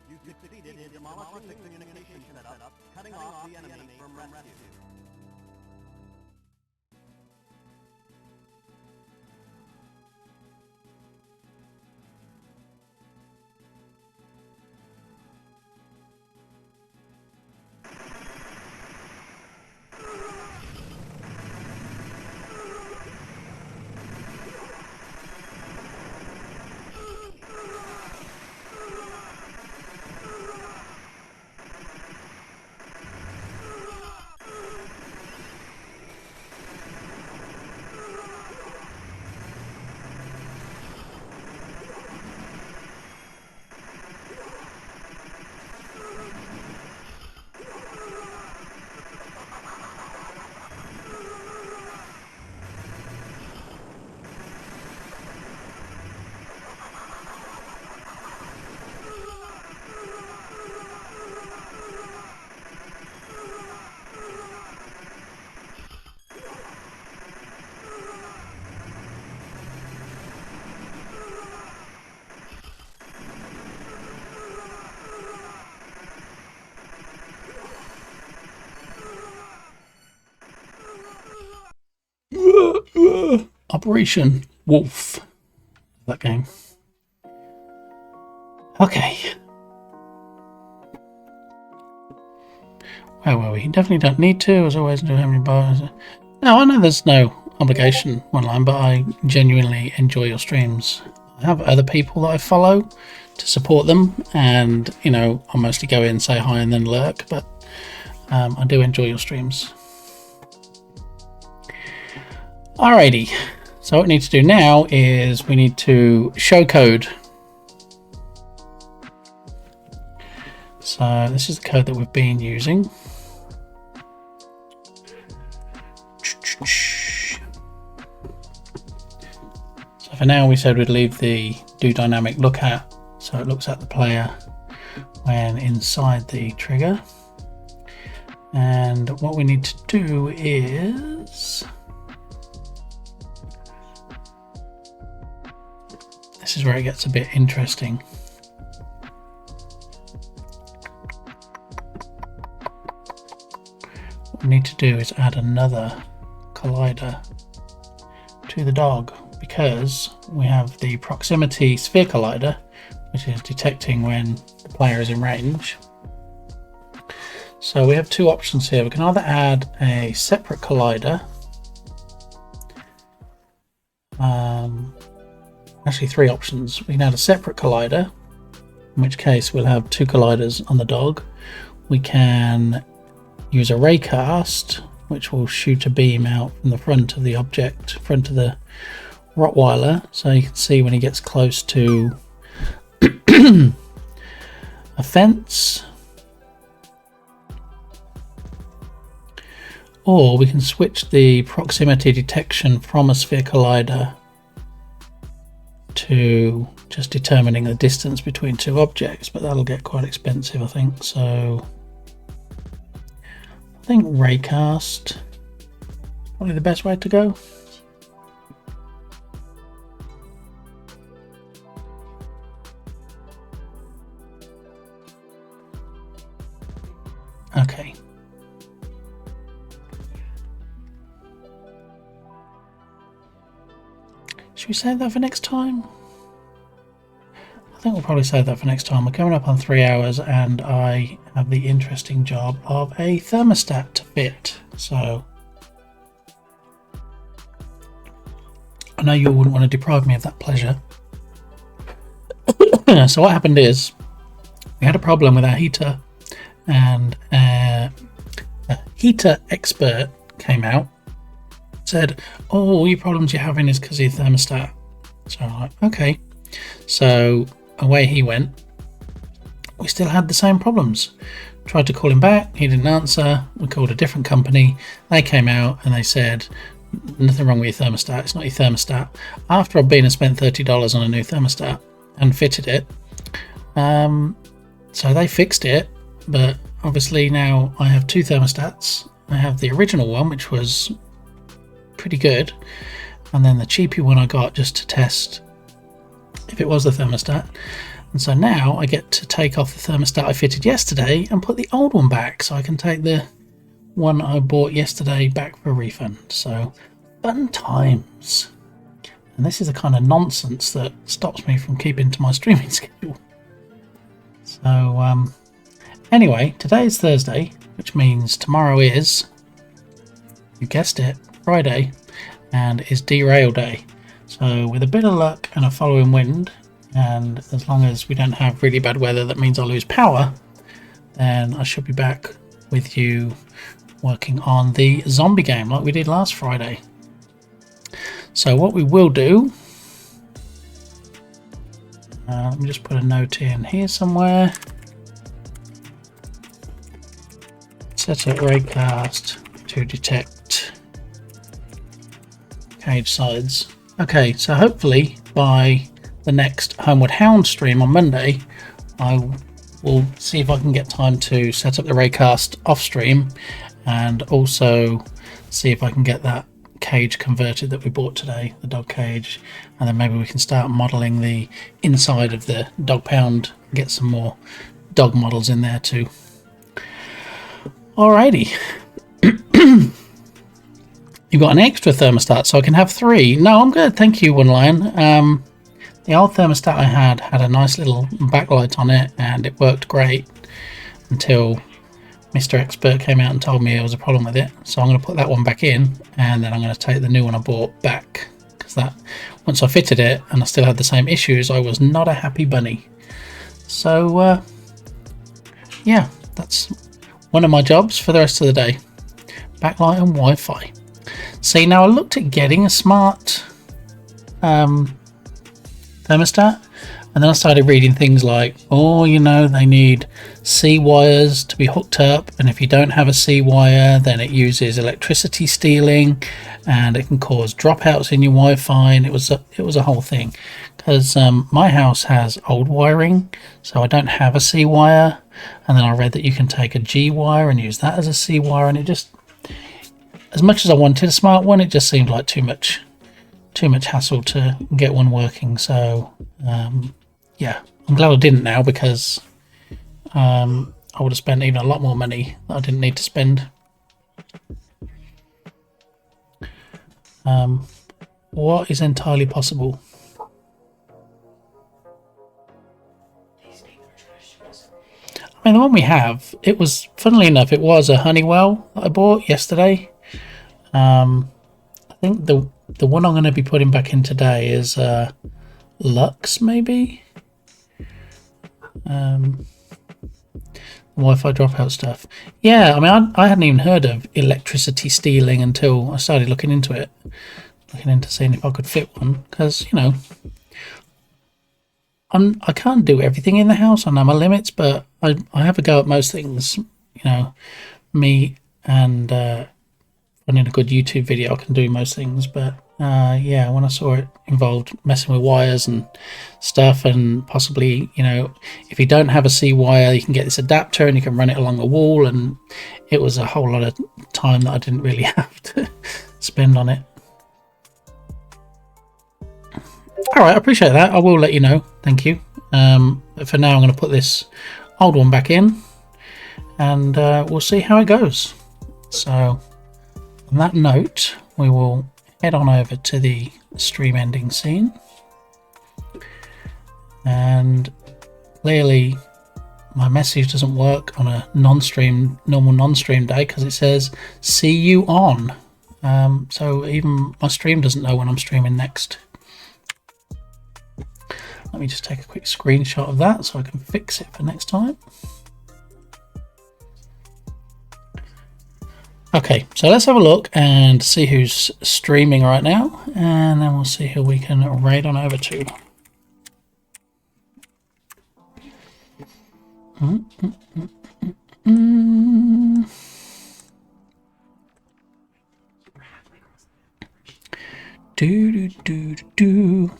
You succeeded in demolishing the communication setup, cutting off the enemy from rescue. Operation Wolf. That game. Okay. Where were we? Definitely don't need to, as always, do how many bars. No, I know there's no obligation online, but I genuinely enjoy your streams. I have other people that I follow to support them, and you know, I mostly go in, say hi, and then lurk, but I do enjoy your streams. Alrighty, so what we need to do now is we need to show code. So this is the code that we've been using. So for now we said we'd leave the do dynamic look at, so it looks at the player when inside the trigger. And what we need to do is, this is where it gets a bit interesting. What we need to do is add another collider to the dog, because we have the proximity sphere collider, which is detecting when the player is in range. So we have two options here. We can either add a separate collider, actually three options. We can add a separate collider, in which case we'll have two colliders on the dog. We can use a raycast, which will shoot a beam out from the front of the object, front of the Rottweiler, so you can see when he gets close to a fence. or we can switch the proximity detection from a sphere collider to just determining the distance between two objects, but that'll get quite expensive, I think. So I think raycast is probably the best way to go. Okay. Should we save that for next time? I think we'll probably save that for next time. We're coming up on 3 hours and I have the interesting job of a thermostat to fit. So I know you wouldn't want to deprive me of that pleasure. So what happened is we had a problem with our heater, and a heater expert came out, said, oh, all your problems you're having is because of your thermostat. So I'm like, okay. So away he went. We still had the same problems. Tried to call him back, he didn't answer. We called a different company. They came out and they said, nothing wrong with your thermostat, it's not your thermostat. After I've been and spent $30 on a new thermostat and fitted it, so they fixed it, but obviously now I have two thermostats. I have the original one, which was pretty good, and then the cheapy one I got just to test if it was the thermostat. And so now I get to take off the thermostat I fitted yesterday and put the old one back, so I can take the one I bought yesterday back for a refund. So fun times. And this is the kind of nonsense that stops me from keeping to my streaming schedule. So anyway, today is Thursday, which means tomorrow is, you guessed it, Friday, and is derail day. So with a bit of luck and a following wind, and as long as we don't have really bad weather that means I lose power, then I should be back with you working on the zombie game like we did last Friday. So what we will do, let me just put a note in here somewhere. Set up raycast to detect cage sides. Okay, so hopefully by the next Homeward Hound stream on Monday, I will see if I can get time to set up the raycast off stream, and also see if I can get that cage converted that we bought today, the dog cage, and then maybe we can start modelling the inside of the dog pound, get some more dog models in there too. Alrighty. You've got an extra thermostat, so I can have 3. No, I'm good, thank you, One Lion. The old thermostat I had a nice little backlight on it, and it worked great until Mr. Expert came out and told me there was a problem with it. So I'm going to put that one back in, and then I'm going to take the new one I bought back, because that, once I fitted it and I still had the same issues, I was not a happy bunny. So yeah, that's one of my jobs for the rest of the day. Backlight and Wi-Fi. See, now I looked at getting a smart thermostat, and then I started reading things like, oh, you know, they need C wires to be hooked up, and if you don't have a C wire, then it uses electricity stealing, and it can cause dropouts in your Wi-Fi. And it was a whole thing, because my house has old wiring, so I don't have a C wire. And then I read that you can take a G wire and use that as a C wire, and it just, as much as I wanted a smart one, it just seemed like too much hassle to get one working. So yeah, I'm glad I didn't now, because I would have spent even a lot more money that I didn't need to spend. What is entirely possible? I mean, the one we have, it was, funnily enough, it was a Honeywell that I bought yesterday. I think the one I'm going to be putting back in today is Lux, maybe? Wi-Fi dropout stuff. Yeah, I mean, I hadn't even heard of electricity stealing until I started looking into it. Looking into seeing if I could fit one. Because, you know, I can't do everything in the house. I know my limits, but I have a go at most things. You know, me and running a good YouTube video, I can do most things. But yeah, when I saw it involved messing with wires and stuff, and possibly, you know, if you don't have a C wire, you can get this adapter and you can run it along the wall, and it was a whole lot of time that I didn't really have to spend on it. Alright, I appreciate that. I will let you know. Thank you. But for now, I'm going to put this old one back in, and we'll see how it goes. So, on that note, we will head on over to the stream ending scene. And clearly, my message doesn't work on a normal non-stream day, because it says, see you on. So even my stream doesn't know when I'm streaming next. Let me just take a quick screenshot of that so I can fix it for next time. Okay, so let's have a look and see who's streaming right now, and then we'll see who we can raid on over to.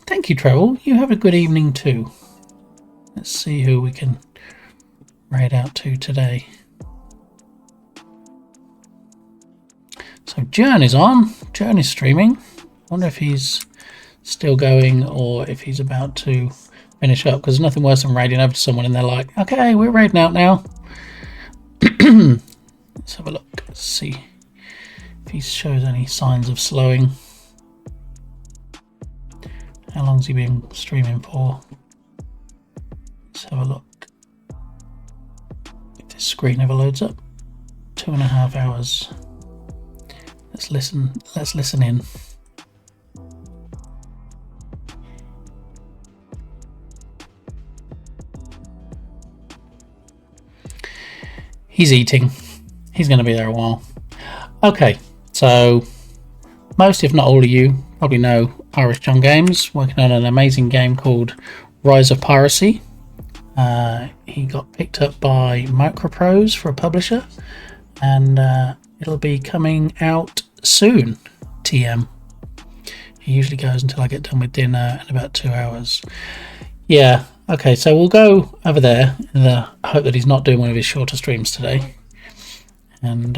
Thank you, Treble. You have a good evening too. Let's see who we can raid out to today. So Jern is on. Jern is streaming. I wonder if he's still going or if he's about to finish up, because there's nothing worse than raiding over to someone and they're like, okay, we're raiding out now. Let's have a look. Let's see if he shows any signs of slowing. How long's he been streaming for? Let's have a look. If this screen ever loads up. 2.5 hours. Let's listen in. He's eating. He's going to be there a while. Okay, so most, if not all of you, probably know Irish John Games, working on an amazing game called Rise of Piracy. He got picked up by Microprose for a publisher, and it'll be coming out soon. TM. He usually goes until I get done with dinner in about 2 hours. Yeah, okay, so we'll go over there in the hope that he's not doing one of his shorter streams today, and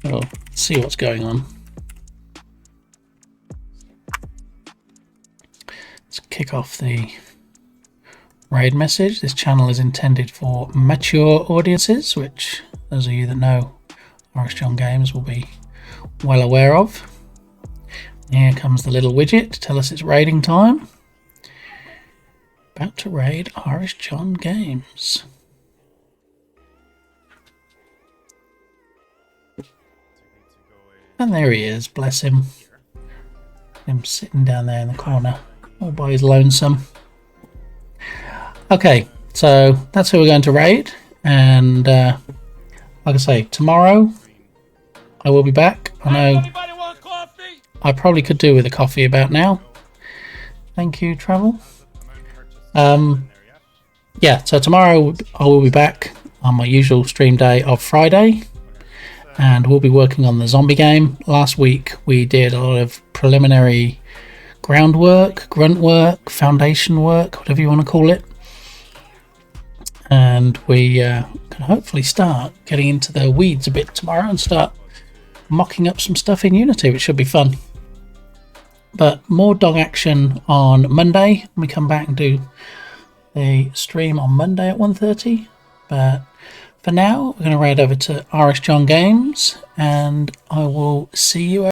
we'll see what's going on. Let's kick off the raid message. This channel is intended for mature audiences, which those of you that know Irish John Games will be well aware of. Here comes the little widget to tell us it's raiding time. About to raid Irish John Games. And there he is, bless him. Him sitting down there in the corner, all by his lonesome. Okay, so that's who we're going to raid, and like I say, tomorrow I will be back. I know I probably could do with a coffee about now. Thank you, Travel. Yeah, so tomorrow I will be back on my usual stream day of Friday, and we'll be working on the zombie game. Last week we did a lot of preliminary groundwork, grunt work, foundation work, whatever you want to call it, and we can hopefully start getting into the weeds a bit tomorrow and start mocking up some stuff in Unity, which should be fun. But more dog action on Monday when we come back and do the stream on Monday at 1:30. But for now, we're going to raid over to Irish John Games, and I will see you